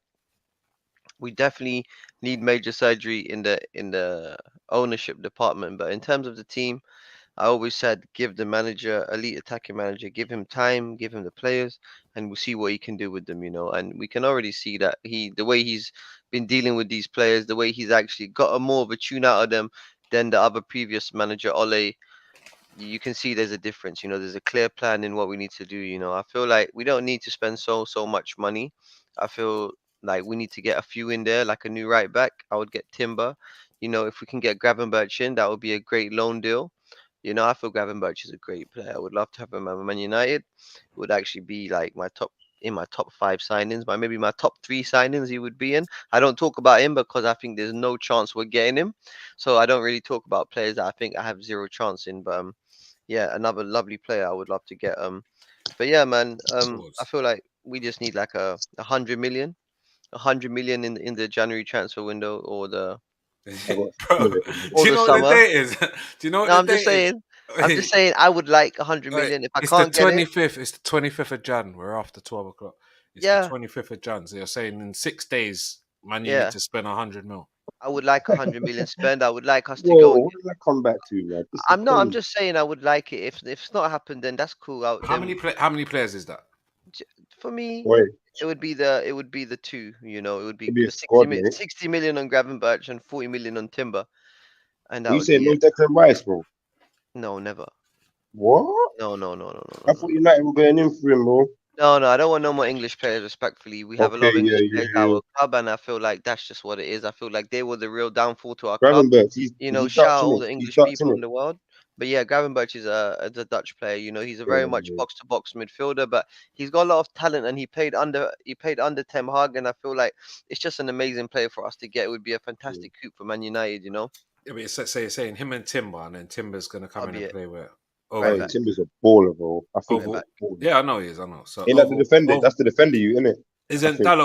we definitely need major surgery in the ownership department. But in terms of the team, I always said give the manager, elite attacking manager, give him time, give him the players, and we'll see what he can do with them, And we can already see that the way he's been dealing with these players, the way he's actually got a more of a tune out of them than the other previous manager, Ole. You can see there's a difference, there's a clear plan in what we need to do, I feel like we don't need to spend so much money. I feel like we need to get a few in there, like a new right back. I would get Timber. If we can get Gravenberch in, that would be a great loan deal. I feel Gravenberch is a great player. I would love to have him at Man United. It would actually be like my top five signings, but maybe my top three signings he would be in. I don't talk about him because I think there's no chance we're getting him. So I don't really talk about players that I think I have zero chance in. But yeah, another lovely player I would love to get. But yeah, man, I Pause. feel like we just need like a 100 million, 100 million in the January transfer window I got Bro, spirit. or do you the know what the summer. date is? Do you know what No, the I'm just date is? saying. I'm just Wait, saying I would like 100 wait. million. If I It's the can't get it, 25th. It's the 25th of Jan. We're after 12 o'clock. It's the yeah, 25th of Jan. So you're saying in 6 days, man, you need yeah. to spend 100 mil. I would like 100 million spend. I would like us to Whoa, go and what did I come back to, man? This is I'm not. I'm crazy. just saying I would like it. If it's not happened, then that's cool. How many players is that? For me, Wait, it would be the two. It would be it'd be a the 60 squad, mi- mate. 60 million on Gravenberch and 40 million on Timber, and that You would saying be no it. Declan Rice, bro? No, never. What? No, no, no, no, no, I no, no. thought United were going in for him, bro. No, no, I don't want no more English players. Respectfully, we have a lot Okay, of yeah, English yeah, players at yeah. our club, and I feel like that's just what it is. I feel like they were the real downfall to our club. Gravenberch, You is know, he shout Dutch, out all innit? the He's English Dutch, people innit? in the world. But yeah, Gravenberch is a Dutch player. You know, he's a Yeah, very much yeah. box to box midfielder, but he's got a lot of talent, and he played under Ten Hag, and I feel like it's just an amazing player for us to get. It would be a Yeah. fantastic coup for Man United. You know, I mean, say saying him and Timber, and then Timber's going to come I'll in be and it play where right over Hey, back, Timber's a baller, bro. I think right over. he's back. a baller. Yeah, I know he is. I know. So Ain't that the defender? over. That's the defender, you, innit? I Isn't think.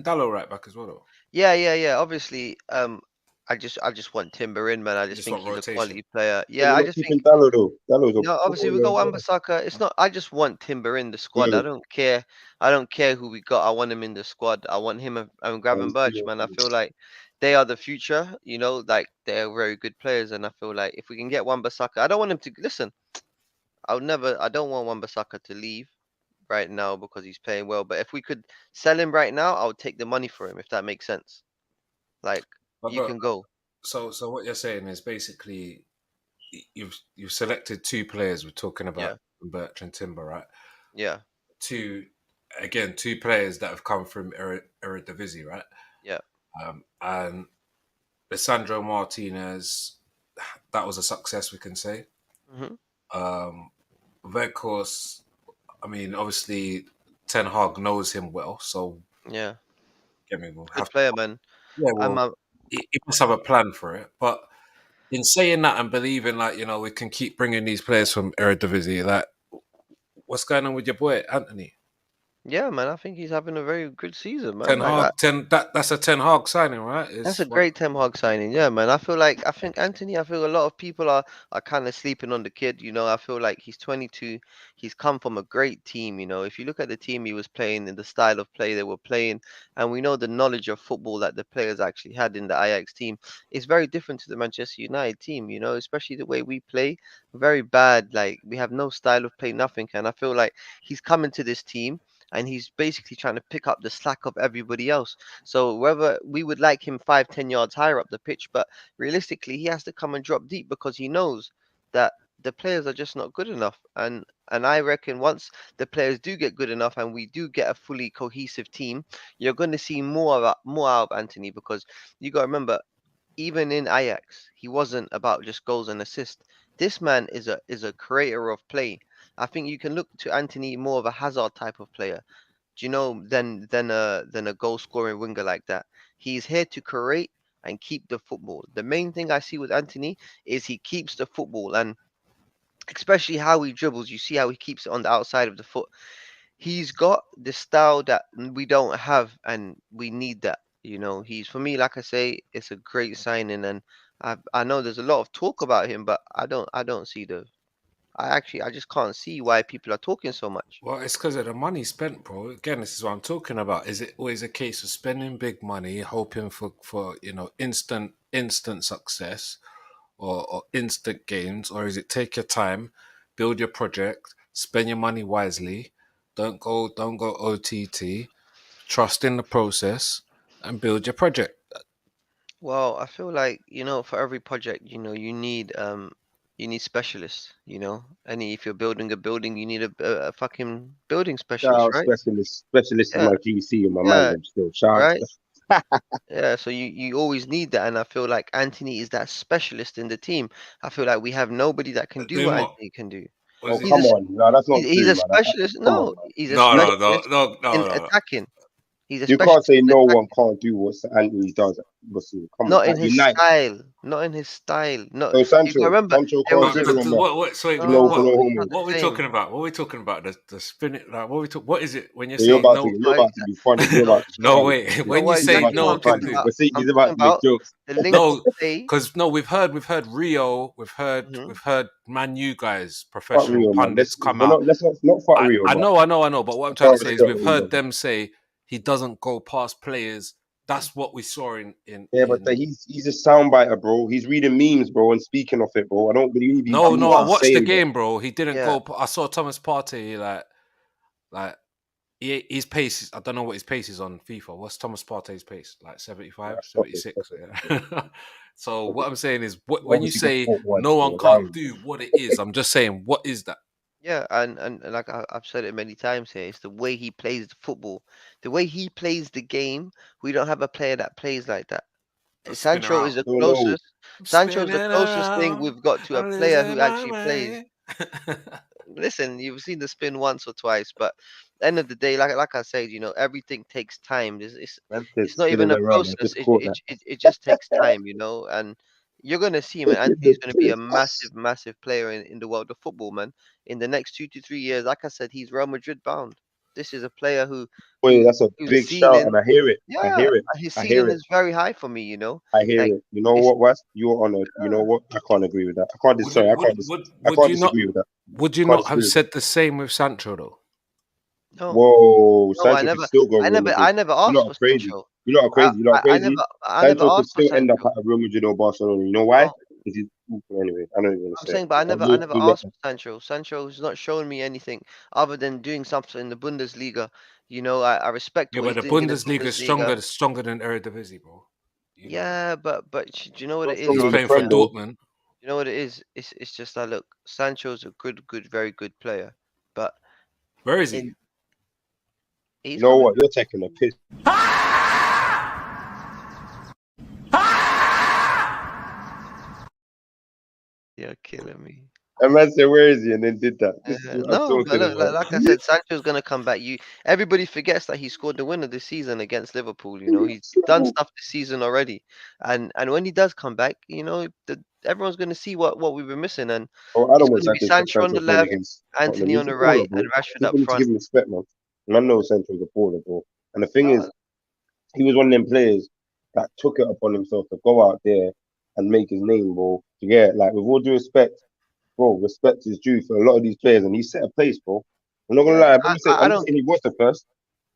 Dallo right back as well though? Yeah, yeah, yeah. Obviously, I just want Timber in, man. I You just just think want he's a rotation. quality player. Yeah, Yeah, we're I not just think keeping Dallo, though. Dallo's a no. Obviously, we baller got as well. Wan-Bissaka. It's not. I just want Timber in the squad. Yeah, I don't care. I don't care who we got. I want him in the squad. I want him and man, Gravenberch, yeah. man. I feel like they are the future. You know, like they're very good players, and I feel like if we can get Wan-Bissaka, I don't want him to listen. I would never. I don't want Wan-Bissaka to leave right now because he's playing well. But if we could sell him right now, I would take the money for him if that makes sense. Like But you look, can go. so what you're saying is basically you've selected two players. We're talking Yeah, about Birch and Timber, right? yeah, Two again, two players that have come from Eredivisie, right? yeah. And Lissandro Martinez, that was a success, we can say. Hmm. Um, Vegas, I mean, obviously Ten Hag knows him well, so Yeah, I mean, we'll good have to. player, man. Yeah, I'm well, he must have a plan for it. But in saying that and believing, like we can keep bringing these players from Eredivisie, like what's going on with your boy Anthony? yeah, man. I think he's having a very good season, man. Ten Like Hag, that's a Ten Hag signing, right? that's a It's one. great Ten Hag signing, yeah, man. I think Anthony. I feel a lot of people are kind of sleeping on the kid. You know, I feel like he's 22. He's come from a great team. You know, if you look at the team he was playing and the style of play they were playing, and we know the knowledge of football that the players actually had in the Ajax team, is very different to the Manchester United team. You know, especially the way we play, very bad. Like we have no style of play, nothing. And I feel like he's coming to this team. And he's basically trying to pick up the slack of everybody else. So whether we would like him 5, 10 yards higher up the pitch, but realistically, he has to come and drop deep because he knows that the players are just not good enough. And I reckon once the players do get good enough and we do get a fully cohesive team, you're going to see more out of Anthony because you got to remember, even in Ajax, he wasn't about just goals and assists. This man is a creator of play. I think you can look to Anthony more of a Hazard type of player, do you know, than a goal scoring winger like that. He's here to create and keep the football. The main thing I see with Anthony is he keeps the football and especially how he dribbles. You see how he keeps it on the outside of the foot. He's got the style that we don't have, and we need that. You know, he's for me, like I say, it's a great signing, and I know there's a lot of talk about him, but I don't see the. I just can't see why people are talking so much. Well, it's because of the money spent, bro. Again, this is what I'm talking about. Is it always a case of spending big money, hoping for instant success or instant gains, or is it take your time, build your project, spend your money wisely, don't go OTT, trust in the process, and build your project. Well, I feel like, for every project, you need specialists, Any if you're building a building, you need a fucking building Shout specialist, out right? specialist. Specialist is Yeah, my GC in my mind. yeah, I'm still. Shout right? out. Yeah, so you always need that, and I feel like Anthony is that specialist in the team. I feel like we have nobody that can do Doing what what? Anthony can do. What Oh, is he He's a come doing? s- on. No, that's not he's true, a man. specialist. Come on, No, man. he's a No, no, no, specialist no, no, in no. attacking. He's a You can't specialist say in no one attacking. can't do what Anthony does. Come on. Not in At his United. style. Not in his style. No, So you got to Sancho. remember Sancho there can't was a dribble But on that. what? So wait, For no, for no. no It's not homo. the what are we same. talking about? What are we talking about? The spin it like what we talk? What is it when you're Yeah, you're saying about to no? you're about to be funny. You're about to be No funny. way. No, When you what He's say about exactly to what no be I'm can talking funny. do about. But see, I'm he's about talking to make about jokes. the link of no, play. because no, we've heard Rio, Hmm. we've heard Man U guys, Fuck professional Rio, man. pundits come We're out. not let's not fuck Rio, I but know, I know, I know. But what I'm I trying to can't say is respect we've what he heard does. them say he doesn't go past players. That's what we saw in Yeah, but in. he's a soundbiter, bro. He's reading memes, bro, and speaking of it, bro. I don't believe he No, no. believes I Well, he's watched the saying that. game, bro. He didn't yeah. go. I saw Thomas Partey like his pace. I don't know what his pace is on FIFA. What's Thomas Partey's pace? Like Nah, 75, stop it, stop 76. it. Yeah. So Stop it. what I'm saying is, He when you obviously got say caught once, no one bro. can't do what it is, I'm just saying, what is that? Yeah, and like I've said it many times here, it's the way he plays the football, the way he plays the game. We don't have a player that plays like that. Just spin Sancho is around. the Don't know. closest. I'm Sancho is spinning the closest thing around. we've got to a I'm player who losing my actually plays. mind. Listen, you've seen the spin once or twice, but end of the day, like I said, everything takes time. Man said It's not even spinning a around. I process. just It caught it that. it, it just takes time, and you're gonna see, man. Look at Anthony's the gonna be a piss. massive, massive player in the world of football, man. In the next 2 to 3 years, like I said, he's Real Madrid bound. This is a player who Boy, who that's a whose big shout, and ceiling, I hear it. I yeah, hear it. his I hear ceiling it. is very high for me. I hear Like it. You know it's what, Wes? You're on a. You know yeah. what? I can't agree with that. I can't. would Sorry, you I would can't. would I would can't you not disagree with that. would you Can't not have disagree with that. said the same with Sancho though? No, Whoa, no, I Sancho could never, still go I Real never, Madrid. I never You know asked how for crazy. Sancho. You know how I, crazy. You know how I never, crazy. I never Sancho could asked for still end up Sancho. at Real Madrid or Barcelona. You know why? No, Because he's anyway. I don't even want to I'm say it. saying, but I'll I do, never do let asked them. for Sancho. Sancho's not showing me anything other than doing something in the Bundesliga. I respect Yeah, what but he's the doing in the Bundesliga is Bundesliga. stronger than Eredivisie, bro. You know that. Yeah, but do you know what Not it is, stronger He's than the playing Arsenal? for Prem Yeah, though. Dortmund. you know what it is. It's just that look, Sancho's a good, very good player, but Where is he? in he's You know coming what? back. You're taking a piss. You're killing me. And man said, "Where is he?" And then did that. This is what I'm No, but talking look, like, about. like I said, Sancho's gonna come back. Everybody forgets that he scored the winner this season against Liverpool. He's done stuff this season already, and when he does come back, everyone's gonna see what we were missing, and Oh, I it's don't want gonna be Sancho Sancho on the playing left, against Tottenham. Anthony on He's a the baller, right, bro. and Rashford up People need to front. give him respect, man. Man knows Sancho's a baller, bro. And the thing is, No, he was one of them players that took it upon himself to go out there and make his name, bro. Yeah, like with all due respect, bro, respect is due for a lot of these players, and he set a pace, bro. I'm not gonna yeah, lie. I I'm not don't. saying he was the first.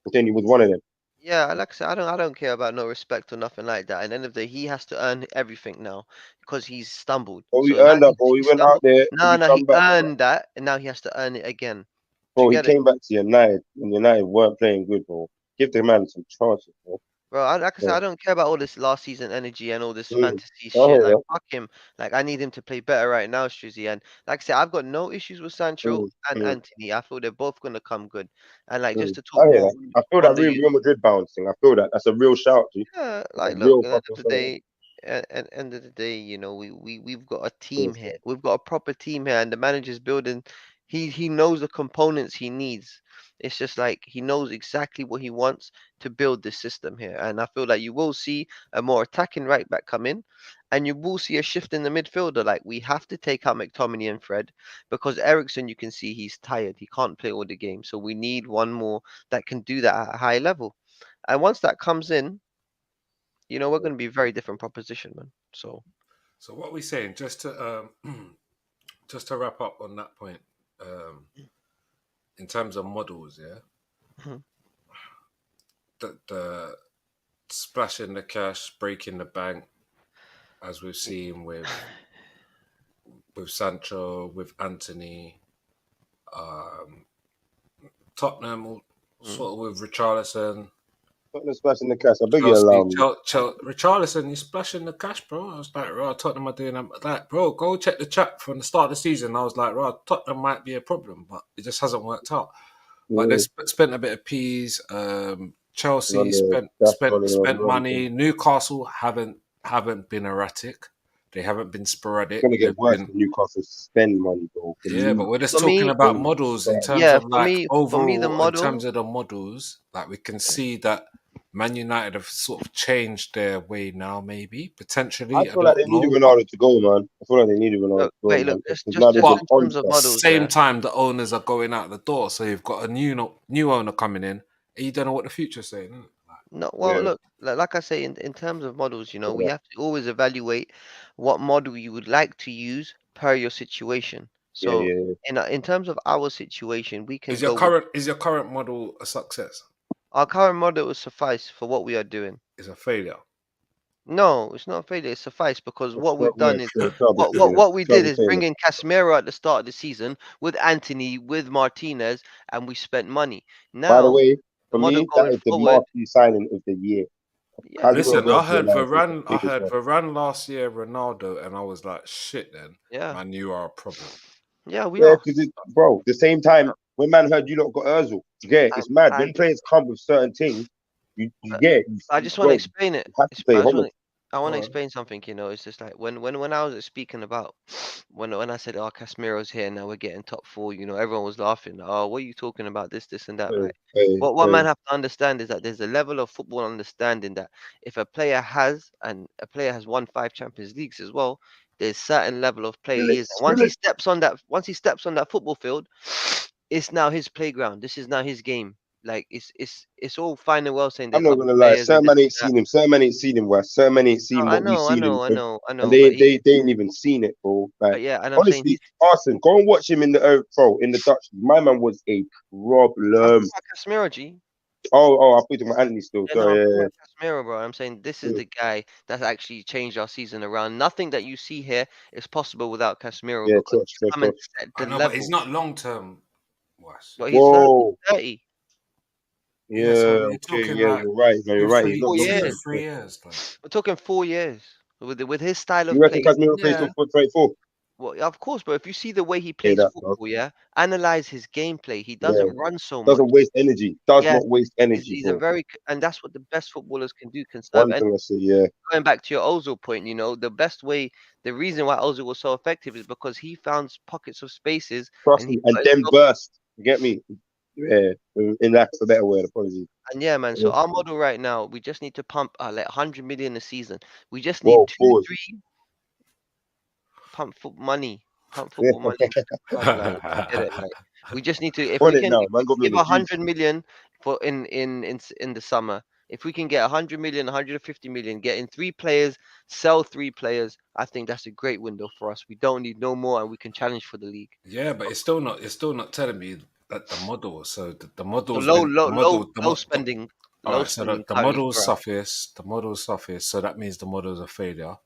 I'm saying he was one of them. Yeah, like I said, I don't care about no respect or nothing like that. At the end of the day, he has to earn everything now because he's stumbled. Bro, he So now earned that, bro. He he went out stumbled. there and No, he no, he come back, earned that, and now he has to earn it again. Do you bro. He get it? came back to United, and United weren't playing good, bro. Give the man some chances, bro. Bro, like I said, Yeah. I don't care about all this last season energy and all this Mm. fantasy I shit. hear Like, that. fuck him. Like, I need him to play better right now, Strizzy. And like I said, I've got no issues with Sancho Mm. and Mm. Anthony. I feel they're both gonna come good. And like, just Mm. to I talk hear more that. I feel on that the youth. Real Madrid bouncing. I feel that. That's a real shout, G. Yeah, That's a like, look, real at the end fucking of the shout. day, at end of the day, we've got a team Yes, here. sir. We've got a proper team here, and the manager's building. He knows the components he needs. It's just like he knows exactly what he wants to build this system here, and I feel like you will see a more attacking right back come in, and you will see a shift in the midfielder. Like we have to take out McTominay and Fred because Ericsson, you can see he's tired. He can't play all the games, so we need one more that can do that at a high level. And once that comes in, we're going to be a very different proposition, man. So, So what we saying? Just to wrap up on that point, um, in terms of models, yeah, mhm. the splashing the cash, breaking the bank, as we've seen with Sancho, with Anthony, Tottenham, Mm. sort of with Richarlison. Put the splash in the cash. I beg you Chelsea, allow me. Richarlison, you splashing the cash, bro. I was like, right, Tottenham are doing that. Like, bro, go check the chat from the start of the season. I was like, right, Tottenham might be a problem, but it just hasn't worked out. But they Yeah. spent a bit of peas. On Chelsea the cash money on spent everything. money. Newcastle haven't been erratic. They haven't been It's sporadic. gonna They've get worse been when Newcastle spend money, bro. For yeah, but me, we're just For talking me, about when models in that terms yeah, of for like me, the overall, in terms model. of the models, like we can see that Man United have sort of changed their way now, maybe I potentially. I feel like don't they needed know, but Ronaldo to go, man. I feel like they needed Ronaldo to go, Look, man. just Because just now they're just but just in on terms of stuff. models, same yeah. time the owners are going out the door, so you've got a new owner coming in, and you don't know what the future's saying. Innit? Like, No, well, Yeah, look, like I say, in terms of models, we yeah, have to always evaluate what model you would like to use per your situation. yeah, So, yeah. in terms of our situation, we can is your go with current model a success? our current model will suffice for what we are doing. Is a failure? No, it's not a failure. It's suffice because What's what that we've done word? is Trouble failure. what we did Trouble is failure. bring in Casemiro at the start of the season with Anthony, with Martinez, and we spent money. By the Now way, the for model me, that going is the forward, marquee signing of the year. yeah, Casual Listen, I versus heard Ronaldo is the Varane. I biggest heard one. Varane last year, Ronaldo, and I was like, shit. Then yeah. man, you are a problem. Yeah, we Yeah, are. because bro, the same time when man heard you lot got Özil, you get it, And, it's mad. and When players come with certain things, you uh, get it, I just want to bro, explain it. you have to pay homage. I want to Go on. explain something. It's just like when I was speaking about when I said, "Oh, Casemiro's here now, we're getting top four." Everyone was laughing. Oh, what are you talking about? This and that, Hey, right? hey, What man hey. have to understand is that there's a level of football understanding that if a player has won 5 Champions Leagues as well, there's certain level of play he is. And Spill it. once he steps on that football field, it's now his playground. This is now his game. Like it's all fine and well saying I'm there's not other gonna lie, players and certain this man ain't and that. seen him. Certain man ain't seen him. Where certain man ain't No, seen what we've seen him with, I and know, but he, they ain't even seen it, bro. Like but yeah, and I'm saying honestly, Arson, go and watch him in the bro in the Dutch. My man was a I'm problem. talking about Casemiro, G. Oh, I put him Anthony still. Yeah, no, I'm Sorry, talking yeah, about Casemiro, bro. I'm saying this is yeah. the guy that's actually changed our season around. Nothing that you see here is possible without Casemiro Yeah, because touch, he's touch, come and touch. set I the know, but he's level. not long term. Was But he's Whoa. 30. yeah. So Yeah, you're okay, talking yeah, like you're right. No, you're right. He's not three, Four long two, years. term. Yeah. 3 years. Like, We're talking 4 years with his style You of reckon play. Casemiro plays yeah. till 34? Well, of course, but if you see the way he Say plays that, bro. football, yeah, analyze his gameplay. He Yeah. doesn't run so much. Doesn't waste energy. Does Yeah, not waste energy, he's a bro. very, and that's what the best footballers can do, conserve One energy. thing I say, yeah. Going back to your Ozil point, the best way, the reason why Ozil was so effective is because he found pockets of spaces Trust and he me. And put then himself. burst. You get me? Yeah. In lack of a better word, apologies. And yeah, man. So Yeah. our model right now, we just need to pump like 100 million a season. We just need Whoa, two, pause. three pump Yeah. football money into the club. Like, get it? Like, we just need to. If On we it can, now. if we Man got can me on give the a juice. hundred million for in the summer, if we can get 100 million, 150 million, get in 3 players, sell 3 players, I think that's a great window for us. We don't need no more, and we can challenge for the league. yeah, but it's still not. It's still not telling me that the model. So the So model's low, been low, the low, model. low spending, All low right. So spending the currently model's for us. surface. The model's surface. So that means the model's a failure.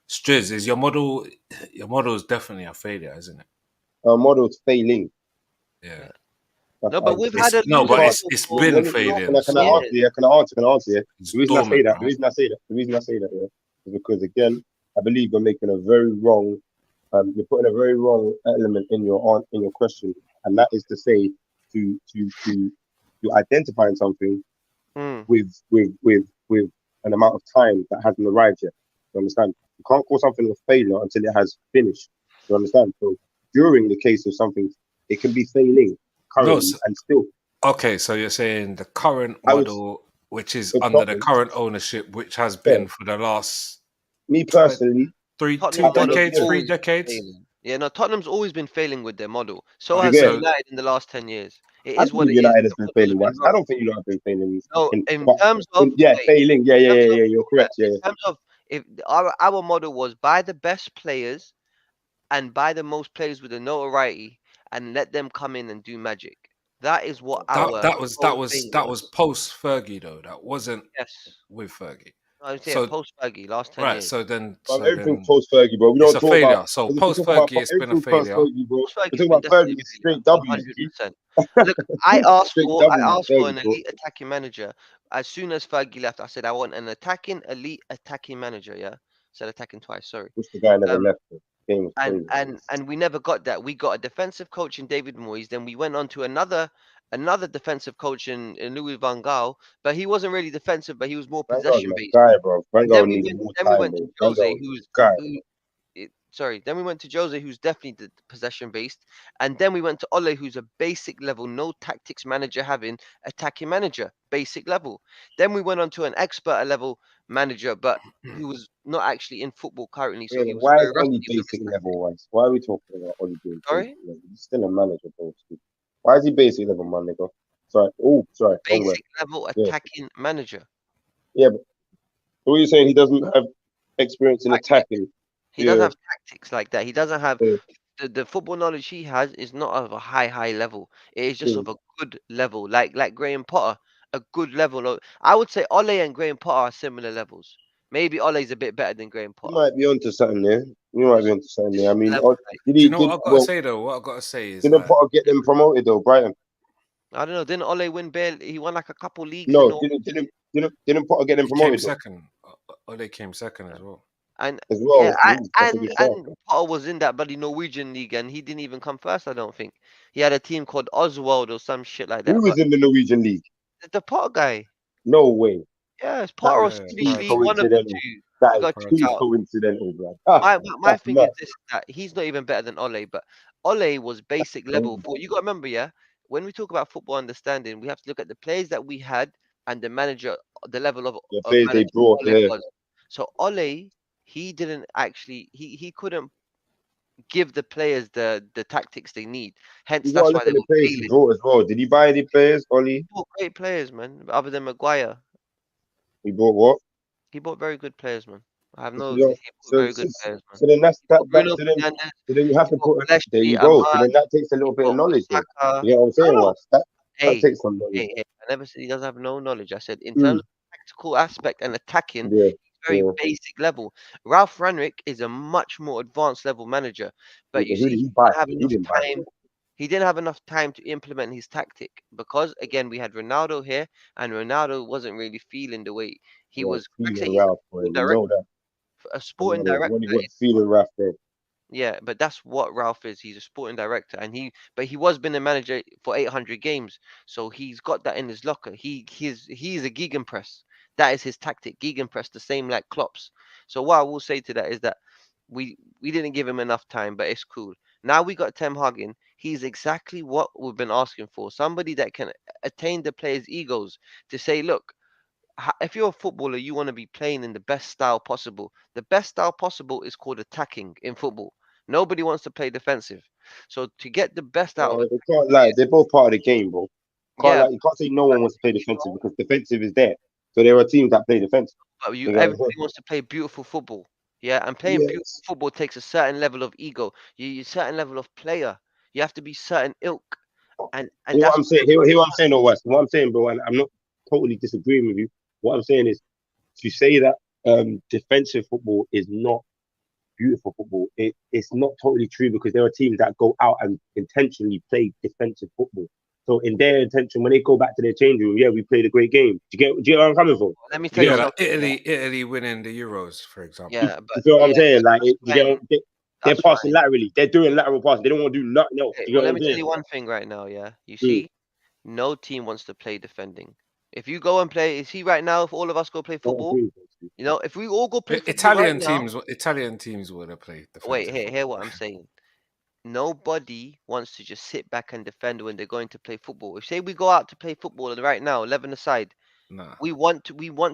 Striz, is your model? Your model is definitely a failure, isn't it? Our model's failing. Yeah. Yeah. That's No, how but I we've see it. had a No, You but losing can't. model it's for been Let me, failing. can I So answer? years. Yeah, can I answer? Can I answer? Yeah. it's The reason I say dormant, that, right? the reason I say that, yeah, is because again, I believe you're making a very wrong, you're putting a very wrong element in in your question, and that is to say to you're identifying something Hmm. with an amount of time that hasn't arrived yet. You understand? You can't call something a failure until it has finished. You understand? So during the case of something, it can be failing No. currently and still. Okay, so you're saying the current I would, model, which is with under the Tottenham, current ownership, which has yeah, been for the last me tw- personally, two I Tottenham's don't know. model's decades, Yeah, 3 decades. failing. Yeah, no, Tottenham's always been failing with their model. All So you right, has get. so United in the last 10 years. It I is what believe it is. United has The been model's failing been once. I wrong. don't think you lot have been failing No, in, in but terms of yeah, wait, failing. Yeah, in yeah, terms yeah, of yeah. You're correct. Yeah, in yeah. terms of if our model was buy the best players and buy the most players with the notoriety and let them come in and do magic. That is what that our that was that whole was thing that was. was post Fergie though. That wasn't Yes. with Fergie. I would say So post Fergie, last 10 right, years. But so everything then post Fergie, bro. We it's don't a talk about failure. So if we post talk about Fergie, it's been a everything post failure. Fergie, bro. Post We Fergie's talk been about definitely Fergie. a It's failure, straight W's, G. 100%. Look, I Straight asked W's on for Fergie, an bro. elite attacking manager. As soon as Fergie left, I said I want an attacking, elite attacking manager. Yeah, said attacking twice. Sorry. Wish the guy never Um, left. The game was and crazy. and and we never got that. We got a defensive coach in David Moyes. Then we went on to another defensive coach in Louis van Gaal, but he wasn't really defensive, but he was more Van Gaal's possession my based. guy, bro. Van And Gaal needs more then we time, went to bro. Van Jose, Gaal is my guy, bro. then we went to Jose, who's definitely the possession based, and then we went to Ole, who's a basic level, no tactics manager, having attacking manager, basic level. Then we went on to an expert level manager, but who was not actually in football currently, so Yeah, he but was why very is only rusty with his basic level tactics. ones? Why are we talking about only doing basic Sorry, level? He's still a manager, bro. Why is he basic level, man, nigga? Sorry. Oh, sorry. Wrong word. basic level Yeah. attacking manager. Yeah, but what are you saying? He doesn't have experience in Tactics. attacking. He doesn't Yeah. have tactics like that. He doesn't have Yeah. the football knowledge he has is not of a high level. It is just Yeah. of a good level, like Graham Potter, a good level. I would say Ole and Graham Potter are similar levels. Maybe Ole's a bit better than Graham You Potter. might be onto something there. You might be onto something This there. I is the mean, level. Like, did Do you he know did what I've got to well? say though? What I've got to say is Didn't like Potter get them promoted though, Brighton? I don't know. Didn't Ole win barely? He won like a couple leagues in No, all. didn't Potter get them he came promoted though? second. Ole came second as well. And as yeah, well. To be fair, and Potter was in that bloody Norwegian league, and he didn't even come first. I don't think he had a team called Oswald or some shit like who that. was But in the Norwegian league? the Potter guy, No way. yeah, it's That Potter is or Yeah, Swedish too Pride. league, one of the coincidental. two. That You is got to check too out. coincidental, blood. Ah, My that's thing is nuts. this: that he's not even better than Ole, but Ole was basic level Crazy. for. You got to remember, yeah, when we talk about football understanding, we have to look at the players that we had and the manager, the level The of players they manager brought Ole there. was. So Ole, he didn't actually, he couldn't give the players the tactics they need. Hence, You gotta that's look why they at the were players he failing. brought as well. Did he buy any players, He Ollie? bought great players, man. Other than Maguire, He bought what? he bought very good players, man. I have no. You know, He bought so, very so, good players, man. so then that's He that. bought That Bruno so then Fernandes. so then you have He to bought put. There Leslie you go. So Ahmad. then that takes a He little bit of bought knowledge. Then Saka. you get what I'm saying, No, no. Russ? That Hey, takes some knowledge. hey. I never said he doesn't have no knowledge. I said in terms Mm, of tactical aspect and attacking, yeah, he's very yeah. basic level. Ralph Rangnick is a much more advanced level manager, but you Who see, did he he buy? didn't have He enough didn't buy time. him. He didn't have enough time to implement his tactic because again we had Ronaldo here, and Ronaldo wasn't really feeling the way he Yeah, was. Like I say, feeling he's a Ralph, boy. sporting You know director. that. A You sporting know, director when he was feeling Ralph there. yeah, but that's what Ralph is. He's a sporting director, and he was been a manager for 800 games, so he's got that in his locker. He's a gegenpress. That is his tactic, gegenpress, the same like Klopp's. So what I will say to that is that we didn't give him enough time, but it's cool. Now we got Tem Hagen. He's exactly what we've been asking for. Somebody that can attain the players' egos to say, look, if you're a footballer, you want to be playing in the best style possible. The best style possible is called attacking in football. Nobody wants to play defensive. So to get the best out of No, it, they can't lie. They're both part of the game, bro. Can't yeah, like you can't say no one wants to play defensive ego, because defensive is there. So there are teams that play defensive. but you You get what I'm saying? everybody wants to play beautiful football. Yeah, and playing beautiful Yes. football takes a certain level of ego. You certain level of player. You have to be certain ilk, and Hear what that's I'm what saying. they got. Hear what I'm saying, though, Wes. What I'm saying, bro, and I'm not totally disagreeing with you. What I'm saying is to say that defensive football is not beautiful football. It's not totally true because there are teams that go out and intentionally play defensive football. So in their intention, when they go back to their changing room, yeah, we played a great game. Do you get where I'm coming from? Let me You tell get you Yeah, what, like something. Yeah, Italy winning the Euros, for example. yeah, you but feel what I'm yeah, saying? Like that's you fine. they're That's passing fine. laterally. They're doing lateral passes. They don't want to do nothing else. Okay, You get well, what let I'm me tell saying? you one thing right now. Yeah, you Mm. see. No team wants to play defending. If you go and play, see right now, if all of us go play I football, agree with you. if we all go play football right Italian now, teams, Italian teams would have played wait, defensive hear football. what I'm saying. Nobody wants to just sit back and defend when they're going to play football. If say we go out to play football right now, 11 aside, Nah, we want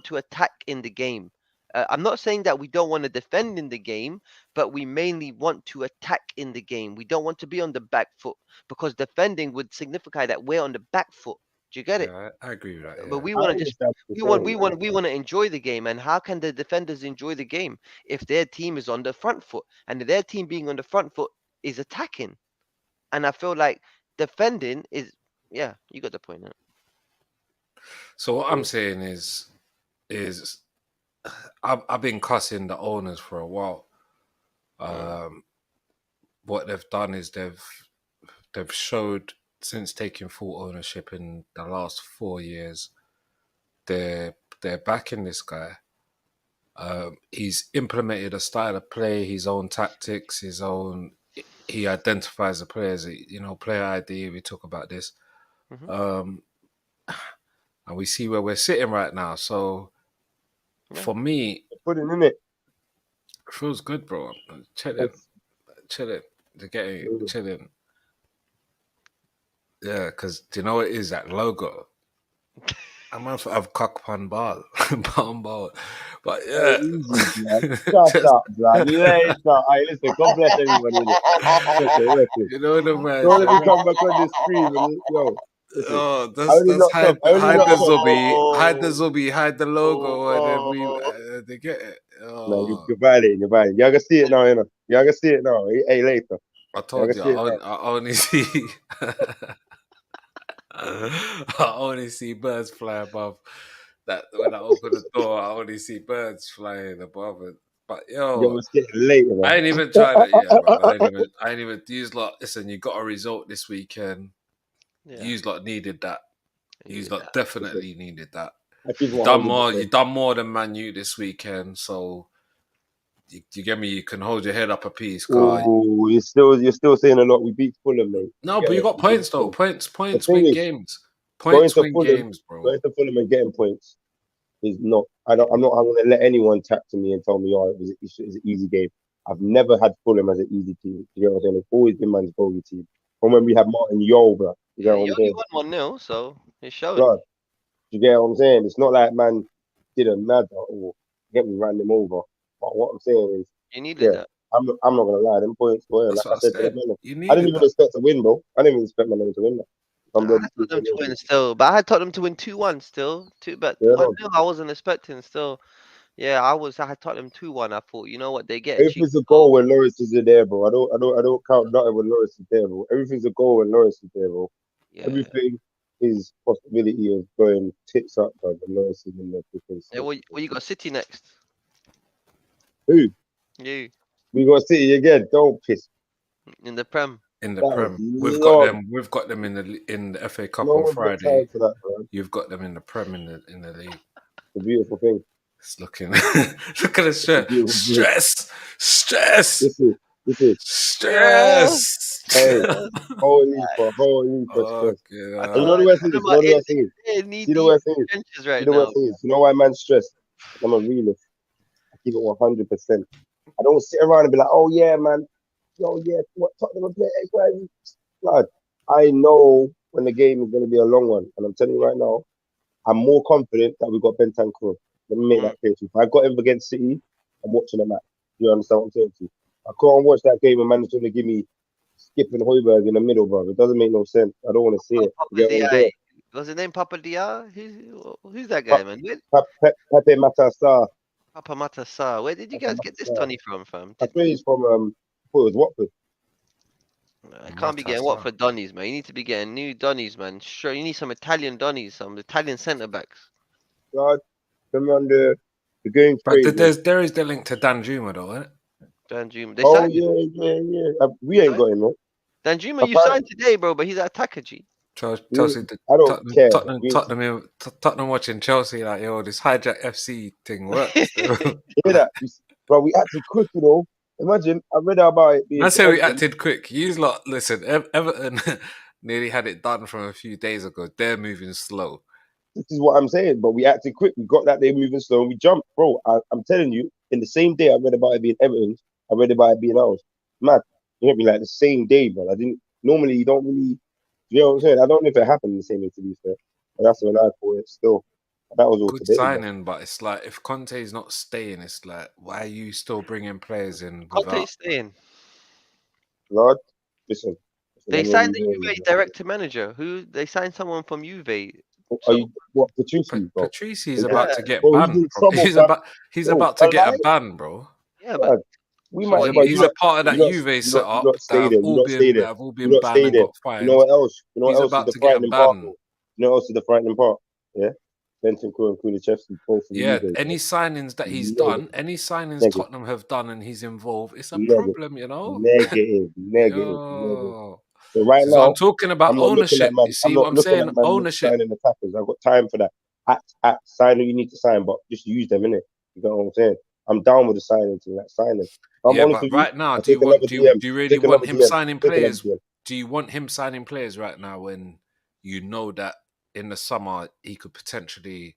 to attack in the game. I'm not saying that we don't want to defend in the game, but we mainly want to attack in the game. We don't want to be on the back foot because defending would signify that we're on the back foot. Do you get it? yeah, I agree with that. But Yeah, we I want to just understand what you're saying, man. we want to enjoy the game. And how can the defenders enjoy the game if their team is on the front foot and their team being on the front foot is attacking? And I feel like defending is yeah, you got the point. Huh? so what I'm saying is I've been cussing the owners for a while. Mm, Um, what they've done is they've showed since taking full ownership in the last 4 years, they're they're backing this guy. He's implemented a style of play, his own tactics, his own. He identifies the players. Player ID. We talk about this, hmm um, and we see where we're sitting right now. So Yeah, for me, Put it in it. it feels good, bro. I'm chilling, That's, chilling. They're getting chilling. Yeah, because do you know what it is that logo? I'm gonna have cock pan ball, pan ball, but hey, yeah, easy, blood. Shut just up, blood. Later. Hey, listen, God bless everybody in it. Listen. you know the man. Don't let me come back on this screen. Yo, listen. Oh, I that's only that's knocked off. hide I only hide the knocked off. zombie, hide the oh, zombie, hide the logo, and then we oh, they get it. Man, Oh, you're violating. You're violating. Y'all can see it now, you know. Y'all can see it now. Hey, later. I Y'all can told you, see it now. I only see, I only see birds fly above. That when I open the door, I only see birds flying above it. But Yo, yo, it's getting late, I man. ain't even tried it yet, bro. I ain't even. These lot, listen, you got a result this weekend. yeah, These lot needed that. I These needed lot that. Listen, definitely needed that. I just You want to done hold it more. before. You done more than Man U this weekend. So you get me? You can hold your head up a piece, car. Oh, you're still saying a lot. We beat Fulham, mate. No, but Get you it. got We beat points though. Fulham. Points The points thing win is, games. going Points to win Fulham, games, bro. going to Fulham and getting points is not. I'm not. I'm going to let anyone chat to me and tell me, oh, it's an easy game. I've never had Fulham as an easy team. You know what I'm saying? It's always been man's bogey team. From when we had Martin Yole, bro. You Yeah, know what you I'm only saying? won 1-0, so it showed. Blood. You get what I'm saying? It's not like man did a nada or get me ran them over. But what I'm saying is, You needed yeah, that. I'm not gonna lie, them points, boy. That's Like what I I said to them, said. man, You I didn't needed even that. expect to win, bro. I didn't even expect Man United to win that. I'm I ready had to Tottenham to see. win still, but I had Tottenham to win 2-1 still. But Yeah, no. 1-0 I wasn't expecting still. Yeah, I had Tottenham 2-1. I thought, you know what, they get a cheap Everything's a goal. goal when Norris is there, bro. I don't count nothing when Norris is there, bro. Everything's a goal when Norris is there, bro. Yeah. Everything is possibility of going tits up, bro. When Norris is in there because Yeah, well, you got City next. who You we got City again? Don't piss. in the Prem. In the That is Prem, long. we've got them in the FA Cup No on one's got Friday. time for that, man. You've got them in the Prem in the league. It's a beautiful thing. It's looking. Look at the It's a stress, beautiful thing. stress, This is. Yeah. Hey, stress. whole heap for Oh stress. I And told you know her, the worst thing is, Tottenham you are know the worst thing is, knee see the deep worst thing is, trenches see right the now. worst thing is, you know why man's stressed? I'm a realist. I keep it 100%. I don't sit around and be like, oh yeah, man, yo, yeah, what Tottenham are playing X, Y, Z. Blood. I know when the game is going to be a long one, and I'm telling you right now, I'm more confident that we got Bentancur. Let me make Mm. that clear to you. If I got him against City, I'm watching the match. You understand what I'm saying to you? I can't watch that game and manage to give me skipping Hoiberg in the middle, bro. It doesn't make no sense. I don't want to see Oh, it. You Papa get what I'm Di. saying? Was his name Papa Dia? Who's that guy, man? Pepe Matassa. Papa Matassa. Where did you Pepe guys get this Matassa. Donny from, fam? I swear he's from I thought it was Watford. I can't be getting what for Donnies, man. You need to be getting new Donnies, man. Sure, you need some Italian Donnies, some Italian centre backs. God, come on the game's But crazy. there is the link to Dan Juma though, isn't it? Danjuma. They Oh signed him. yeah. We ain't got him, no. Danjuma, you Apparently, signed today, bro, but he's an attacker, G. Chelsea, I don't care. Tottenham watching Chelsea like yo, this hijack FC thing works. Hear that? Bro, we acted quick, you know. Imagine, I read about it being I say we Everton. acted quick. You lot, listen, Everton nearly had it done from a few days ago. They're moving slow. This is what I'm saying. But we acted quick. We got that they moving slow and we jumped. Bro, I'm telling you, in the same day I read about it being Everton's, I read about it being ours. Mad. You know what I mean? Like the same day, bro. I didn't, normally you don't really, you know what I'm saying? I don't know if it happened in the same day, to be fair. But that's when I call it still. That was all Good today, bro. signing, but it's like if Conte's not staying, it's like why are you still bringing players in without? Conte's staying. Lord, listen, They I'm gonna signed be the real with Juve you. director manager. Who they signed someone from Juve. Are So you what Patrici, bro? Patrici's Is it? about yeah, to get Bro, he's banned, in bro. trouble, fam. He's Bro, about to get a alive? ban, bro. yeah, but God, we so might, what? but He's a part of you that not, Juve you setup not stay there. You not stay there. that have all You been not banned stay and there. got You know fined. what else? You know what He's else is about the to get a frightening part, ban. bro? You know what else is the frightening part? Yeah, Bentancur and Kulichevsky, both for the Yeah, Juve, any bro. signings that he's Negative, done, any signings negative, Tottenham have done and he's involved, it's a negative, problem, you know? negative. Yo. So right This is what I'm now, talking about I'm not looking at ownership. man. You I'm see what not I'm looking saying? at man not Ownership. signing attackers. I've got time for that. Sign who you need to sign, but just use them, innit? You know what I'm saying? I'm down with the signing thing, like signing. If I'm Yeah, honest but with you, right now, I take another DM. do you really Take want another him DM. signing Take another players? DM. Do you want him signing players right now when you know that in the summer he could potentially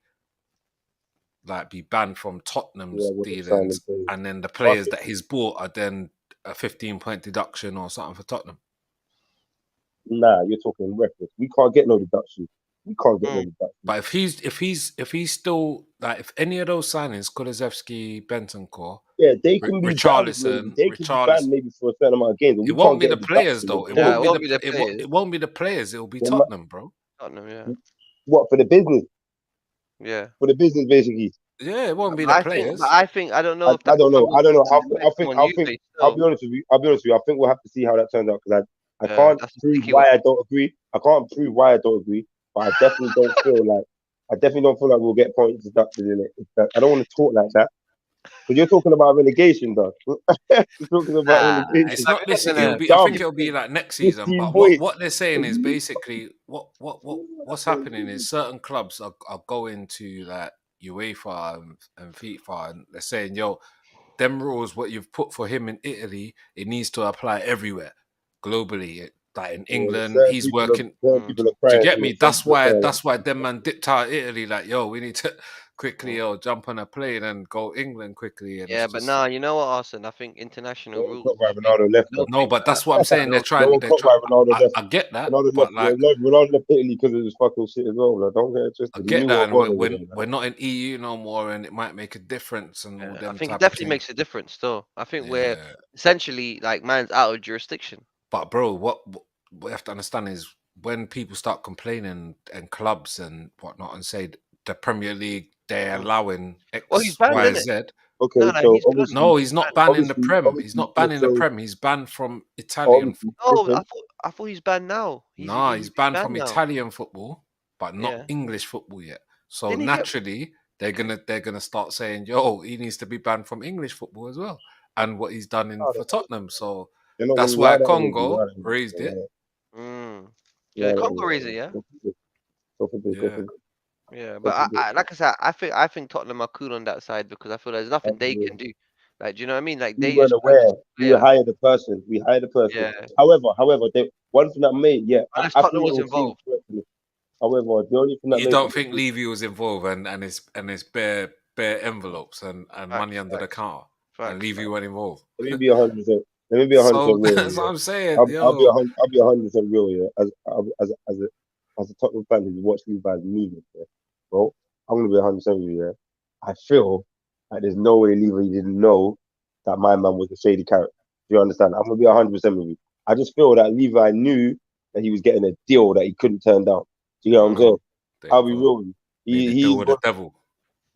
like be banned from Yeah, Tottenham's I want to sign dealings, them players. and then the I players think, that he's bought are then a 15-point deduction or something for Tottenham? nah, you're talking reckless. We can't get no deduction. We can't get no Mm. deduction. But if he's still like if any of those signings, Kulusevski, Bentancur, Yeah, they can be banned maybe. Richarlison, They can be banned maybe for a certain amount of games, but it we can't won't be get a the players deduction. though. It Yeah, won't it be won't be the players. it won't be the players. It will be Yeah, Tottenham, bro. Tottenham, yeah, what for the business? yeah. For the business, basically. Yeah, it won't be But the but players. I think I don't know if I that don't ban know. will I don't know. affect him on Juve I'll be still. honest with you. I'll be honest with you. I think we'll have to see how that turns out because I Yeah, can't that's a prove sticky one. why I don't agree. I can't prove why I don't agree, but I definitely don't feel like we'll get points deducted in it. I don't want to talk like that because you're talking about relegation, dog. You're talking about Nah, It's relegation. it's not this. not It'll gonna. be. I think Dumb. it'll be like next season. 15 But points. what they're saying is basically what's happening is certain clubs are going to like UEFA and FIFA, and they're saying, "Yo, them rules, what you've put for him in Italy, it needs to apply everywhere, globally. Like in England, he's working. certain people are Do you crying. get me? Certain That's people are why. crying. That's why them man dipped out of Italy. Like, yo, we need to quickly, jump on a plane and go England quickly. And it's Yeah, but just nah, you know what, Arson? I think No international one rules. caught why Ronaldo left, I man. don't no, think but that's what I'm I saying. They're don't. No trying. one They're caught trying. why Ronaldo left. I get that, Ronaldo left. but like, Ronaldo left Italy because of his fucking shit as well. Like, don't get it I twisted. He get knew that, what and was going on with him. we're not in EU no more, and it might make a difference and all Yeah, I them think it type of definitely things. makes a difference. Still, I think we're Yeah. essentially like man's out of jurisdiction. But bro, what we have to understand is when people start complaining and clubs and whatnot and say the Premier League they're Mm. allowing Well, he's X, banned, Y, isn't it? Z. Okay, No, no, so he's banned. obviously, No, he's not banning the Prem. He's obviously, not banning the so Prem. He's banned from Italian obviously, football. Oh, listen, I thought he's banned now. Nah, he's He's banned banned from now. Italian football, but not Yeah. English football yet. So Didn't he get? naturally, they're gonna start saying, "Yo, he needs to be banned from English football as well," and what he's done in oh, for Tottenham. So they're not going that's to why lie that energy. Congo Lie that energy. raised it. Mm. Yeah, Lie that Congo energy. raised it, yeah. Go for this. Go Yeah. for this. Yeah, Go but for this. like I said, I think Tottenham are cool on that side because I feel there's nothing they Absolutely. can do. Like, do you know what I mean? Like We they weren't just got aware. this We player. hired a person. We hired a person. Yeah, However, one thing that made, yeah, unless I think Tottenham it was will seem involved. correct. However, the only thing that You made don't think Levy was involved and his bare envelopes and money Facts, under the counter, and facts. Levy weren't involved? let me be 100%. Let me be So 100% real that's with what you. I'm saying, I'll be yo. 100. I'll be 100% real here. As a Tottenham fan who's watched these guys moving, yeah, bro, I'm gonna be 100% with you. Yeah, I feel like there's no way Levy didn't know that my man was a shady character. Do you understand? I'm gonna be 100% with you. I just feel that Levi knew that he was getting a deal that he couldn't turn down. Do you know There what you I'm saying? go. There you I'll be go. real with you. Made a deal He's with the got, devil.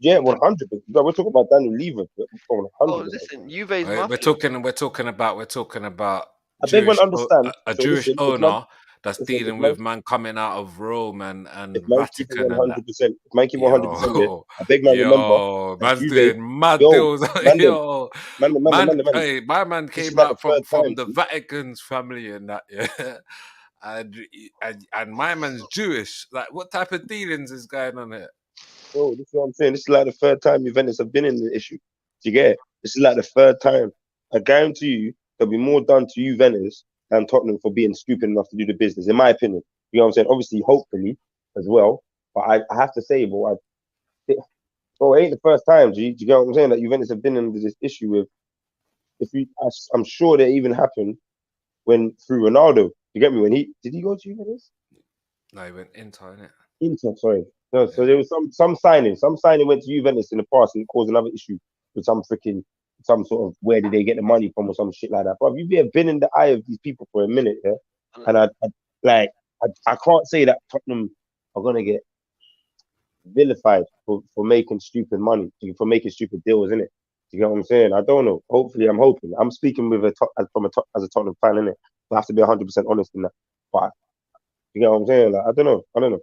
yeah, 100%. We're talking about Daniel Levy, but we're talking Oh, 100%. listen, Juve's We're mafia. talking about I beg one Jewish understand. a So Jewish listen, owner that's listen, dealing with man coming out of Rome if and man keep it Vatican and that. 100%, if man keep 100%, yeah, Yo, I beg man remember yo, that man's Juve, doing mad yo, deals. man them, Yo, man them. hey, my man This is came like the out third from time. the Vatican's family and that, yeah. And, and my man's Jewish. Like, what type of dealings is going on here? Bro, this is what I'm saying. This is like the third time Juventus have been in the issue. Do you get it? This is like the third time. I guarantee you there'll be more done to Juventus than Tottenham for being stupid enough to do the business, in my opinion. You know what I'm saying? Obviously, hopefully, as well. But I have to say, bro, it ain't the first time, G. Do you get what I'm saying? That Juventus have been in this issue with, I'm sure that even happened when through Ronaldo. You get me? When did he go to Juventus? No, he went into it. Inter, sorry. No, so Yeah. there was some signing went to Juventus in the past and it caused another issue with some sort of where did they get the money from or some shit like that. Bro, you've been in the eye of these people for a minute, yeah. And like I can't say that Tottenham are gonna get vilified for making stupid money, for making stupid deals, innit? Do you get what I'm saying? I don't know. Hopefully, I'm hoping. I'm speaking with as a Tottenham fan, innit? I have to be 100% honest in that. But you get what I'm saying? Like, I don't know. I don't know.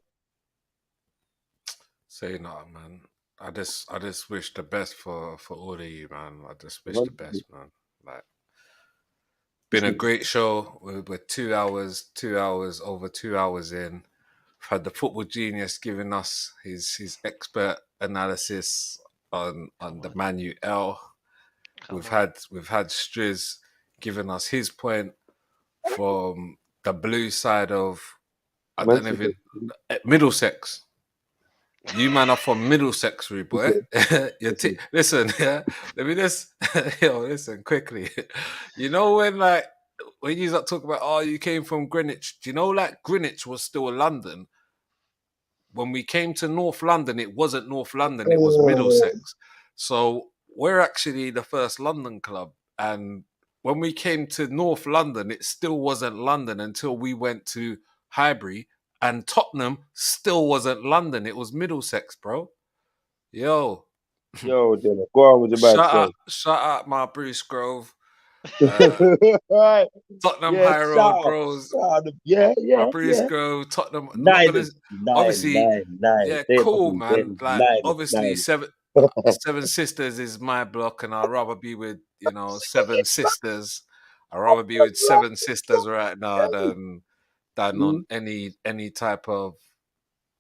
Say no, man. I just wish the best for all of you, man. I just wish the best, man. Like, been a great show. We're 2 hours, over 2 hours in. We've had the football genius giving us his expert analysis on the Manu L. Come on. We've had Striz giving us his point from the blue side of I don't even Middlesex. You man are from Middlesex, rude boy. Listen, yeah. Let me just listen quickly. You know when you talk about you came from Greenwich, do you know like Greenwich was still London? When we came to North London, it wasn't North London, it was Middlesex. So we're actually the first London club. And when we came to North London, it still wasn't London until we went to Highbury. And Tottenham still wasn't London. It was Middlesex, bro. Yo. Yo, Dylan, go on with your bad self. Shout out my Bruce Grove. Right. Tottenham Yeah, High Road shout Bros. out. Yeah, My yeah, Bruce yeah. Grove, Tottenham. I'm not gonna Niners. Nine, obviously, nine, nine. yeah, Say it cool, properly. man. Like Nine, obviously nine. Seven Sisters is my block, and I'd rather be with Seven Sisters. I'd rather be with Seven Sisters right now than on Mm. any type of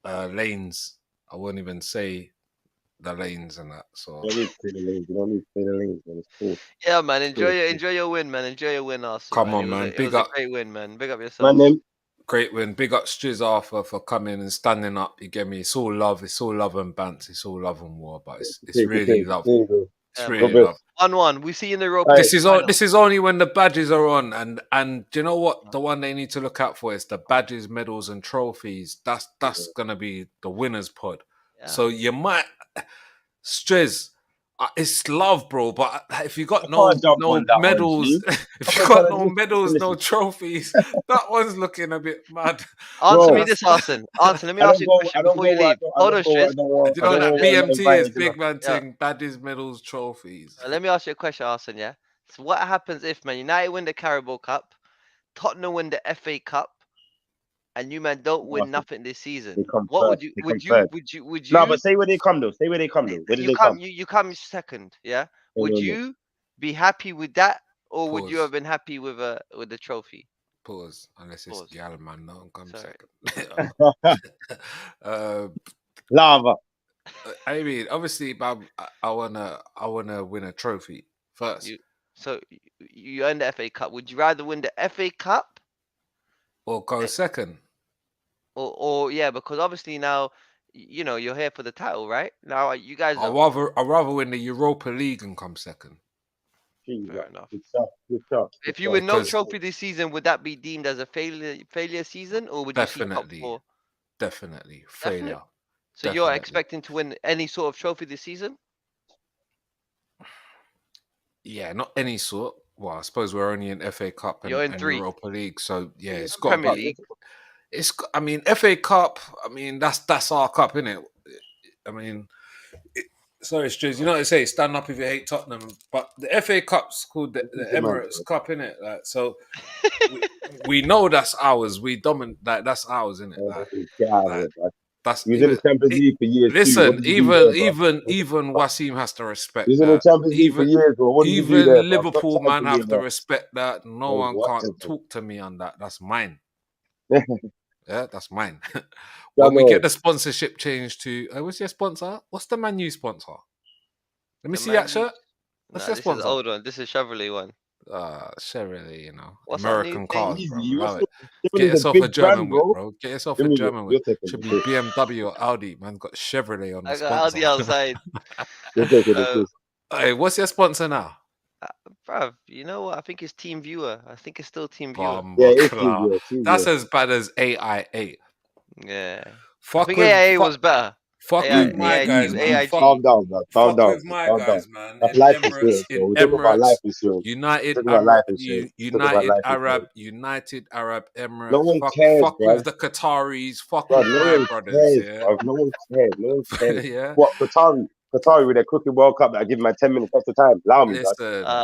lanes. I wouldn't even say the lanes and that. So You don't need to play the lanes. You don't need to play the lanes, man. It's cool. Yeah, man. It's cool. Enjoy your win, man. Enjoy your win, Arsenal, come man. on, man. It Big was a up, great win, man. Big up Man, yourself. them. great win. Big up Strizar for coming and standing up. You get me? It's all love. It's all love and bants. It's all love and war. But it's Take it, really take it. love. There you go. It's Yeah, God really man. bless. love. 1-1. We see you in the Europa Right. League final. This is only when the badges are on, and do you know what? The one they need to look out for is the badges, medals, and trophies. That's gonna be the winners pod. Yeah. So you might Strez. It's love, bro. But if you got I can't jump no on that one, medals, G. if I'm you trying got to no medals, no listen. trophies, that one's looking a bit mad. Answer me Bro, this, Arsene. Arsene, let me I ask don't you a go. question I don't before go you where I leave. don't. I Hold don't on, go where Shiz. I don't want. You I know don't Let go me, that where I'm not BMT is invited. You know. big man yeah. thing, badges, medals, trophies. Let me ask you a question, Arsene, yeah? So what happens if Man United win the Carabao Cup, Tottenham win the FA Cup, and you man don't win nothing this season? They come What first. They come third. would No, you but say where they come though. Say where they come though. Where did you they come come? you come second, yeah? No, Would no, no. you be happy with that, or would you have Pause. been happy with the trophy? Pause. Unless it's Pause. gal man, no one comes Sorry. second. uh, Lava. I mean, obviously, but I wanna win a trophy first, You so you earned the FA Cup. Would you rather win the FA Cup or go eh, second. or yeah, because obviously now you know you're here for the title, right? Now you guys are I'd rather win the Europa League and come second Jeez, fair like, enough. good stuff. Good stuff. Good If you stuff. win no because trophy this season, would that be deemed as a failure season, or would you see top definitely, four? definitely Definitely. failure, So you're definitely. expecting to win any sort of trophy this season? Yeah, not any sort. Well, I suppose we're only in FA Cup You're in and three. Europa League, so yeah, Yeah, it's got to Premier cup. be. League. I mean, FA Cup. I mean, that's our cup, isn't it? I mean, sorry, Striz, you know what they say, stand up if you hate Tottenham. But the FA Cup's called the Decent man, Emirates Cup, innit? Like, so we know that's ours. We dominate, like, that's ours, innit? bro. Get out of Like here, bro. that's You was in the even. Champions It, League for years too. What listen, did you do there, bro? even Wasim has to You respect was in the that. Champions League for Even years, bro. What did you do there, even bro? Stop Liverpool chatting man to me, have to bro. respect that. No Oh, one can't whatever. talk to me on that. That's mine. Yeah, that's mine. I When we get know. the sponsorship changed to, what's your sponsor? What's the Man U sponsor? Let me The see that Man U. shirt. What's Nah, your this is sponsor? old one. This is Chevrolet one. Chevrolet, you know, What's that new American thing? cars, bro. Easy. Love it. Get Chevrolet's a yourself a big brand, German whip, bro. bro. Get yourself Give a me your, German whip. you're taking Should the be piss. BMW or Audi. Man's got Chevrolet on the I got sponsor. Audi outside. You're taking the Uh, piss. Hey, what's your sponsor now? uh, bruv, you know what? I think it's Team Viewer. I think it's still Team Viewer. Yeah, Bumba it's Clark. easier. That's as bad as AIA. Yeah. I Fuck think with AIA fuck, was better. fuck with my AIG, guys, Easy, man. easy. Fuck AIG. Calm down, man. Calm fuck down. with my Calm down. guys, man. That's life insurance, bro. We're talking about life insurance. United We're talking about Arab, life insurance. We're talking about United life Arab, insurance. United Arab No Emirates. one Fuck, cares, fuck bro. with the Qataris. Fuck Bro, with no my one brothers. cares, Yeah, bro. No one cares. No one cares. yeah. What, Qatari with their cooking World Cup that I give my 10 minutes extra time. Allow me, blood.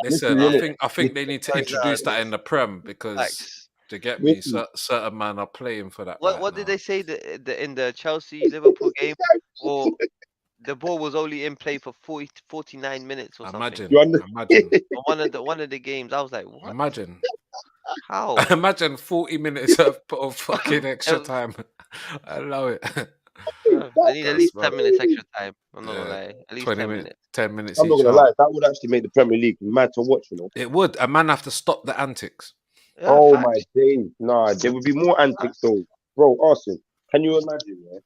Listen. Literally, Uh, I innit? think they need to nah, introduce that in the Prem because facts. to get me, Literally. certain man are playing for that What right what did now. they say the in the Chelsea Liverpool game? Or the ball was only in play for 49 minutes or something. You Imagine, understand? imagine, On one of the games, I was like, what? imagine. How? Imagine 40 minutes of fucking extra Uh, time. I love it. Bruv, they need at That's least mad. 10 minutes extra time. I'm not gonna Yeah, lie. At least 20 10 minutes, minutes. 10 minutes I'm not each gonna half. lie, that would actually make the Premier League mad to watch, you know. It would. A man have to stop the antics. Yeah, Oh my facts. days. Nah, there would be more antics though. Bro, Arsenal, can you imagine, yeah?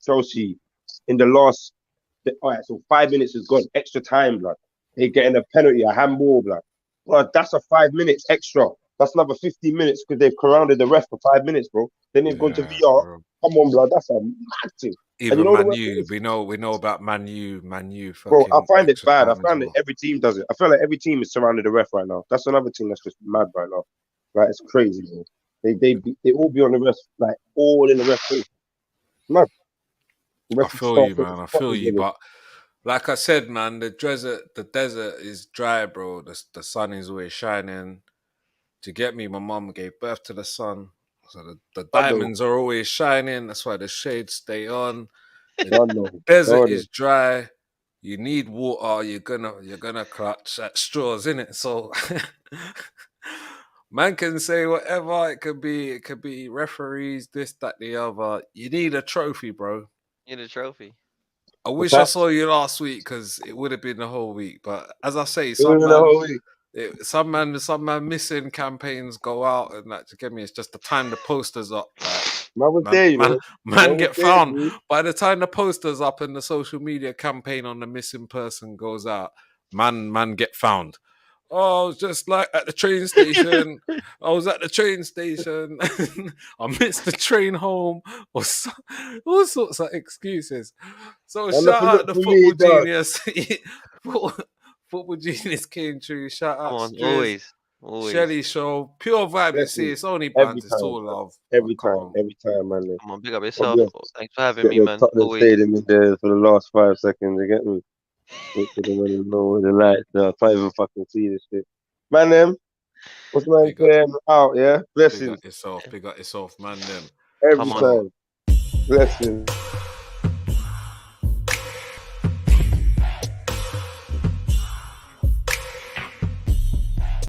Chelsea in the last all right, so 5 minutes is gone, extra time, blood. They getting a penalty, a handball, blood. Blood, that's a 5 minutes extra. That's another 15 minutes because they've surrounded the ref for 5 minutes, bro. Then they've gone to Yeah, VR. bro. Come on, blood, that's a mad thing. And you Even know the Man worst U, is, we know about Man U bro, I fucking find it extra bad. I time as find that well. every team does it. I feel like every team is surrounded the ref right now. That's another thing that's just mad right now. Right, it's crazy, bro. They all be on the ref, like all in the ref face. Mad. The I ref would feel start you, putting man. I feel spotters you. in it. But like I said, man, the desert is dry, bro. The sun is always shining. To get me, my mum gave birth to the sun. So the I know, diamonds are always shining. That's why the shades stay on. The I know, desert I know. is dry. You need water. You're gonna clutch at straws in it. So man can say whatever. It could be referees, this, that, the other. You need a trophy, bro. Need a trophy. I What's wish I that? saw you last week because it would have been the whole week. But as I say, It was some in the man, whole week. some man missing campaigns go out and that to get me. It's just the time the posters up, like Man was man, there, you man, know. man Man was get there, found. dude. By the time the posters up and the social media campaign on the missing person goes out, man get found. Oh, I was just like at the train station. I was at the train station. I missed the train home, or all sorts of excuses. So Man, shout nothing out look the for me, football dog. genius. football, football genius came true. Shout Come out on, Striz, always, always. Bandy Show, pure vibe. You see, Blessings. it's only Every bands. It's time, all man. love. But Every come time. on, Every time, man. Come on, big up God yourself. bless. Thanks for having Get me, the man. Tottenham Always. Stadium in there for the last 5 seconds, you get me? Wait for the man to know where the lights are. I can't even fucking see this shit. Man, them, what's man big up, saying? Out, yeah? big Blessings. up yourself, man. Them. Every Come on. So. time. Blessings.